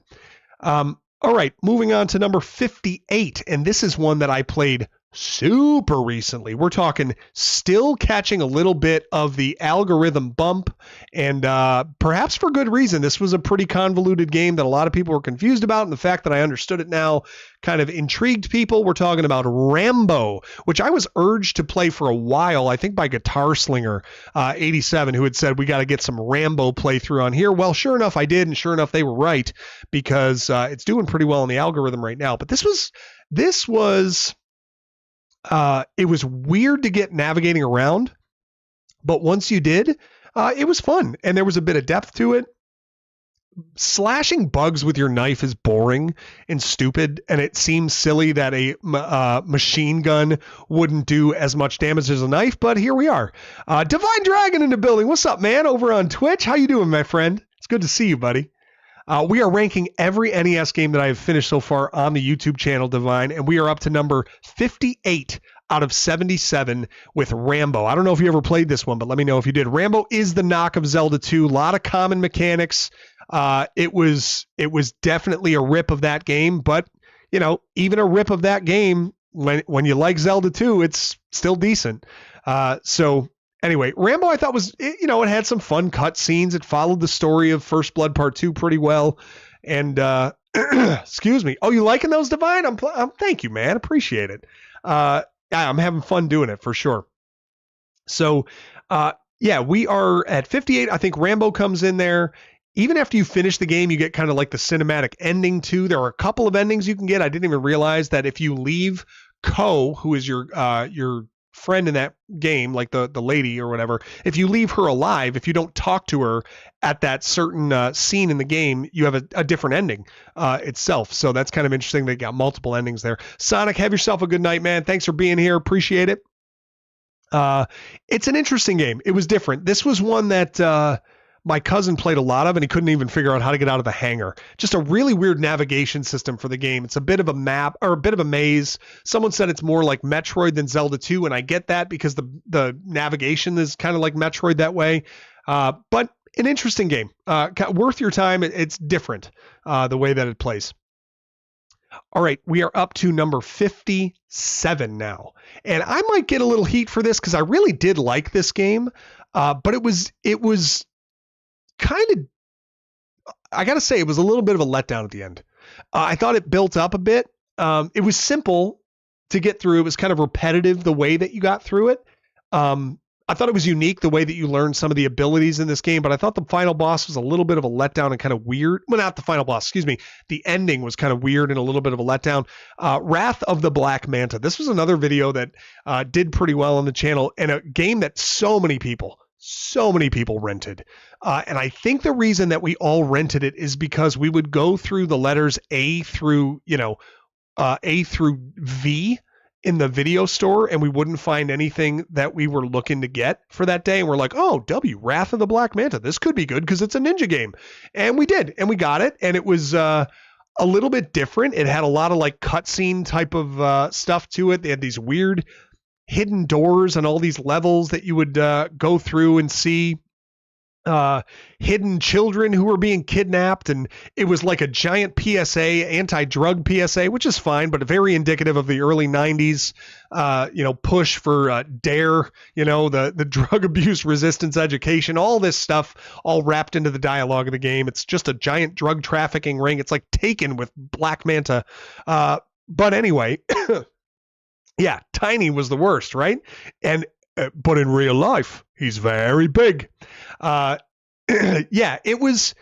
All right, moving on to number 58, and this is one that I played super recently. We're talking still catching a little bit of the algorithm bump, and perhaps for good reason. This was a pretty convoluted game that a lot of people were confused about, and the fact that I understood it now kind of intrigued people. We're talking about Rambo, which I was urged to play for a while, I think by Guitar Slinger 87, who had said we got to get some Rambo playthrough on here. Well, sure enough, I did, and sure enough, they were right, because it's doing pretty well in the algorithm right now. But this was it was weird to get navigating around, but once you did, it was fun, and there was a bit of depth to it. Slashing bugs with your knife is boring and stupid, and it seems silly that a machine gun wouldn't do as much damage as a knife, but here we are. Divine Dragon in the building. What's up, man? Over on Twitch. How you doing, my friend? It's good to see you, buddy. We are ranking every NES game that I have finished so far on the YouTube channel, Divine, and we are up to number 58 out of 77 with Rambo. I don't know if you ever played this one, but let me know if you did. Rambo is the knock of Zelda 2. A lot of common mechanics. It was definitely a rip of that game, but you know, even a rip of that game, when you like Zelda 2, it's still decent. So anyway, Rambo I thought was, you know, it had some fun cut scenes. It followed the story of First Blood Part 2 pretty well. And excuse me. Oh, you liking those, Divine? Thank you, man. Appreciate it. I'm having fun doing it for sure. So yeah, we are at 58. I think Rambo comes in there. Even after you finish the game, you get kind of like the cinematic ending too. There are a couple of endings you can get. I didn't even realize that if you leave Ko, who is your friend in that game, like the lady or whatever, if you leave her alive, if you don't talk to her at that certain scene in the game, you have a different ending itself. So that's kind of interesting. They got multiple endings there. Sonic, have yourself a good night, man. Thanks for being here. Appreciate it. It's an interesting game. It was different. This was one that my cousin played a lot of, and he couldn't even figure out how to get out of the hangar. Just a really weird navigation system for the game. It's a bit of a map, or a bit of a maze. Someone said it's more like Metroid than Zelda 2, and I get that because the navigation is kind of like Metroid that way. But an interesting game. Worth your time. It's different, the way that it plays. All right, we are up to number 57 now. And I might get a little heat for this because I really did like this game, but it was kind of, I got to say, it was a little bit of a letdown at the end. I thought it built up a bit. It was simple to get through. It was kind of repetitive the way that you got through it. I thought it was unique the way that you learned some of the abilities in this game, but I thought the final boss was a little bit of a letdown and kind of weird. Well, not the final boss, excuse me. The ending was kind of weird and a little bit of a letdown. Wrath of the Black Manta. This was another video that did pretty well on the channel, and a game that so many people rented. And I think the reason that we all rented it is because we would go through the letters A through V in the video store, and we wouldn't find anything that we were looking to get for that day. And we're like, oh, Wrath of the Black Manta. This could be good because it's a ninja game. And we did, and we got it. And it was a little bit different. It had a lot of like cutscene type of stuff to it. They had these weird hidden doors on all these levels that you would go through and see hidden children who were being kidnapped, and it was like a giant PSA, anti-drug PSA, which is fine, but very indicative of the early 90s push for DARE, the drug abuse resistance education, all this stuff all wrapped into the dialogue of the game. It's just a giant drug trafficking ring. It's like Taken with Black Manta. But anyway, yeah, Tiny was the worst, right? And but in real life, he's very big. Yeah, it was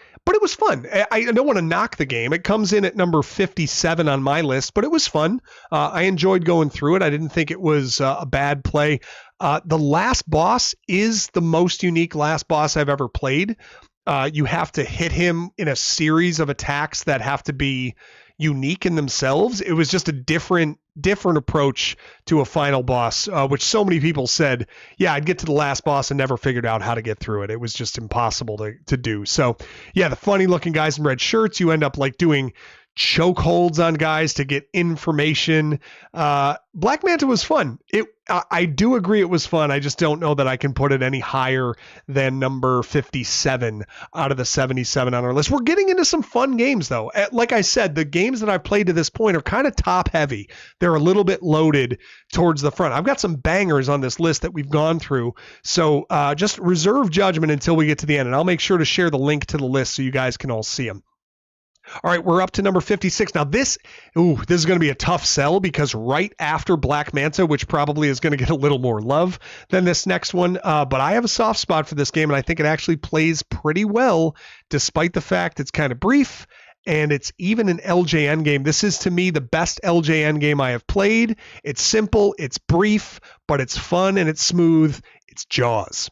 fun. I don't want to knock the game. It comes in at number 57 on my list, but it was fun. I enjoyed going through it. I didn't think it was a bad play. The last boss is the most unique last boss I've ever played. You have to hit him in a series of attacks that have to be unique in themselves. It was just a different approach to a final boss, which so many people said, yeah, I'd get to the last boss and never figured out how to get through it. It was just impossible to do. So yeah, the funny looking guys in red shirts, you end up like doing chokeholds on guys to get information. Black Manta was fun. I do agree it was fun. I just don't know that I can put it any higher than number 57 out of the 77 on our list. We're getting into some fun games, though. Like I said, the games that I've played to this point are kind of top heavy. They're a little bit loaded towards the front. I've got some bangers on this list that we've gone through. So just reserve judgment until we get to the end, and I'll make sure to share the link to the list so you guys can all see them. All right, we're up to number 56. Now this is going to be a tough sell because right after Black Manta, which probably is going to get a little more love than this next one, but I have a soft spot for this game, and I think it actually plays pretty well, despite the fact it's kind of brief, and it's even an LJN game. This is, to me, the best LJN game I have played. It's simple, it's brief, but it's fun and it's smooth. It's Jaws.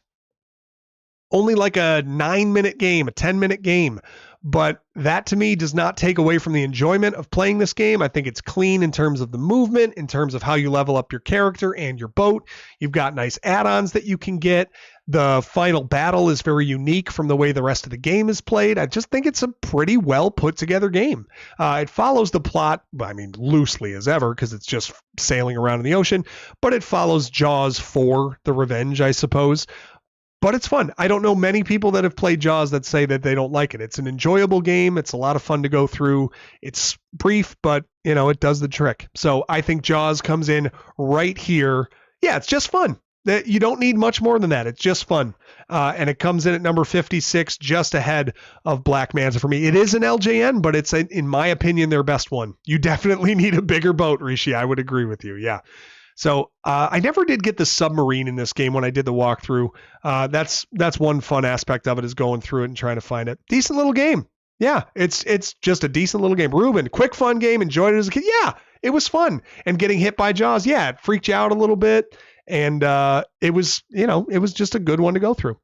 Only like a 9-minute game, a 10-minute game. But that, to me, does not take away from the enjoyment of playing this game. I think it's clean in terms of the movement, in terms of how you level up your character and your boat. You've got nice add-ons that you can get. The final battle is very unique from the way the rest of the game is played. I just think it's a pretty well put together game. It follows the plot, I mean, loosely as ever, because it's just sailing around in the ocean, but it follows Jaws 4, The Revenge, I suppose. But it's fun. I don't know many people that have played Jaws that say that they don't like it. It's an enjoyable game. It's a lot of fun to go through. It's brief, but, it does the trick. So I think Jaws comes in right here. Yeah, it's just fun. You don't need much more than that. It's just fun. And it comes in at number 56, just ahead of Black Manta for me. It is an LJN, but it's, in my opinion, their best one. You definitely need a bigger boat, Rishi. I would agree with you. Yeah. So I never did get the submarine in this game when I did the walkthrough. That's one fun aspect of it, is going through it and trying to find it. Decent little game. Yeah, it's just a decent little game. Ruben, quick, fun game. Enjoyed it as a kid. Yeah, it was fun. And getting hit by Jaws, yeah, it freaked you out a little bit. And it was just a good one to go through.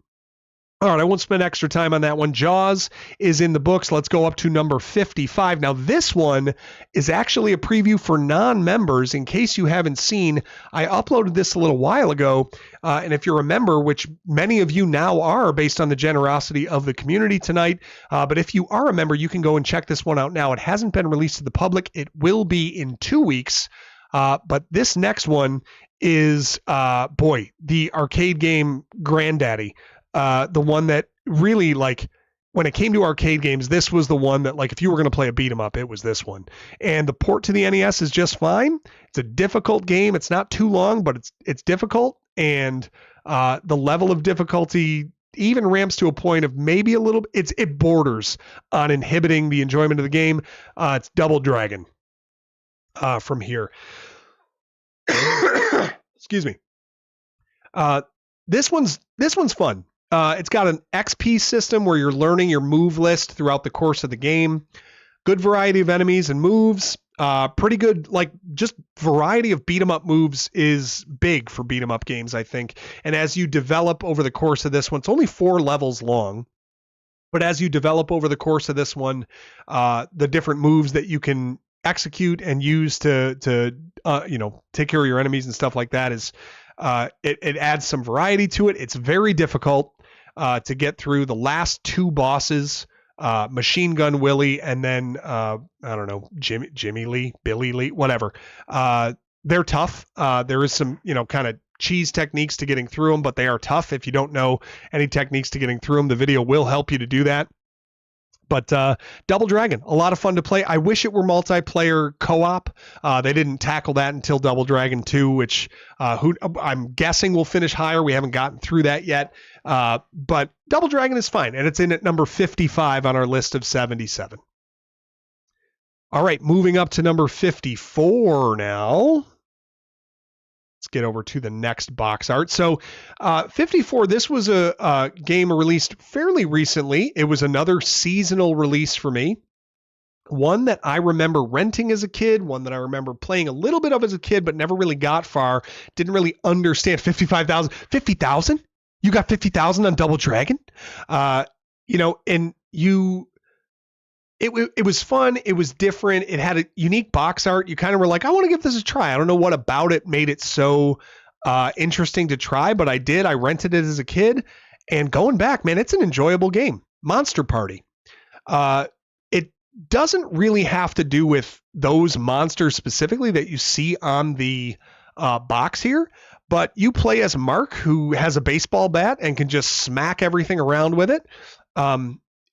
All right, I won't spend extra time on that one. Jaws is in the books. Let's go up to number 55. Now, this one is actually a preview for non-members. In case you haven't seen, I uploaded this a little while ago. And if you remember, which many of you now are based on the generosity of the community tonight, but if you are a member, you can go and check this one out now. It hasn't been released to the public. It will be in 2 weeks. But this next one is, the arcade game granddaddy. The one that really, like, when it came to arcade games, this was the one that, like, if you were going to play a beat 'em up, it was this one. And the port to the NES is just fine. It's a difficult game. It's not too long, but it's difficult. And the level of difficulty even ramps to a point of maybe a little, it borders on inhibiting the enjoyment of the game. It's Double Dragon from here. Excuse me. This one's fun. It's got an XP system where you're learning your move list throughout the course of the game. Good variety of enemies and moves. Pretty good, like, just variety of beat 'em up moves is big for beat 'em up games, I think. And as you develop over the course of this one, it's only 4 levels long. But as you develop over the course of this one, the different moves that you can execute and use to take care of your enemies and stuff like that is, it adds some variety to it. It's very difficult to get through. The last 2 bosses, Machine Gun Willie and then I don't know, Jimmy Lee, Billy Lee, whatever. They're tough. There is some kind of cheese techniques to getting through them, but they are tough. If you don't know any techniques to getting through them, the video will help you to do that. But Double Dragon, a lot of fun to play. I wish it were multiplayer co-op. They didn't tackle that until Double Dragon 2, which I'm guessing will finish higher. We haven't gotten through that yet. But Double Dragon is fine, and it's in at number 55 on our list of 77. All right, moving up to number 54 now. Let's get over to the next box art. So 54, this was a game released fairly recently. It was another seasonal release for me. One that I remember renting as a kid, one that I remember playing a little bit of as a kid, but never really got far. Didn't really understand 55,000. 50,000? You got 50,000 on Double Dragon? It was fun. It was different. It had a unique box art. You kind of were like, I want to give this a try. I don't know what about it made it so interesting to try, but I did. I rented it as a kid, and going back, man, it's an enjoyable game. Monster Party. doesn't really have to do with those monsters specifically that you see on the box here, but you play as Mark, who has a baseball bat and can just smack everything around with it.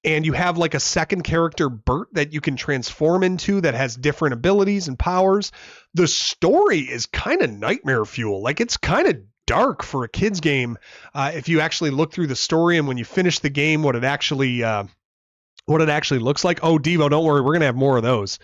And you have like a second character, Bert, that you can transform into that has different abilities and powers. The story is kind of nightmare fuel. Like, it's kind of dark for a kid's game. If you actually look through the story and when you finish the game, what it actually looks like. Oh, Devo, don't worry. We're going to have more of those.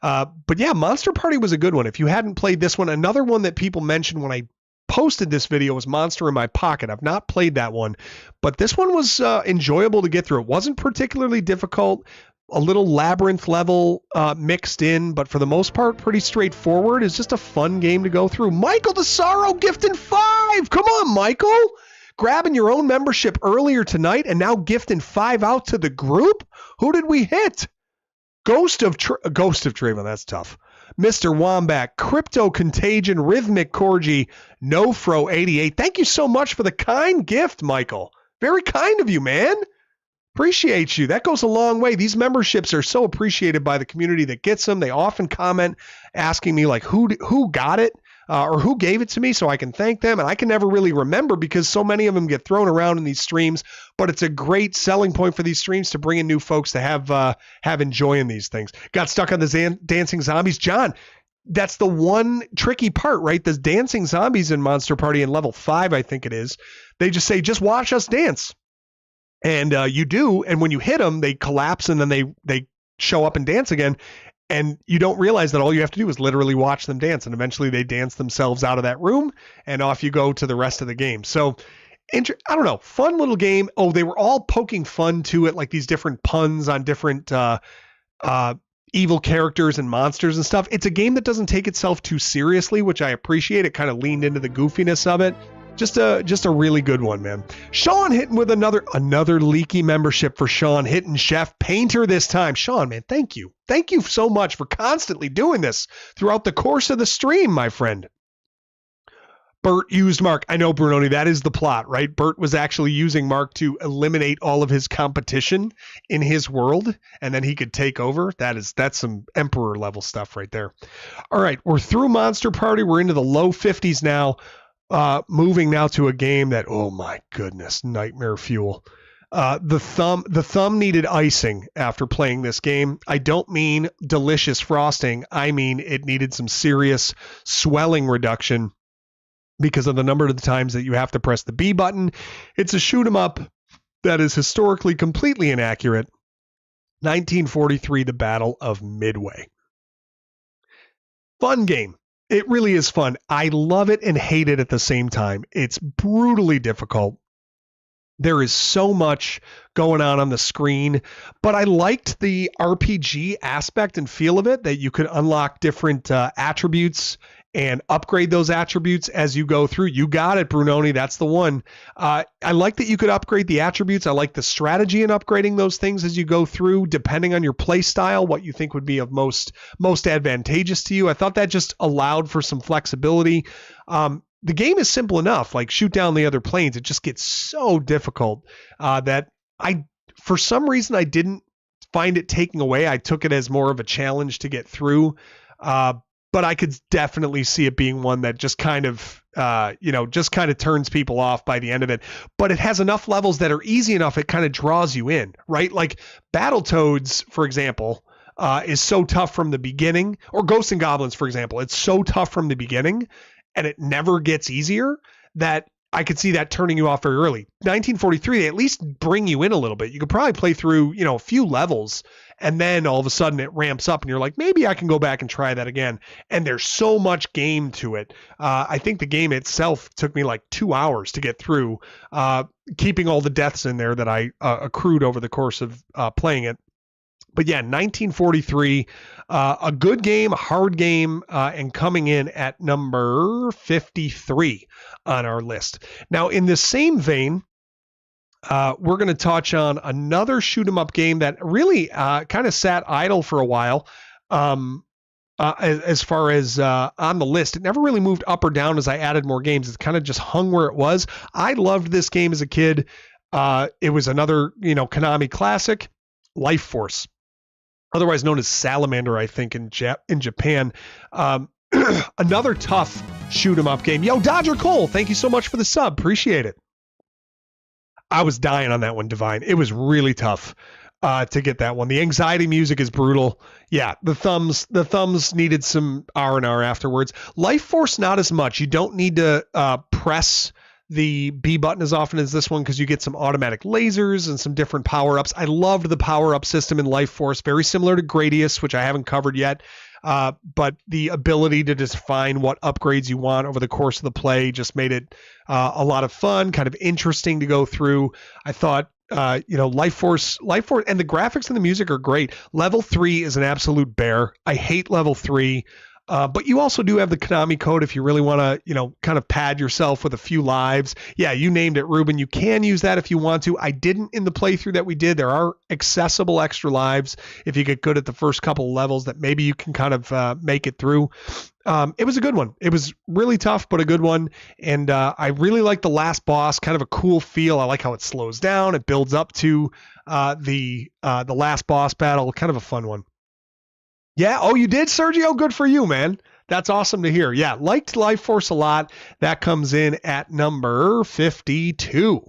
But yeah, Monster Party was a good one. If you hadn't played this one, another one that people mentioned when I posted this video was Monster in My Pocket. I've not played that one, but this one was enjoyable to get through. It wasn't particularly difficult, a little labyrinth level mixed in, but for the most part, pretty straightforward. It's just a fun game to go through. Michael DeSaro gifting 5. Come on, Michael. Grabbing your own membership earlier tonight and now gifting 5 out to the group. Who did we hit? Ghost of Trayvon, that's tough. Mr. Wombat, Crypto Contagion, Rhythmic Corgi, Nofro88. Thank you so much for the kind gift, Michael. Very kind of you, man. Appreciate you. That goes a long way. These memberships are so appreciated by the community that gets them. They often comment asking me like who got it or who gave it to me so I can thank them. And I can never really remember because so many of them get thrown around in these streams. But it's a great selling point for these streams to bring in new folks to have enjoy in these things. Got stuck on the dancing zombies. John, that's the one tricky part, right? The dancing zombies in Monster Party in level 5, I think it is. They just say, just watch us dance. And you do, and when you hit them, they collapse, and then they show up and dance again, and you don't realize that all you have to do is literally watch them dance, and eventually they dance themselves out of that room, and off you go to the rest of the game. So, I don't know, fun little game. Oh, they were all poking fun to it, like these different puns on different evil characters and monsters and stuff. It's a game that doesn't take itself too seriously, which I appreciate. It kind of leaned into the goofiness of it. Just a really good one, man. Sean hitting with another leaky membership for Sean, hitting Chef Painter this time. Sean, man, thank you. Thank you so much for constantly doing this throughout the course of the stream, my friend. Bert used Mark. I know, Brunoni, that is the plot, right? Bert was actually using Mark to eliminate all of his competition in his world, and then he could take over. That's some Emperor level stuff right there. All right, we're through Monster Party. We're into the low 50s now. Moving now to a game that, oh my goodness, nightmare fuel. The thumb needed icing after playing this game. I don't mean delicious frosting. I mean it needed some serious swelling reduction because of the number of the times that you have to press the B button. It's a shoot 'em up that is historically completely inaccurate. 1943, The Battle of Midway. Fun game. It really is fun. I love it and hate it at the same time. It's brutally difficult. There is so much going on the screen, but I liked the RPG aspect and feel of it, that you could unlock different attributes and upgrade those attributes as you go through. You got it, Brunoni. That's the one. I like that you could upgrade the attributes. I like the strategy in upgrading those things as you go through, depending on your play style, what you think would be of most advantageous to you. I thought that just allowed for some flexibility. The game is simple enough, like shoot down the other planes. It just gets so difficult that for some reason, I didn't find it taking away. I took it as more of a challenge to get through. But I could definitely see it being one that just kind of, turns people off by the end of it. But it has enough levels that are easy enough, it kind of draws you in, right? Like Battletoads, for example, is so tough from the beginning, or Ghosts and Goblins, for example. It's so tough from the beginning, and it never gets easier, that I could see that turning you off very early. 1943, they at least bring you in a little bit. You could probably play through, a few levels, and then all of a sudden it ramps up and you're like, maybe I can go back and try that again. And there's so much game to it. I think the game itself took me like 2 hours to get through, keeping all the deaths in there that I accrued over the course of playing it. But yeah, 1943, a good game, a hard game, and coming in at number 53 on our list. Now, in the same vein, we're going to touch on another shoot 'em up game that really kind of sat idle for a while. As far as on the list, it never really moved up or down as I added more games. It kind of just hung where it was. I loved this game as a kid. It was another, Konami classic, Life Force. otherwise known as Salamander, I think, in Japan. Another tough shoot 'em up game. Yo, Dodger Cole, thank you so much for the sub. Appreciate it. I was dying on that one, Divine. It was really tough to get that one. The anxiety music is brutal. Yeah, the thumbs needed some R&R afterwards. Life Force, not as much. You don't need to press the B button as often as this one because you get some automatic lasers and some different power-ups. I loved the power-up system in Life Force, very similar to Gradius, which I haven't covered yet. But the ability to define what upgrades you want over the course of the play just made it a lot of fun, kind of interesting to go through. I thought, Life Force, and the graphics and the music are great. Level 3 is an absolute bear. I hate level 3. But you also do have the Konami code if you really want to, kind of pad yourself with a few lives. Yeah, you named it, Ruben. You can use that if you want to. I didn't in the playthrough that we did. There are accessible extra lives if you get good at the first couple of levels that maybe you can kind of make it through. It was a good one. It was really tough, but a good one. And I really like the last boss, kind of a cool feel. I like how it slows down. It builds up to the last boss battle. Kind of a fun one. Yeah. Oh, you did, Sergio? Good for you, man. That's awesome to hear. Yeah. Liked Life Force a lot. That comes in at number 52.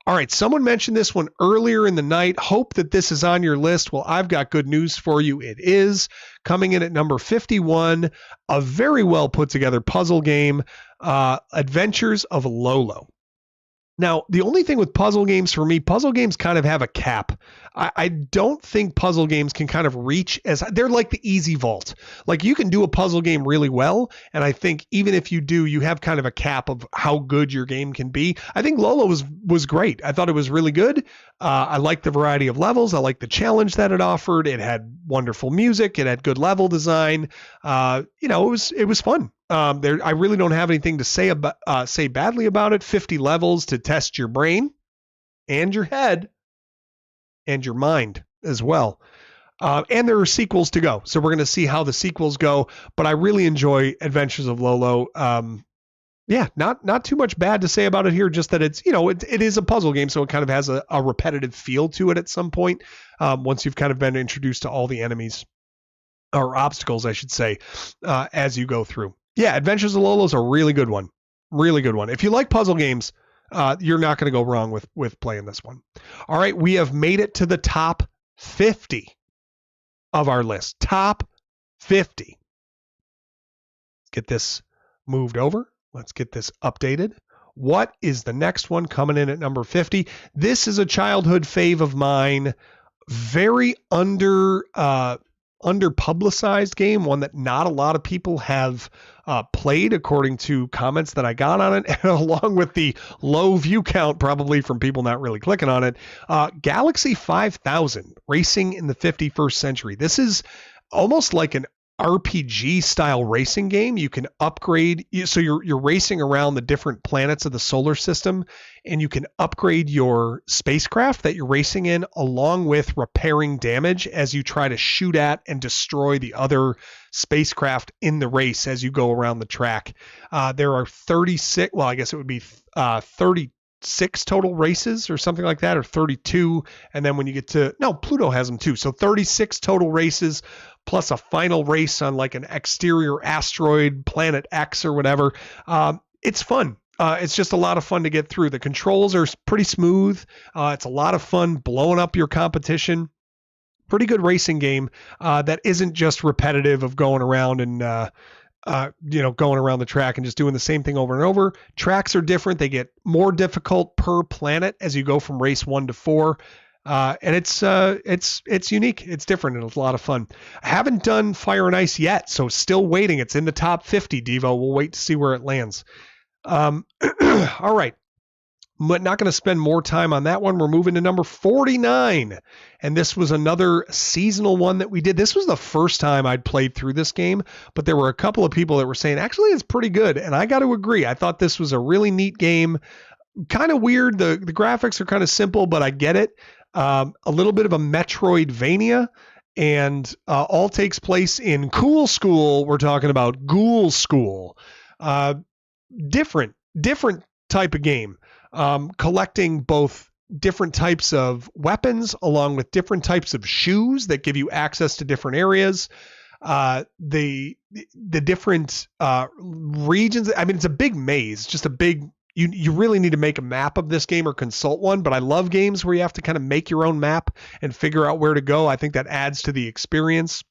All right. Someone mentioned this one earlier in the night. Hope that this is on your list. Well, I've got good news for you. It is coming in at number 51. A very well put together puzzle game, Adventures of Lolo. Now, the only thing with puzzle games for me, puzzle games kind of have a cap. I don't think puzzle games can kind of reach they're like the easy vault. Like you can do a puzzle game really well. And I think even if you do, you have kind of a cap of how good your game can be. I think Lolo was great. I thought it was really good. I liked the variety of levels. I liked the challenge that it offered. It had wonderful music. It had good level design. It was fun. I really don't have anything to say badly about it. 50 levels to test your brain and your head and your mind as well. And there are sequels to go. So we're going to see how the sequels go, but I really enjoy Adventures of Lolo. Not too much bad to say about it here. Just that it's, it is a puzzle game. So it kind of has a repetitive feel to it at some point. Once you've kind of been introduced to all the enemies or obstacles, I should say, as you go through. Yeah, Adventures of Lolo is a really good one. Really good one. If you like puzzle games, you're not going to go wrong with playing this one. All right, we have made it to the top 50 of our list. Top 50. Let's get this moved over. Let's get this updated. What is the next one coming in at number 50? This is a childhood fave of mine. Very under-publicized game, one that not a lot of people have played according to comments that I got on it, and along with the low view count probably from people not really clicking on it. Galaxy 5000, Racing in the 51st Century. This is almost like an RPG style racing game. You can upgrade, so you're racing around the different planets of the solar system, and you can upgrade your spacecraft that you're racing in along with repairing damage as you try to shoot at and destroy the other spacecraft in the race as you go around the track. There are 36, well, I guess it would be 36 total races or something like that, or 32. And then when you get to, no, Pluto has them too. So 36 total races plus a final race on like an exterior asteroid, Planet X or whatever. It's fun. It's just a lot of fun to get through. The controls are pretty smooth. It's a lot of fun blowing up your competition. Pretty good racing game that isn't just repetitive of going around and going around the track and just doing the same thing over and over. Tracks are different. They get more difficult per planet as you go from race 1 to 4. And it's unique. It's different and it's a lot of fun. I haven't done Fire and Ice yet, so still waiting. It's in the top 50, Devo. We'll wait to see where it lands. All right. But not going to spend more time on that one. We're moving to number 49. And this was another seasonal one that we did. This was the first time I'd played through this game, but there were a couple of people that were saying, actually, it's pretty good. And I got to agree. I thought this was a really neat game. Kind of weird. The graphics are kind of simple, but I get it. A little bit of a Metroidvania, and all takes place in Cool School. We're talking about Ghoul School. Different type of game. Collecting both different types of weapons, along with different types of shoes that give you access to different areas. The different regions. I mean, it's a big maze, just a big. You really need to make a map of this game or consult one. But I love games where you have to kind of make your own map and figure out where to go. I think that adds to the experience.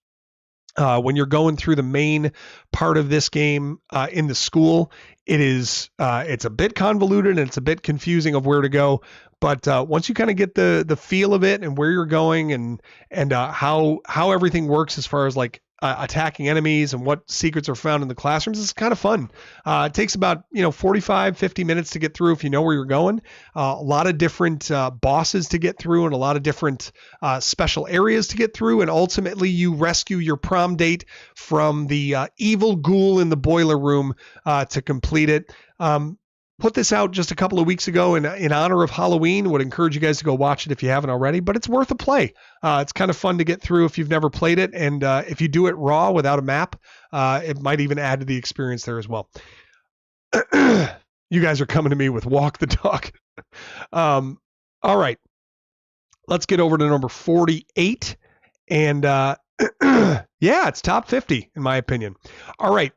When you're going through the main part of this game in the school, it's a bit convoluted and it's a bit confusing of where to go. But once you kind of get the feel of it and where you're going and how everything works as far as like attacking enemies and what secrets are found in the classrooms, it's kind of fun. It takes about 45, 50 minutes to get through if you know where you're going. A lot of different bosses to get through and a lot of different special areas to get through. And ultimately you rescue your prom date from the evil ghoul in the boiler room to complete it. Put this out just a couple of weeks ago in honor of Halloween. Would encourage you guys to go watch it if you haven't already, but it's worth a play. It's kind of fun to get through if you've never played it. And if you do it raw without a map, it might even add to the experience there as well. You guys are coming to me with Walk the Dog. All right, let's get over to number 48. And yeah, it's top 50 in my opinion. All right.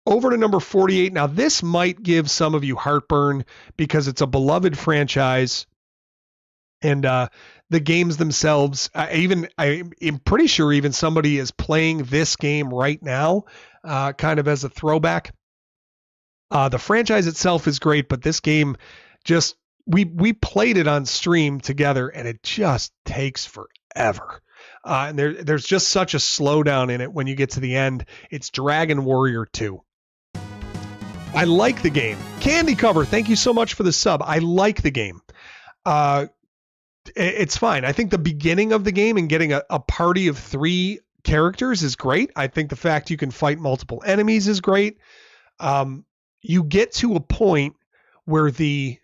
Over to number 48. Now, this might give some of you heartburn because it's a beloved franchise. And the games themselves, I'm pretty sure even somebody is playing this game right now, kind of as a throwback. The franchise itself is great, but this game just, we played it on stream together and it just takes forever. And there's just such a slowdown in it when you get to the end. It's Dragon Warrior 2. I like the game. Candy Cover, thank you so much for the sub. I like the game. It's fine. I think the beginning of the game and getting a party of 3 characters is great. I think the fact you can fight multiple enemies is great. You get to a point where the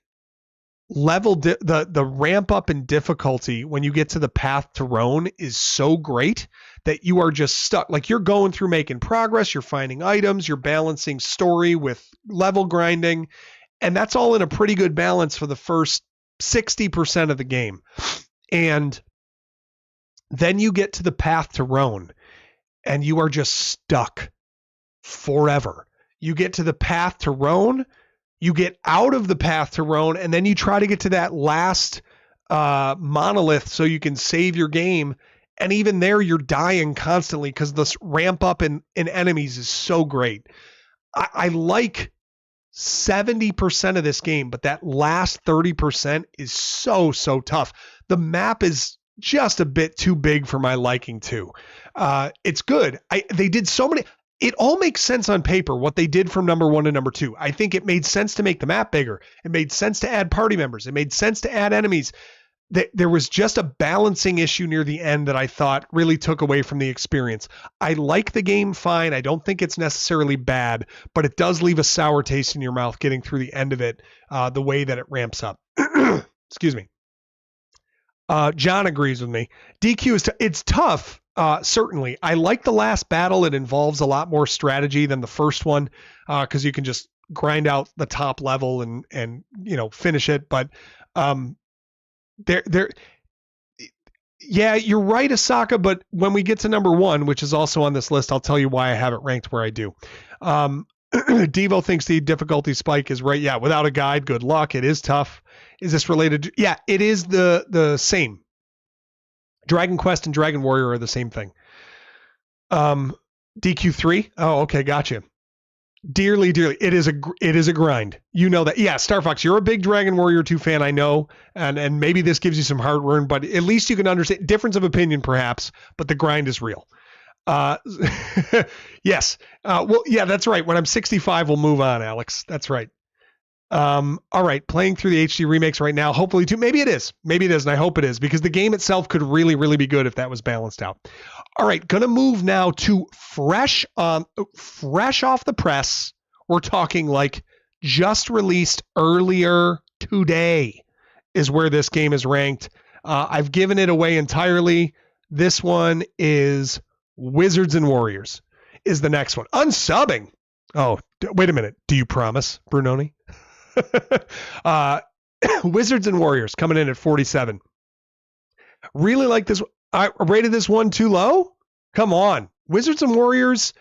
the ramp up in difficulty when you get to the path to Roan is so great that you are just stuck. Like you're going through making progress, you're finding items, you're balancing story with level grinding, and that's all in a pretty good balance for the first 60% of the game. And then you get to the path to Roan and you are just stuck forever. You get to the path to Roan, you get out of the path to Roan, and then you try to get to that last monolith so you can save your game. And even there, you're dying constantly because this ramp up in enemies is so great. I like 70% of this game, but that last 30% is so tough. The map is just a bit too big for my liking too. It's good. They did so many. It all makes sense on paper, what they did from number 1 to number 2. I think it made sense to make the map bigger. It made sense to add party members. It made sense to add enemies. There was just a balancing issue near the end that I thought really took away from the experience. I like the game fine. I don't think it's necessarily bad, but it does leave a sour taste in your mouth getting through the end of it, the way that it ramps up. Excuse me. John agrees with me. DQ is it's tough. Certainly. I like the last battle. It involves a lot more strategy than the first one, because you can just grind out the top level and finish it. But yeah, you're right, Asaka. But when we get to number 1, which is also on this list, I'll tell you why I have it ranked where I do. Devo thinks the difficulty spike is right. Yeah, without a guide, good luck. It is tough. Is this related to? Yeah, it is the same. Dragon Quest and Dragon Warrior are the same thing. DQ3. Oh, okay. Gotcha. Dearly. It is a grind. You know that. Yeah. Star Fox, you're a big Dragon Warrior 2 fan. I know. And maybe this gives you some heartburn, but at least you can understand difference of opinion perhaps, but the grind is real. Yes. Well, yeah, that's right. When I'm 65, we'll move on, Alex. That's right. All right, playing through the HD remakes right now. Hopefully, too. Maybe it is, and I hope it is, because the game itself could really be good if that was balanced out. All right, gonna move now to fresh off the press. We're talking like just released earlier today is where this game is ranked. I've given it away entirely. This one is Wizards and Warriors. Is the next one unsubbing? Oh, wait a minute. Do you promise, Brunoni? Wizards and Warriors coming in at 47. Really like this. I rated this one too low. Come on. Wizards and Warriors.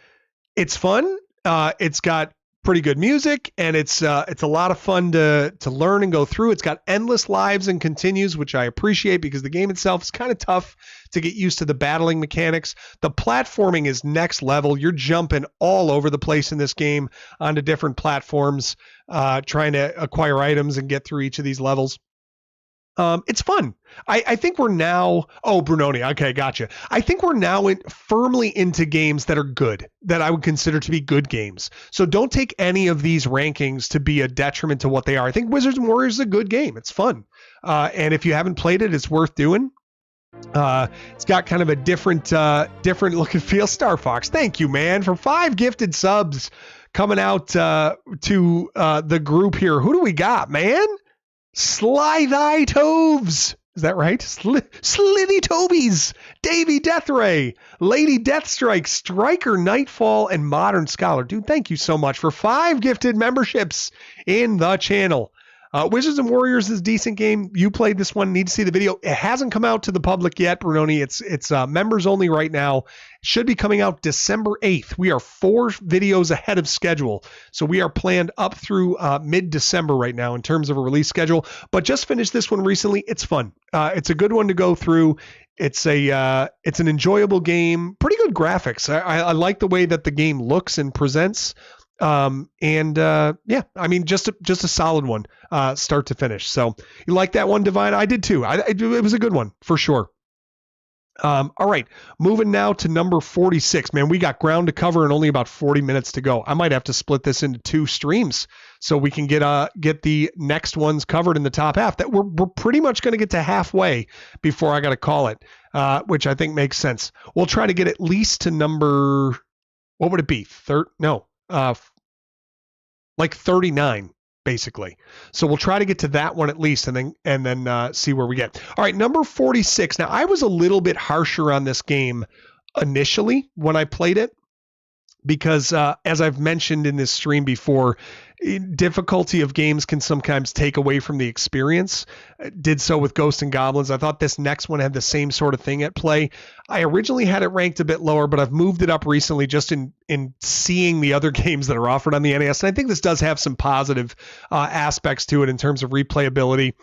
It's fun. It's got pretty good music, and it's a lot of fun to learn and go through. It's got endless lives and continues, which I appreciate because the game itself is kind of tough to get used to the battling mechanics. The platforming is next level. You're jumping all over the place in this game onto different platforms, trying to acquire items and get through each of these levels. It's fun. I think we're now, Brunoni. Okay, gotcha. I think we're now firmly into games that are good, that I would consider to be good games. So don't take any of these rankings to be a detriment to what they are. I think Wizards and Warriors is a good game. It's fun. And if you haven't played it, it's worth doing. It's got kind of a different look and feel. Star Fox, thank you, man, for 5 gifted subs coming out to the group here. Who do we got, man? Sly Thy Toves. Is that right? Slithy Tobies. Davy Deathray. Lady Deathstrike. Striker Nightfall. And Modern Scholar. Dude, thank you so much for 5 gifted memberships in the channel. Wizards and Warriors is a decent game. You played this one. Need to see the video. It hasn't come out to the public yet, Brunoni. It's members only right now. It should be coming out December 8th. We are 4 videos ahead of schedule. So we are planned up through mid-December right now in terms of a release schedule. But just finished this one recently. It's fun. It's a good one to go through. It's an enjoyable game. Pretty good graphics. I like the way that the game looks and presents. Yeah, I mean, just a solid one, start to finish. So you like that one, Divine? I did too. It was a good one for sure. All right, moving now to number 46. Man, we got ground to cover and only about 40 minutes to go. I might have to split this into 2 streams so we can get the next ones covered in the top half. That we're pretty much going to get to halfway before I got to call it, which I think makes sense. We'll try to get at least to number, what would it be? Like 39 basically. So we'll try to get to that one at least and then see where we get. All right, number 46. Now I was a little bit harsher on this game initially when I played it because as I've mentioned in this stream before, difficulty of games can sometimes take away from the experience. Did so with Ghosts and Goblins. I thought this next one had the same sort of thing at play. I originally had it ranked a bit lower, but I've moved it up recently just in seeing the other games that are offered on the NES. And I think this does have some positive aspects to it in terms of replayability.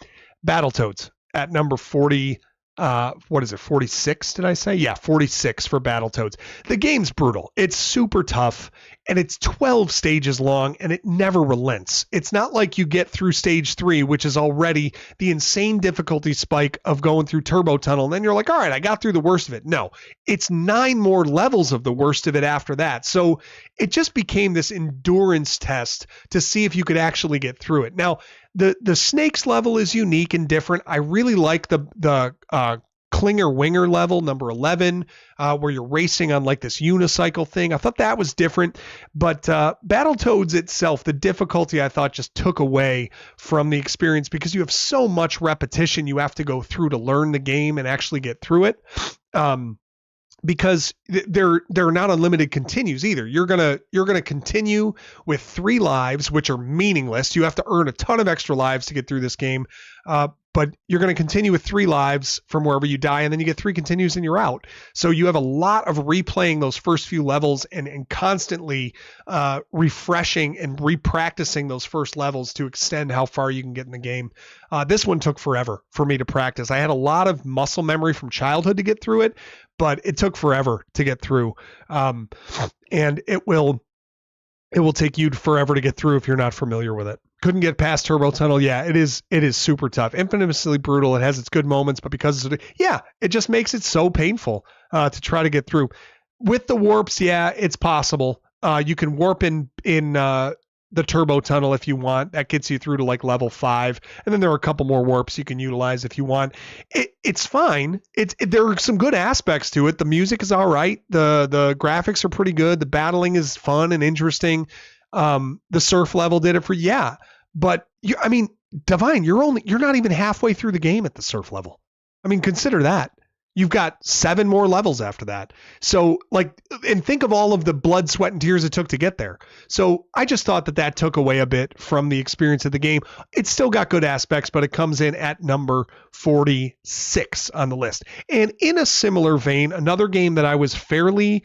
Battletoads at number 40. What is it? 46, did I say? Yeah, 46 for Battletoads. The game's brutal. It's super tough, and it's 12 stages long, and it never relents. It's not like you get through stage 3, which is already the insane difficulty spike of going through Turbo Tunnel, and then you're like, all right, I got through the worst of it. No, it's 9 more levels of the worst of it after that. So it just became this endurance test to see if you could actually get through it. Now, the snakes level is unique and different. I really like the Klinger Winger level, number 11, where you're racing on like this unicycle thing. I thought that was different, but Battletoads itself, the difficulty I thought just took away from the experience because you have so much repetition you have to go through to learn the game and actually get through it. Because they're not unlimited continues either. You're gonna continue with 3 lives, which are meaningless. You have to earn a ton of extra lives to get through this game. But you're going to continue with 3 lives from wherever you die, and then you get 3 continues and you're out. So you have a lot of replaying those first few levels and constantly refreshing and repracticing those first levels to extend how far you can get in the game. This one took forever for me to practice. I had a lot of muscle memory from childhood to get through it, but it took forever to get through. And it will take you forever to get through if you're not familiar with it. Couldn't get past Turbo Tunnel. Yeah, it is super tough. Infamously brutal. It has its good moments, but because it just makes it so painful to try to get through. With the warps, yeah, it's possible. You can warp in the Turbo Tunnel if you want. That gets you through to like level 5. And then there are a couple more warps you can utilize if you want. It's fine. There are some good aspects to it. The music is all right. The graphics are pretty good. The battling is fun and interesting. The surf level did it for, yeah. But Divine, you're not even halfway through the game at the surf level. I mean, consider that. You've got 7 more levels after that. So like, and think of all of the blood, sweat, and tears it took to get there. So I just thought that that took away a bit from the experience of the game. It's still got good aspects, but it comes in at number 46 on the list. And in a similar vein, another game that I was fairly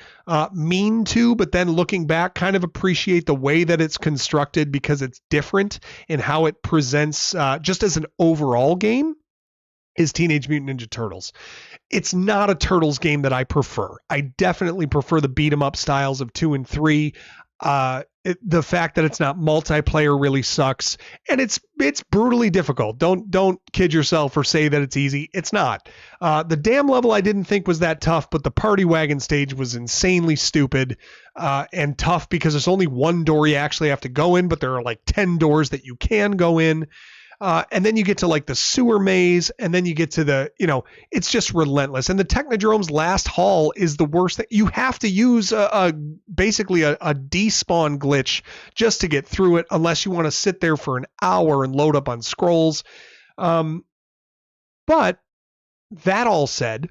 mean to, but then looking back, kind of appreciate the way that it's constructed because it's different in how it presents just as an overall game, is Teenage Mutant Ninja Turtles. It's not a Turtles game that I prefer. I definitely prefer the beat 'em up styles of 2 and 3. The fact that it's not multiplayer really sucks, and it's brutally difficult. Don't kid yourself or say that it's easy. It's not. The dam level I didn't think was that tough, but the party wagon stage was insanely stupid and tough because there's only one door you actually have to go in, but there are like 10 doors that you can go in. And then you get to like the sewer maze, and then you get to the, it's just relentless. And the Technodrome's last hall is the worst. That you have to use basically a despawn glitch just to get through it, unless you want to sit there for an hour and load up on scrolls. But that all said,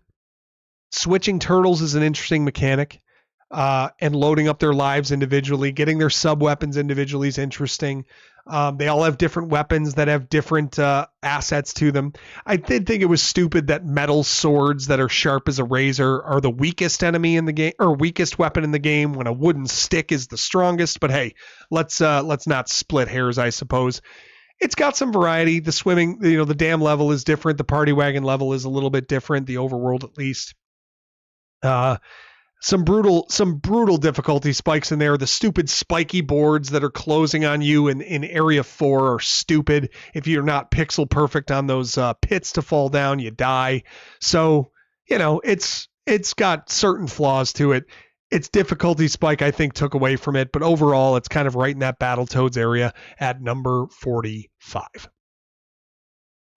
switching turtles is an interesting mechanic. And loading up their lives individually, getting their sub weapons individually is interesting. They all have different weapons that have different assets to them. I did think it was stupid that metal swords that are sharp as a razor are the weakest enemy in the game, or weakest weapon in the game, when a wooden stick is the strongest. But hey, let's not split hairs, I suppose. It's got some variety. The swimming, the dam level is different. The party wagon level is a little bit different. The overworld, at least. Some brutal difficulty spikes in there. The stupid spiky boards that are closing on you in area 4 are stupid. If you're not pixel perfect on those pits to fall down, you die. So, it's got certain flaws to it. Its difficulty spike, I think, took away from it, but overall, it's kind of right in that Battletoads area at number 45.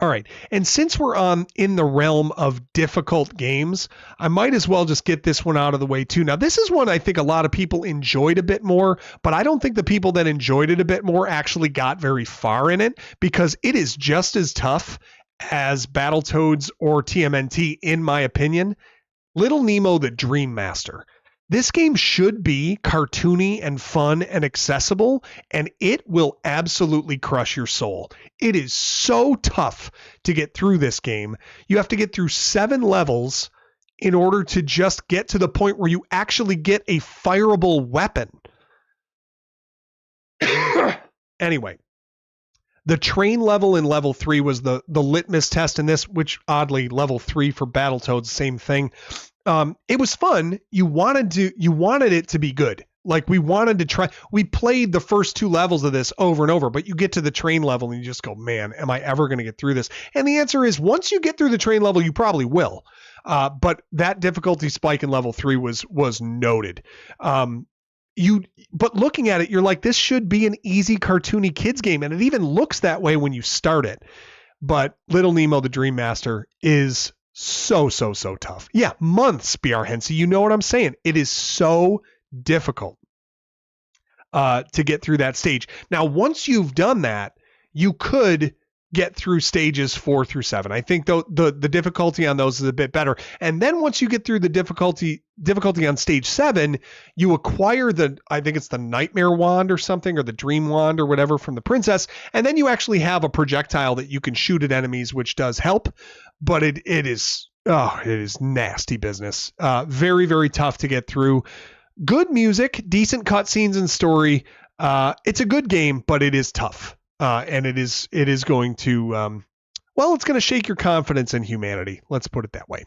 All right, and since we're in the realm of difficult games, I might as well just get this one out of the way too. Now, this is one I think a lot of people enjoyed a bit more, but I don't think the people that enjoyed it a bit more actually got very far in it, because it is just as tough as Battletoads or TMNT, in my opinion. Little Nemo the Dream Master. This game should be cartoony and fun and accessible, and it will absolutely crush your soul. It is so tough to get through this game. You have to get through 7 levels in order to just get to the point where you actually get a fireable weapon. Anyway, the train level in level 3 was the litmus test in this, which oddly, level 3 for Battletoads, same thing. It was fun. You wanted it to be good. Like, we wanted to try. We played the first 2 levels of this over and over, but you get to the train level and you just go, man, am I ever going to get through this? And the answer is, once you get through the train level, you probably will. But that difficulty spike in level 3 was noted. But looking at it, you're like, this should be an easy cartoony kids game. And it even looks that way when you start it. But Little Nemo the Dream Master is so tough. Yeah, months, BR Hensey. You know what I'm saying? It is so difficult to get through that stage. Now, once you've done that, you could get through stages 4 through 7. I think though the difficulty on those is a bit better. And then once you get through the difficulty on stage 7, you acquire I think it's the Nightmare Wand or something, or the Dream Wand or whatever from the princess. And then you actually have a projectile that you can shoot at enemies, which does help. But it is nasty business. Very, very tough to get through. Good music, decent cutscenes and story. It's a good game, but it is tough. And it is going to, it's going to shake your confidence in humanity. Let's put it that way.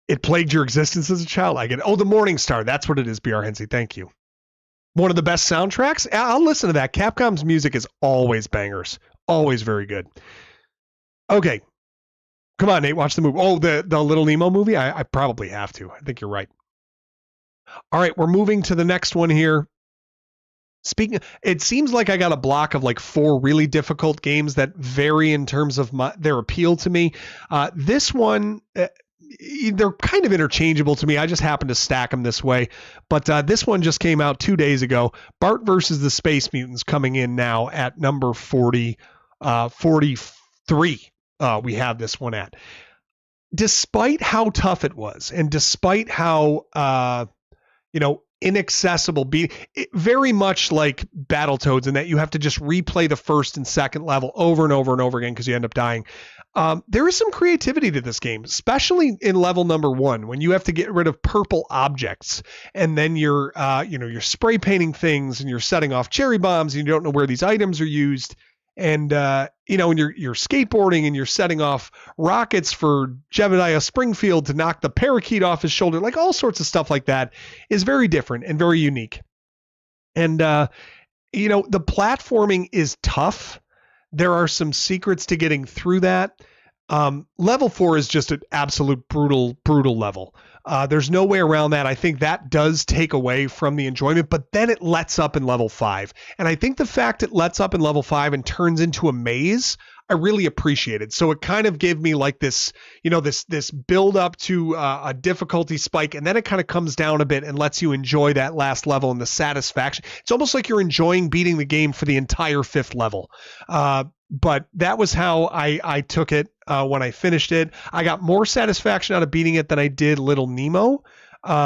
It plagued your existence as a child. I get it. Oh, the Morning Star. That's what it is, BR Hensey. Thank you. One of the best soundtracks. I'll listen to that. Capcom's music is always bangers. Always very good. Okay. Come on, Nate. Watch the movie. Oh, the Little Nemo movie? I probably have to. I think you're right. All right. We're moving to the next one here. It seems like I got a block of like 4 really difficult games that vary in terms of their appeal to me. This one, they're kind of interchangeable to me. I just happen to stack them this way. But this one just came out 2 days ago. Bart versus the Space Mutants, coming in now at number 43. We have this one at. despite how tough it was, and despite how inaccessible, very much like Battletoads in that you have to just replay the first and second level over and over and over again because you end up dying. There is some creativity to this game, especially in level number 1 when you have to get rid of purple objects, and then you're spray painting things and you're setting off cherry bombs and you don't know where these items are used. And when you're skateboarding and you're setting off rockets for Jebediah Springfield to knock the parakeet off his shoulder, like all sorts of stuff like that is very different and very unique. And the platforming is tough. There are some secrets to getting through that. Level 4 is just an absolute brutal level. There's no way around that. I think that does take away from the enjoyment, but then it lets up in level 5. And I think the fact it lets up in level 5 and turns into a maze, I really appreciated. So it kind of gave me like this, this build up to a difficulty spike, and then it kind of comes down a bit and lets you enjoy that last level and the satisfaction. It's almost like you're enjoying beating the game for the entire 5th level. But that was how I took it when I finished it. I got more satisfaction out of beating it than I did Little Nemo.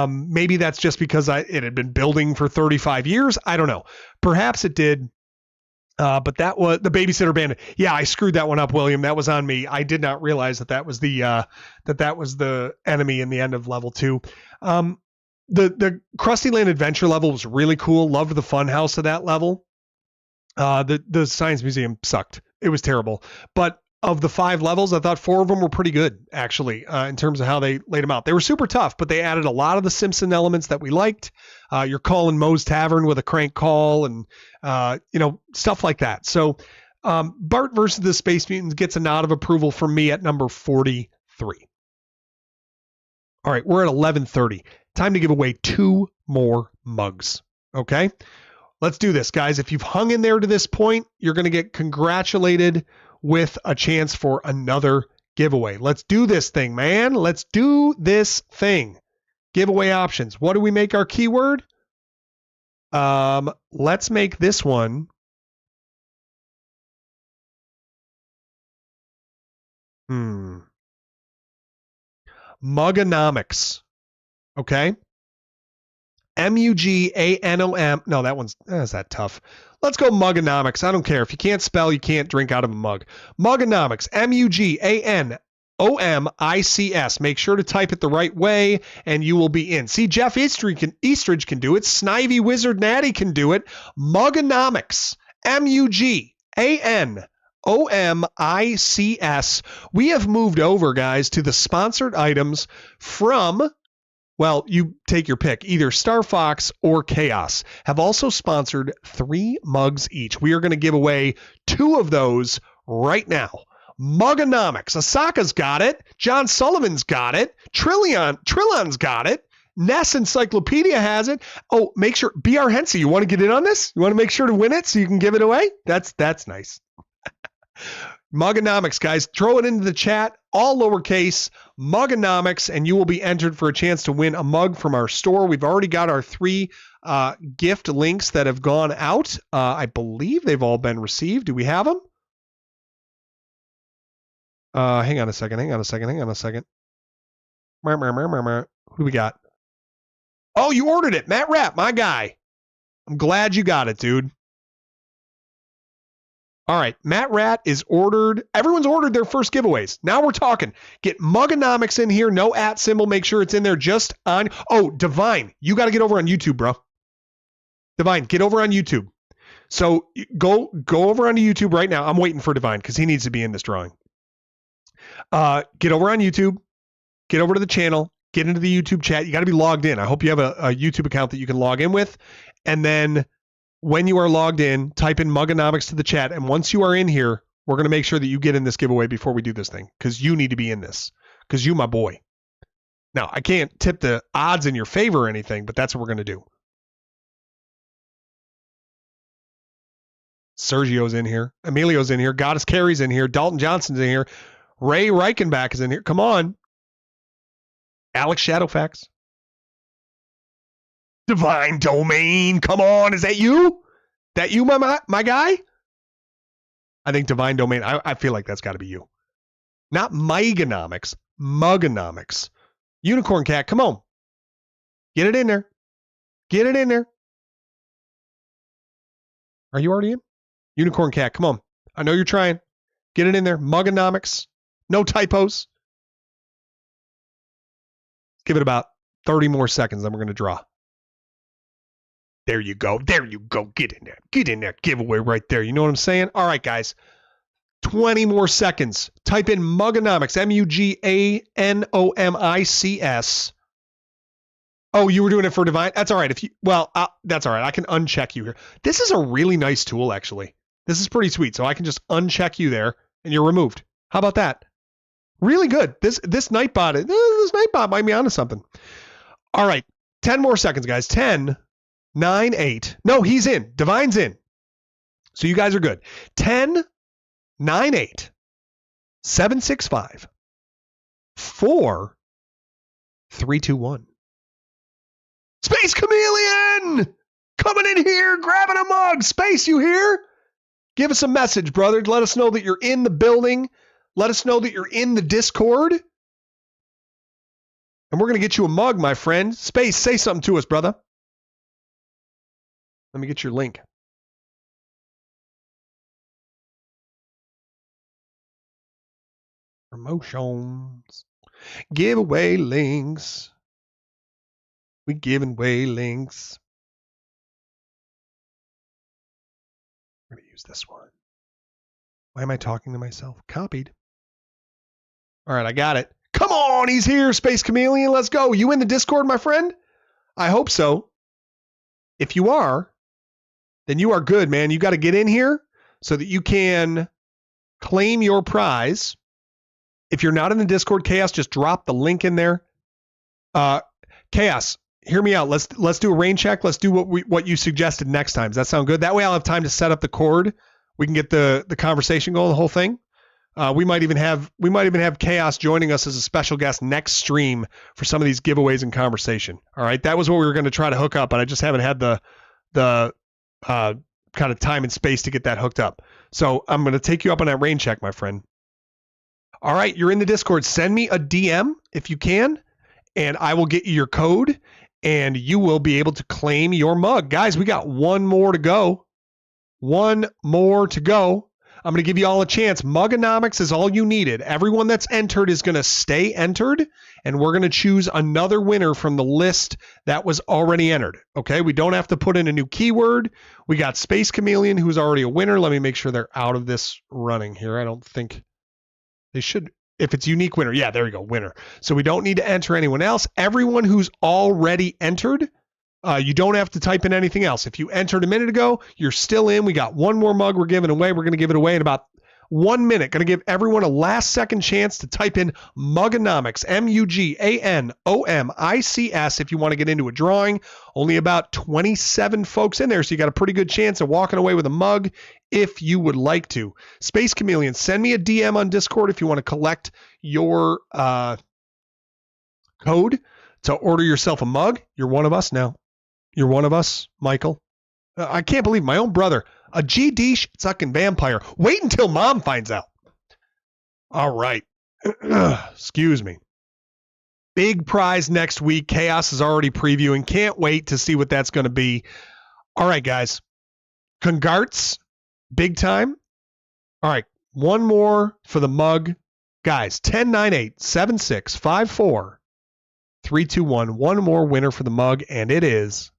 Maybe that's just because it had been building for 35 years. I don't know. Perhaps it did. But that was the Babysitter Bandit. Yeah, I screwed that one up, William. That was on me. I did not realize that was the enemy in the end of level 2. The Krusty Land Adventure level was really cool. Loved the fun house of that level. The Science Museum sucked. It was terrible. But of the 5 levels, I thought 4 of them were pretty good, actually, in terms of how they laid them out. They were super tough, but they added a lot of the Simpson elements that we liked. You're calling Moe's Tavern with a crank call and, stuff like that. So Bart versus the Space Mutants gets a nod of approval from me at number 43. All right, we're at 11:30. Time to give away 2 more mugs. Okay? Let's do this, guys. If you've hung in there to this point, you're going to get congratulated with a chance for another giveaway. Let's do this thing, man. Let's do this thing. Giveaway options. What do we make our keyword? Let's make this one. Mugonomics. Okay. Muganom. No, that's that tough. Let's go Mugonomics. I don't care. If you can't spell, you can't drink out of a mug. Mugonomics. Muganomics. Make sure to type it the right way and you will be in. See, Jeff Eastridge can do it. Snivy Wizard Natty can do it. Mugonomics. Muganomics. We have moved over, guys, to the sponsored items from... Well, you take your pick. Either Star Fox or Chaos have also sponsored 3 mugs each. We are going to give away 2 of those right now. Mugonomics. Asaka's got it. John Sullivan's got it. Trillon's got it. NES Encyclopedia has it. Oh, make sure. B.R. Hensey, you want to get in on this? You want to make sure to win it so you can give it away? That's nice. Mugonomics, guys. Throw it into the chat, all lowercase, Mugonomics, and you will be entered for a chance to win a mug from our store. We've already got our 3 gift links that have gone out. I believe they've all been received. Do we have them? Hang on a second. Who do we got? Oh, you ordered it. Matt Rapp, my guy. I'm glad you got it, dude. All right, Matt Rat is ordered. Everyone's ordered their first giveaways. Now we're talking. Get Mugonomics in here. No @ symbol. Make sure it's in there just on. Oh, Divine, you got to get over on YouTube, bro. Divine, get over on YouTube. So go over onto YouTube right now. I'm waiting for Divine because he needs to be in this drawing. Get over on YouTube. Get over to the channel. Get into the YouTube chat. You got to be logged in. I hope you have a YouTube account that you can log in with. And then when you are logged in, type in Mugonomics to the chat. And once you are in here, we're going to make sure that you get in this giveaway before we do this thing. Because you need to be in this. Because you my boy. Now, I can't tip the odds in your favor or anything, but that's what we're going to do. Sergio's in here. Emilio's in here. Goddess Carey's in here. Dalton Johnson's in here. Ray Reichenbach is in here. Come on. Alex Shadowfax. Divine Domain. Come on. Is that you? That you, my guy? I think Divine Domain. I feel like that's got to be you. Not Mugonomics. Mugonomics. Unicorn Cat, come on. Get it in there. Get it in there. Are you already in? Unicorn Cat, come on. I know you're trying. Get it in there. Mugonomics. No typos. Give it about 30 more seconds, then we're going to draw. There you go. There you go. Get in there. Get in there. Giveaway right there. You know what I'm saying? All right, guys. 20 more seconds. Type in Mugonomics. Muganomics. Oh, you were doing it for Divine? That's all right. That's all right. I can uncheck you here. This is a really nice tool, actually. This is pretty sweet. So I can just uncheck you there, and you're removed. How about that? Really good. This Nightbot might be onto something. All right. 10 more seconds, guys. 10, 9, 8. No, he's in. Divine's in. So you guys are good. 10, 9, 8, 7, 6, 5, 4, 3, 2, 1. Space Chameleon! Coming in here, grabbing a mug. Space, you here? Give us a message, brother. Let us know that you're in the building. Let us know that you're in the Discord. And we're going to get you a mug, my friend. Space, say something to us, brother. Let me get your link. Promotions. Giveaway links. We giving away links. We're going to use this one. Why am I talking to myself? Copied. All right, I got it. Come on, he's here, Space Chameleon. Let's go. You in the Discord, my friend? I hope so. If you are, then you are good, man. You got to get in here so that you can claim your prize. If you're not in the Discord, Chaos, just drop the link in there. Chaos, hear me out. Let's do a rain check. Let's do what you suggested next time. Does that sound good? That way I'll have time to set up the cord. We can get the conversation going, the whole thing. We might even have Chaos joining us as a special guest next stream for some of these giveaways and conversation. All right, that was what we were going to try to hook up, but I just haven't had the kind of time and space to get that hooked up. So I'm going to take you up on that rain check, my friend. All right, you're in the Discord. Send me a DM if you can, and I will get you your code, and you will be able to claim your mug. Guys, we got one more to go. One more to go. I'm going to give you all a chance. Mugonomics is all you needed. Everyone that's entered is going to stay entered, and we're going to choose another winner from the list that was already entered. Okay, we don't have to put in a new keyword. We got Space Chameleon, who's already a winner. Let me make sure they're out of this running here. I don't think they should. If it's unique winner, yeah, there you go, winner. So we don't need to enter anyone else. Everyone who's already entered, you don't have to type in anything else. If you entered a minute ago, you're still in. We got one more mug we're giving away. We're going to give it away in about 1 minute. Going to give everyone a last second chance to type in Mugonomics, Muganomics, if you want to get into a drawing. Only about 27 folks in there, so you got a pretty good chance of walking away with a mug if you would like to. Space Chameleon, send me a DM on Discord if you want to collect your code to order yourself a mug. You're one of us now. You're one of us, Michael. I can't believe my own brother, a GD sucking vampire. Wait until mom finds out. All right. Excuse me. Big prize next week. Chaos is already previewing. Can't wait to see what that's going to be. All right, guys. Congrats. Big time. All right. One more for the mug. Guys, 10, 9, 8, 7, 6, 5, 4, 3, 2, 1. One more winner for the mug, and it is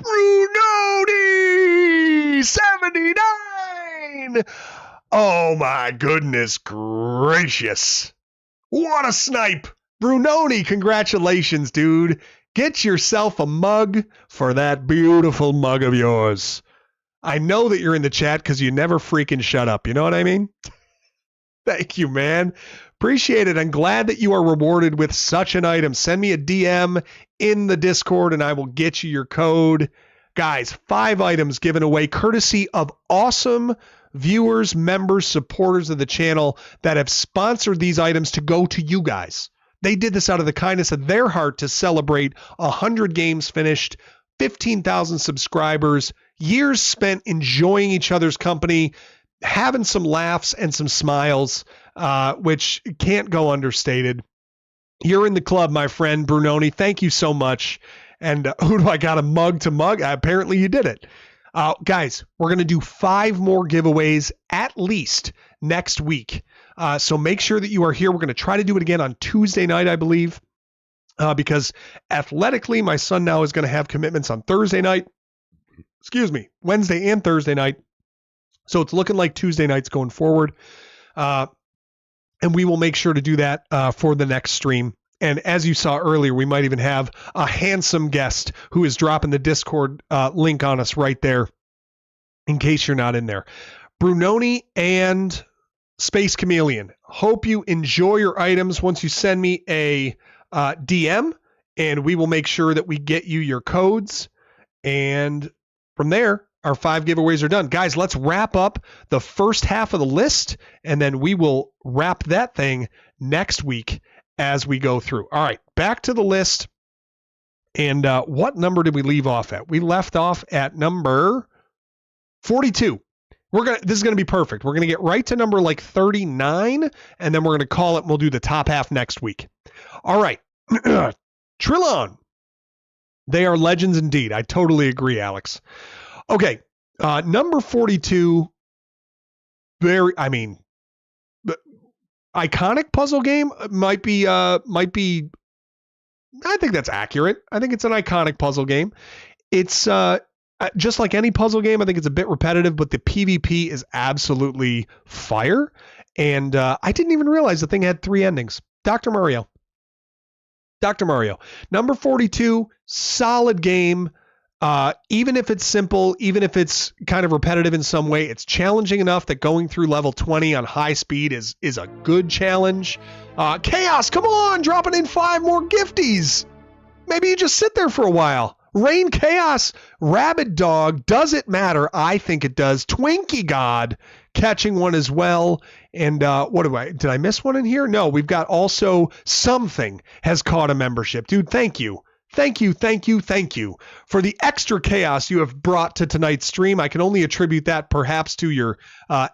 Brunoni 79. Oh my goodness gracious. What a snipe. Brunoni, congratulations, dude. Get yourself a mug for that beautiful mug of yours. I know that you're in the chat because you never freaking shut up. You know what I mean? Thank you, man. Appreciate it. I'm glad that you are rewarded with such an item. Send me a DM in the Discord and I will get you your code. Guys, 5 items given away courtesy of awesome viewers, members, supporters of the channel that have sponsored these items to go to you guys. They did this out of the kindness of their heart to celebrate 100 games finished, 15,000 subscribers, years spent enjoying each other's company, having some laughs and some smiles. which can't go understated. You're in the club, my friend Brunoni. Thank you so much. And who do I got a mug to mug? Apparently you did it. Guys, we're going to do 5 more giveaways at least next week. So make sure that you are here. We're going to try to do it again on Tuesday night, I believe, because athletically, my son now is going to have commitments on Thursday night. Wednesday and Thursday night. So it's looking like Tuesday nights going forward. And we will make sure to do that for the next stream. And as you saw earlier, we might even have a handsome guest who is dropping the Discord link on us right there in case you're not in there. Brunoni and Space Chameleon, hope you enjoy your items once you send me a DM, and we will make sure that we get you your codes. And from there, our 5 giveaways are done. Guys, let's wrap up the first half of the list, and then we will wrap that thing next week as we go through. All right, back to the list. And what number did we leave off at? We left off at number 42. This is going to be perfect. We're going to get right to number like 39, and then we're going to call it, and we'll do the top half next week. All right. Trillon. They are legends indeed. I totally agree, Alex. Okay. Number 42. Iconic puzzle game might be, I think that's accurate. I think it's an iconic puzzle game. It's, just like any puzzle game, I think it's a bit repetitive, but the PvP is absolutely fire. And I didn't even realize the thing had 3 endings. Dr. Mario. Number 42, solid game. Even if it's simple, even if it's kind of repetitive in some way, it's challenging enough that going through level 20 on high speed is a good challenge. Chaos, come on, dropping in 5 more gifties. Maybe you just sit there for a while. Rain Chaos, Rabid Dog, does it matter? I think it does. Twinkie God catching one as well. And did I miss one in here? No, we've got also Something has caught a membership. Dude, thank you. Thank you for the extra chaos you have brought to tonight's stream. I can only attribute that perhaps to your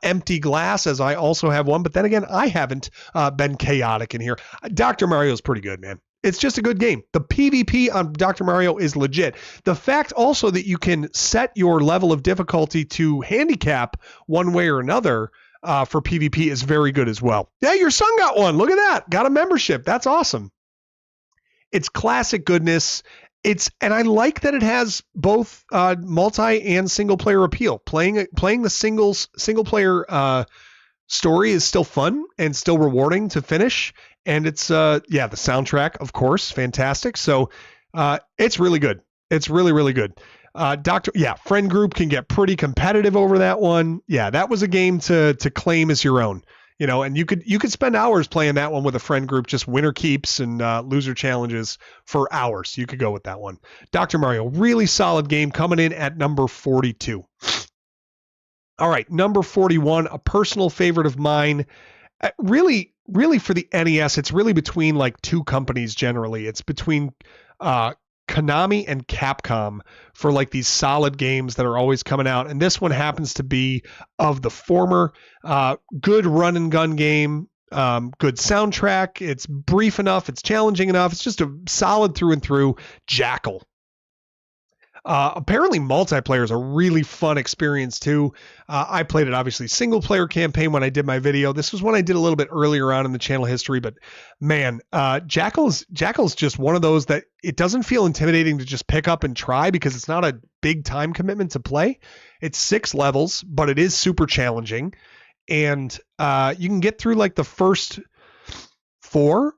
empty glass, as I also have one. But then again, I haven't been chaotic in here. Dr. Mario is pretty good, man. It's just a good game. The PvP on Dr. Mario is legit. The fact also that you can set your level of difficulty to handicap one way or another for PvP is very good as well. Yeah, your son got one. Look at that. Got a membership. That's awesome. It's classic goodness. And I like that it has both multi and single player appeal. Playing the single player story is still fun and still rewarding to finish. And it's the soundtrack, of course, fantastic. So it's really good. It's really, really good. Friend group can get pretty competitive over that one. Yeah, that was a game to claim as your own. You know, and you could spend hours playing that one with a friend group, just winner keeps and loser challenges for hours. You could go with that one. Dr. Mario, really solid game, coming in at number 42. All right, number 41, a personal favorite of mine. Really for the NES, it's really between like 2 companies generally. It's between Konami and Capcom for like these solid games that are always coming out. And this one happens to be of the former. Good run and gun game, good soundtrack. It's brief enough. It's challenging enough. It's just a solid through and through Jackal. Apparently multiplayer is a really fun experience too. I played it obviously single player campaign when I did my video. This was one I did a little bit earlier on in the channel history, but man, Jackal's just one of those that it doesn't feel intimidating to just pick up and try because it's not a big time commitment to play. It's 6 levels, but it is super challenging. And you can get through like the first 4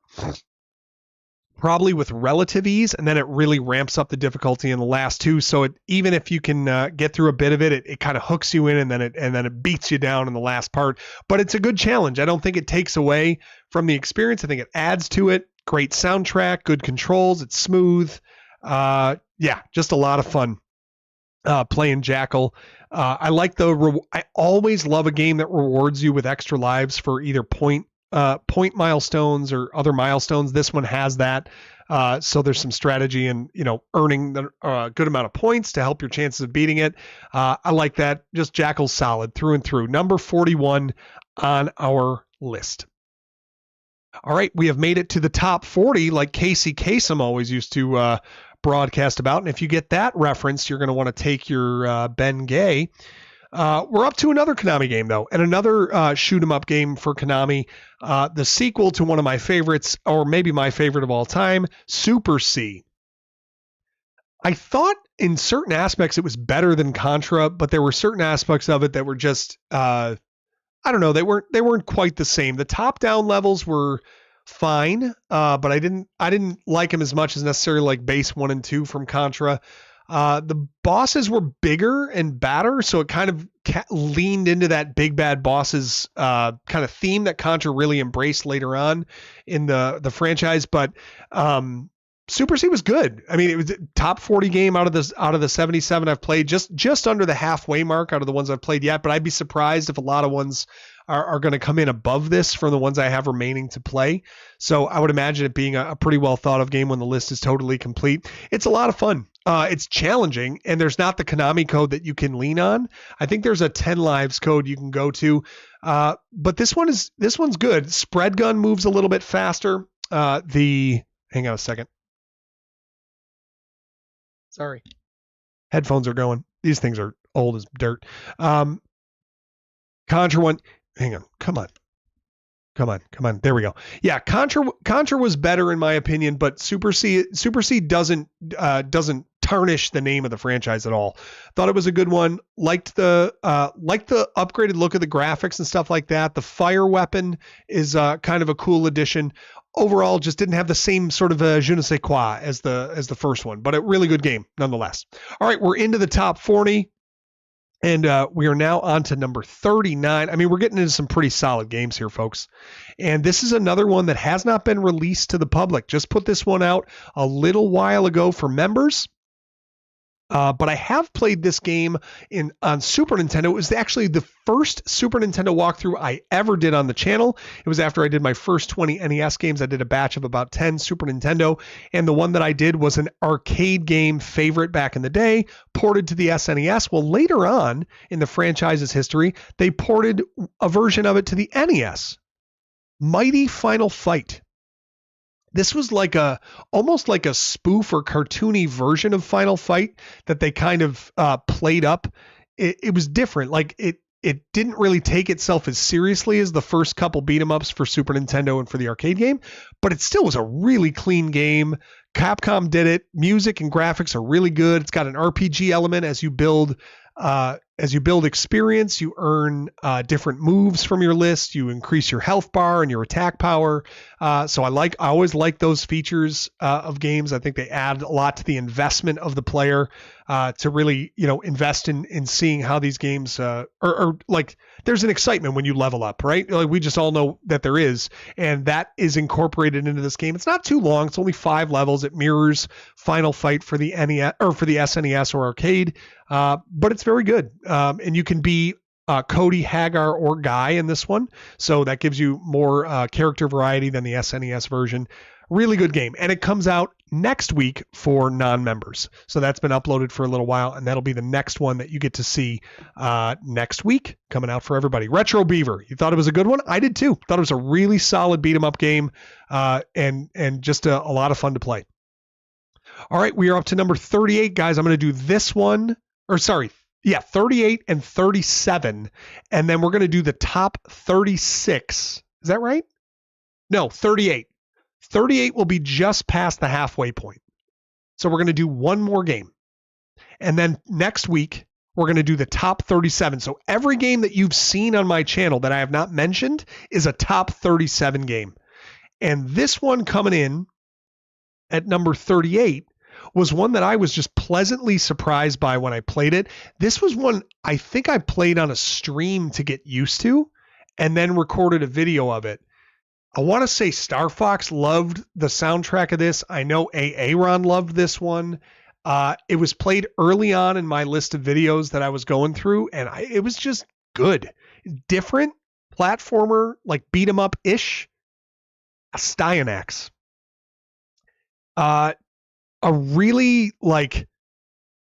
probably with relative ease, and then it really ramps up the difficulty in the last 2. So even if you can get through a bit of it, it kind of hooks you in, and then it beats you down in the last part. But it's a good challenge. I don't think it takes away from the experience. I think it adds to it. Great soundtrack, good controls. It's smooth. Just a lot of fun playing Jackal. I like I always love a game that rewards you with extra lives for either point milestones or other milestones. This one has that. So there's some strategy and, earning the good amount of points to help your chances of beating it. I like that. Just Jackal's solid through and through. Number 41 on our list. All right, we have made it to the top 40, like Casey Kasem always used to broadcast about. And if you get that reference, you're going to want to take your Ben Gay. We're up to another Konami game, though, and another shoot 'em up game for Konami. The sequel to one of my favorites, or maybe my favorite of all time, Super C. I thought in certain aspects it was better than Contra, but there were certain aspects of it that were just I don't know, they weren't quite the same. The top down levels were fine, but I didn't like them as much as necessarily like base 1 and 2 from Contra. The bosses were bigger and badder, so it kind of leaned into that big bad bosses kind of theme that Contra really embraced later on in the franchise. But Super C was good. I mean, it was a top 40 game out of the 77 I've played, just under the halfway mark out of the ones I've played yet. But I'd be surprised if a lot of ones are going to come in above this from the ones I have remaining to play. So I would imagine it being a pretty well thought of game when the list is totally complete. It's a lot of fun. It's challenging, and there's not the Konami code that you can lean on. I think there's a 10 lives code you can go to. But this one's good. Spread gun moves a little bit faster. Hang on a second. Sorry. Headphones are going. These things are old as dirt. Contra one. Hang on. Come on. There we go. Yeah, Contra was better in my opinion, but Super C doesn't tarnish the name of the franchise at all. Thought it was a good one. Liked the upgraded look of the graphics and stuff like that. The fire weapon is kind of a cool addition. Overall, just didn't have the same sort of je ne sais quoi as the first one, but a really good game nonetheless. All right, we're into the top 40, and we are now on to number 39. I mean, we're getting into some pretty solid games here, folks. And this is another one that has not been released to the public. Just put this one out a little while ago for members. But I have played this game on Super Nintendo. It was actually the first Super Nintendo walkthrough I ever did on the channel. It was after I did my first 20 NES games. I did a batch of about 10 Super Nintendo, and the one that I did was an arcade game favorite back in the day, ported to the SNES. Well, later on in the franchise's history, they ported a version of it to the NES. Mighty Final Fight. This was almost like a spoof or cartoony version of Final Fight that they kind of played up. It was different. Like it didn't really take itself as seriously as the first couple beat 'em ups for Super Nintendo and for the arcade game, but it still was a really clean game. Capcom did it. Music and graphics are really good. It's got an RPG element as you build experience. You earn different moves from your list. You increase your health bar and your attack power. So I always like those features of games. I think they add a lot to the investment of the player to really, invest in seeing how these games or like there's an excitement when you level up, right? Like we just all know that there is, and that is incorporated into this game. It's not too long. It's only 5 levels. It mirrors Final Fight for the NES or for the SNES or arcade. But it's very good. And you can be Cody, Hagar, or Guy in this one. So that gives you more character variety than the SNES version. Really good game. And it comes out next week for non-members. So that's been uploaded for a little while, and that'll be the next one that you get to see next week, coming out for everybody. Retro Beaver. You thought it was a good one? I did too. Thought it was a really solid beat 'em up game and just a lot of fun to play. All right, we are up to number 38, guys. I'm going to do this one. 38 and 37. And then we're going to do the top 36. Is that right? No, 38. 38 will be just past the halfway point. So we're going to do one more game. And then next week, we're going to do the top 37. So every game that you've seen on my channel that I have not mentioned is a top 37 game. And this one coming in at number 38 was one that I was just pleasantly surprised by when I played it. This was one I think I played on a stream to get used to and then recorded a video of it. I want to say Star Fox loved the soundtrack of this. I know Aaron loved this one. It was played early on in my list of videos that I was going through, and it was just good. Different platformer, like beat 'em up-ish. Styanax. A really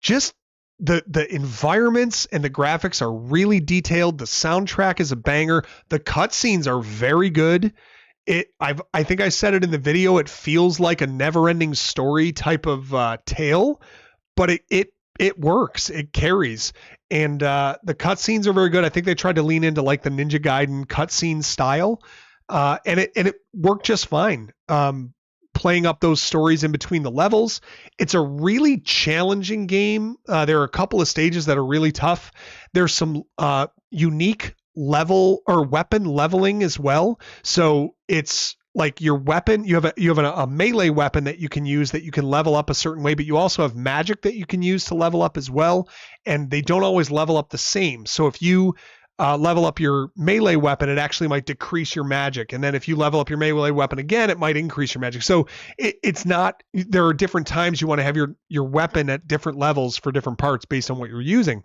just the environments and the graphics are really detailed. The soundtrack is a banger. The cutscenes are very good. I think I said it in the video. It feels like a never-ending story type of tale, but it works. It carries, and the cutscenes are very good. I think they tried to lean into like the Ninja Gaiden cutscene style, and it worked just fine. Playing up those stories in between the levels. It's a really challenging game. There are a couple of stages that are really tough. There's some unique level or weapon leveling as well. So it's like your weapon, you have a melee weapon that you can use that you can level up a certain way, but you also have magic that you can use to level up as well. And they don't always level up the same. So if you level up your melee weapon, it actually might decrease your magic. And then if you level up your melee weapon again, it might increase your magic. So it's not, there are different times you want to have your weapon at different levels for different parts based on what you're using.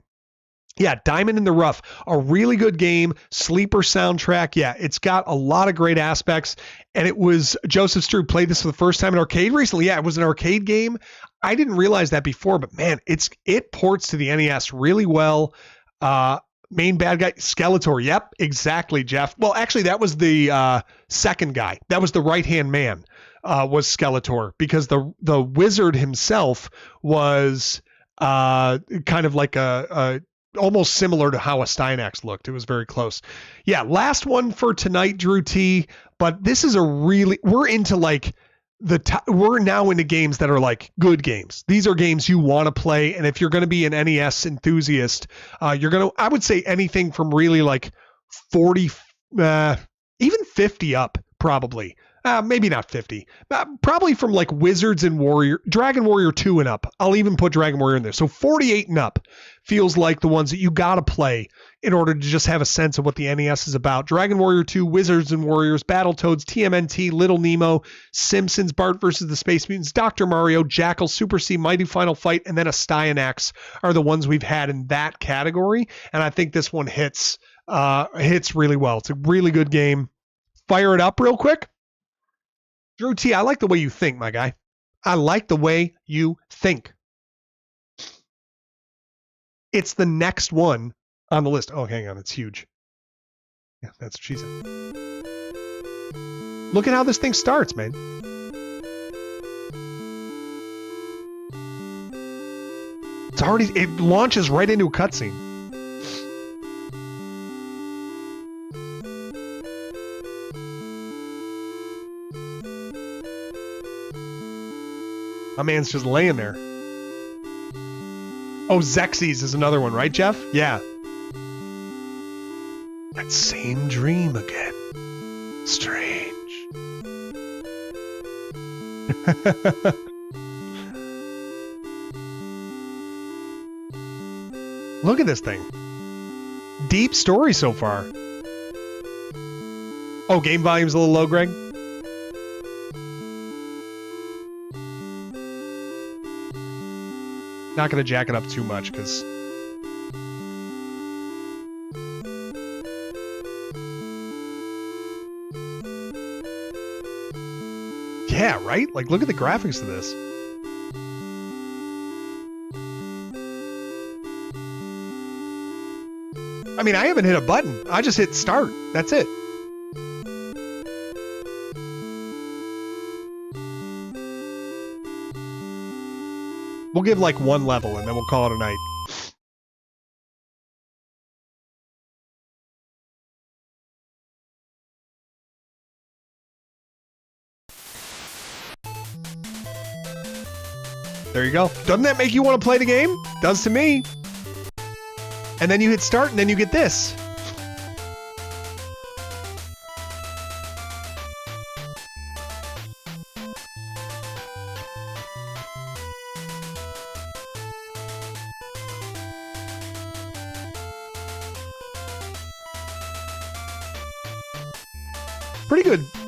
Yeah, Diamond in the Rough, a really good game, sleeper soundtrack. Yeah, it's got a lot of great aspects. And it was, Joseph Stroop played this for the first time in arcade recently. Yeah, it was an arcade game. I didn't realize that before, but man, it ports to the NES really well. Main bad guy, Skeletor. Yep, exactly, Jeff. Well, actually, that was the second guy. That was the right-hand man, was Skeletor, because the wizard himself was kind of like a almost similar to how a Steinax looked. It was very close. Yeah, last one for tonight, Drew T. But this is we're into like we're now into games that are like good games. These are games you want to play, and if you're going to be an NES enthusiast, you're going to, I would say anything from really like 40, even 50 up, probably. Maybe not 50. Probably from like Wizards and Dragon Warrior 2 and up. I'll even put Dragon Warrior in there. So 48 and up feels like the ones that you got to play in order to just have a sense of what the NES is about. Dragon Warrior 2, Wizards and Warriors, Battletoads, TMNT, Little Nemo, Simpsons, Bart versus the Space Mutants, Dr. Mario, Jackal, Super C, Mighty Final Fight, and then a Steinax are the ones we've had in that category. And I think this one hits really well. It's a really good game. Fire it up real quick. Drew T, I like the way you think, my guy. I like the way you think. It's the next one on the list. Oh, hang on. It's huge. Yeah, that's what she said. Look at how this thing starts, man. It launches right into a cutscene. My man's just laying there. Oh, Xerxes is another one, right, Jeff? Yeah. That same dream again. Strange. Look at this thing. Deep story so far. Oh, game volume's a little low, Greg? Not going to jack it up too much because yeah, right? Like, look at the graphics of this. I mean, I haven't hit a button. I just hit start. That's it. We'll give like one level and then we'll call it a night. There you go. Doesn't that make you want to play the game? Does to me. And then you hit start and then you get this.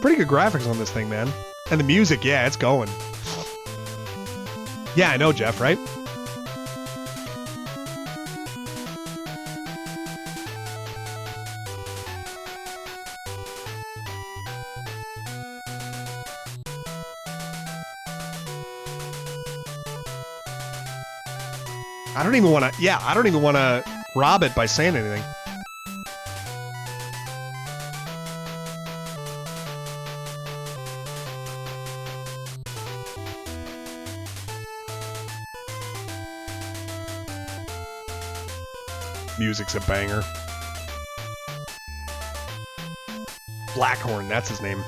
Pretty good graphics on this thing, man. And the music, yeah, it's going. Yeah, I know, Jeff, right? I don't even want to rob it by saying anything. Music's a banger. Blackhorn, that's his name.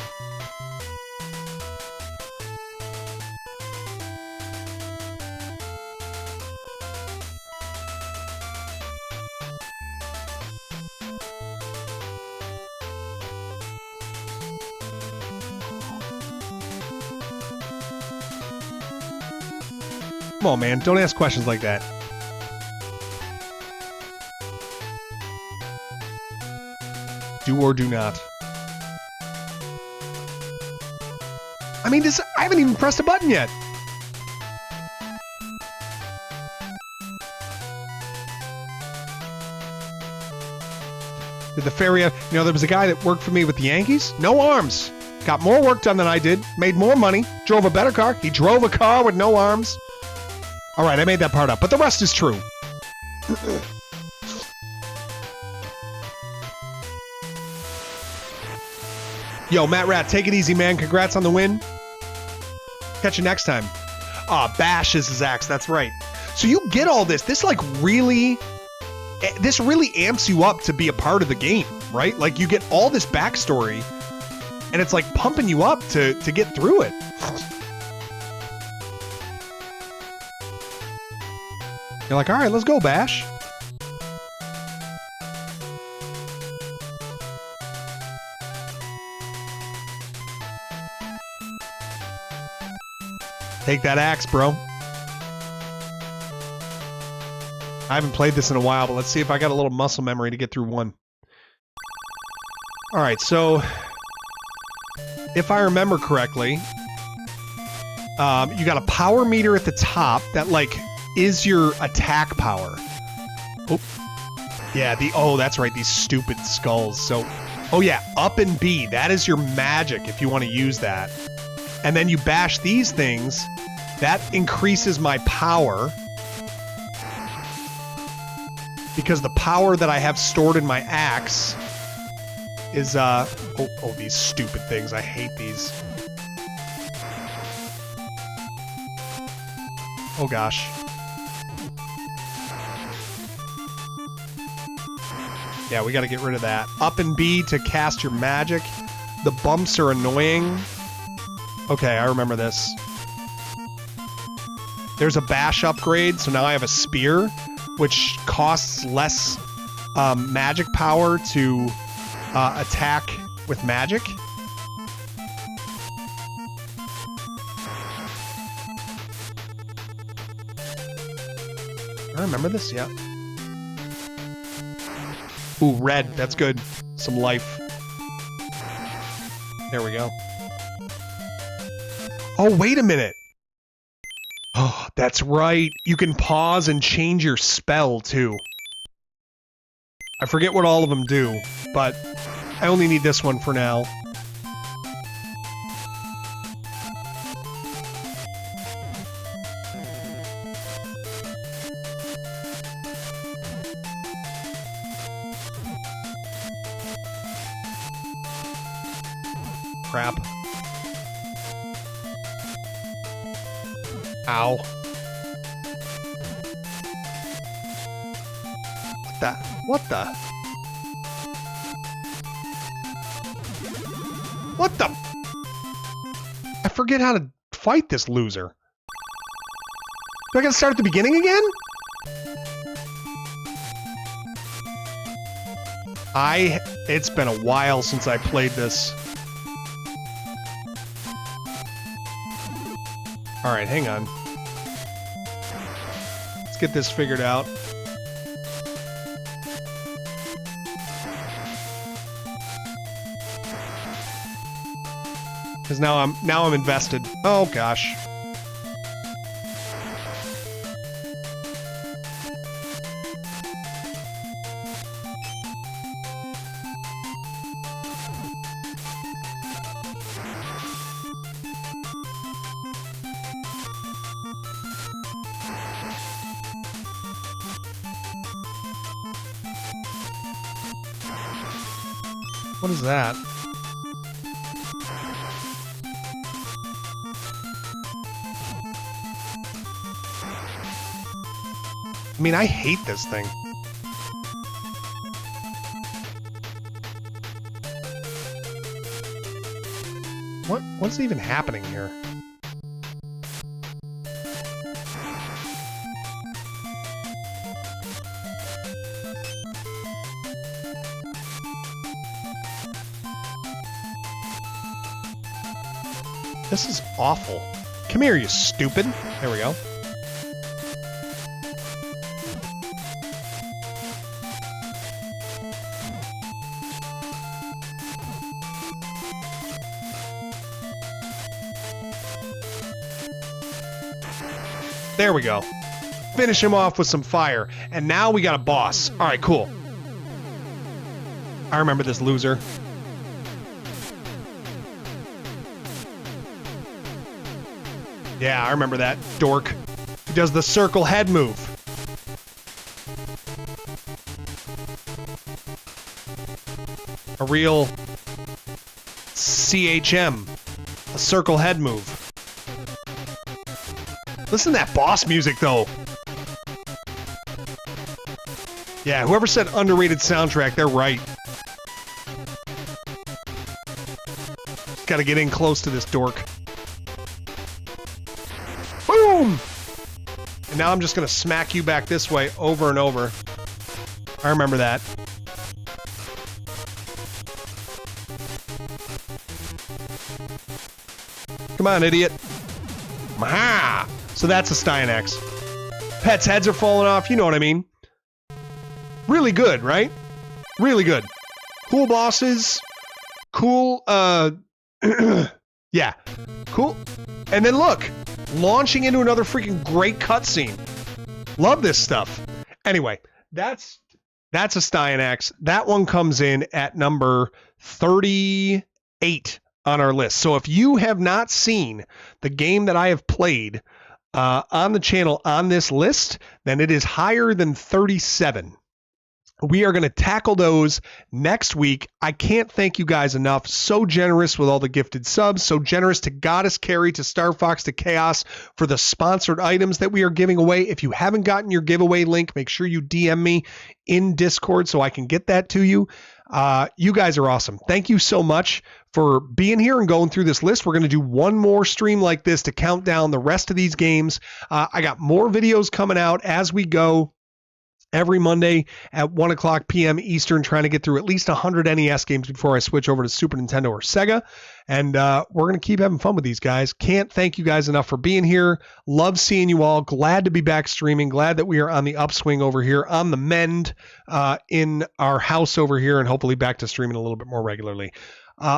Come on, man. Don't ask questions like that. Do or do not. I mean, I haven't even pressed a button yet. Did the fairy have... You know, there was a guy that worked for me with the Yankees. No arms. Got more work done than I did. Made more money. Drove a better car. He drove a car with no arms. All right, I made that part up, but the rest is true. Yo, Matt Rat, take it easy, man. Congrats on the win. Catch you next time. Bash is his axe. That's right. So you get all this. This really amps you up to be a part of the game, right? Like you get all this backstory, and it's like pumping you up to get through it. You're like, all right, let's go, Bash. Take that axe, bro. I haven't played this in a while, but let's see if I got a little muscle memory to get through one. All right, so if I remember correctly, you got a power meter at the top that is your attack power. Oh, yeah. That's right. These stupid skulls. So, oh yeah, up and B. That is your magic if you want to use that. And then you bash these things. That increases my power. Because the power that I have stored in my axe is, these stupid things. I hate these. Oh gosh. Yeah, we gotta get rid of that. Up and B to cast your magic. The bumps are annoying. Okay, I remember this. There's a bash upgrade, so now I have a spear, which costs less magic power to attack with magic. I remember this, yeah. Ooh, red. That's good. Some life. There we go. Oh, wait a minute. Oh, that's right. You can pause and change your spell, too. I forget what all of them do, but I only need this one for now. Crap. Ow. What the? What the? I forget how to fight this loser. Do I gotta start at the beginning again? It's been a while since I played this. Alright, hang on. Let's get this figured out. Because now I'm invested. Oh gosh. What is that? I mean, I hate this thing. What's even happening here? This is awful. Come here, you stupid. There we go. There we go. Finish him off with some fire. And now we got a boss. All right, cool. I remember this loser. Yeah, I remember that dork. He does the circle head move. A real CHM. A circle head move. Listen to that boss music, though. Yeah, whoever said underrated soundtrack, they're right. Gotta get in close to this dork. Boom! And now I'm just gonna smack you back this way over and over. I remember that. Come on, idiot. Maha! So that's a Steinax. Pets' heads are falling off, you know what I mean. Really good, right? Really good. Cool bosses. Cool, yeah. Cool. And then look, launching into another freaking great cutscene. Love this stuff. Anyway, that's a Steinax. That one comes in at number 38 on our list. So if you have not seen the game that I have played on the channel on this list, then it is higher than 37. We are going to tackle those next week. I can't thank you guys enough. So generous with all the gifted subs. So generous to Goddess Carry, to Star Fox, to Chaos for the sponsored items that we are giving away. If you haven't gotten your giveaway link, make sure you DM me in Discord so I can get that to you. You guys are awesome. Thank you so much for being here and going through this list. We're going to do one more stream like this to count down the rest of these games. I got more videos coming out as we go. Every Monday at 1 o'clock p.m. Eastern, trying to get through at least 100 NES games before I switch over to Super Nintendo or Sega. And we're going to keep having fun with these guys. Can't thank you guys enough for being here. Love seeing you all. Glad to be back streaming. Glad that we are on the upswing over here, on the mend in our house over here, and hopefully back to streaming a little bit more regularly.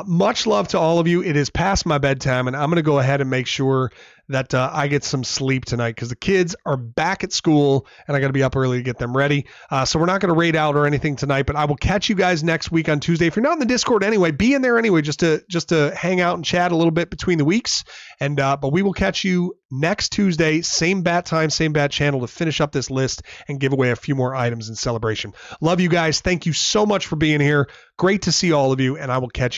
Much love to all of you. It is past my bedtime, and I'm going to go ahead and make sure that I get some sleep tonight because the kids are back at school and I got to be up early to get them ready. So we're not going to raid out or anything tonight, but I will catch you guys next week on Tuesday. If you're not in the Discord anyway, be in there anyway, just to hang out and chat a little bit between the weeks. And but we will catch you next Tuesday, same bat time, same bat channel, to finish up this list and give away a few more items in celebration. Love you guys. Thank you so much for being here. Great to see all of you, and I will catch you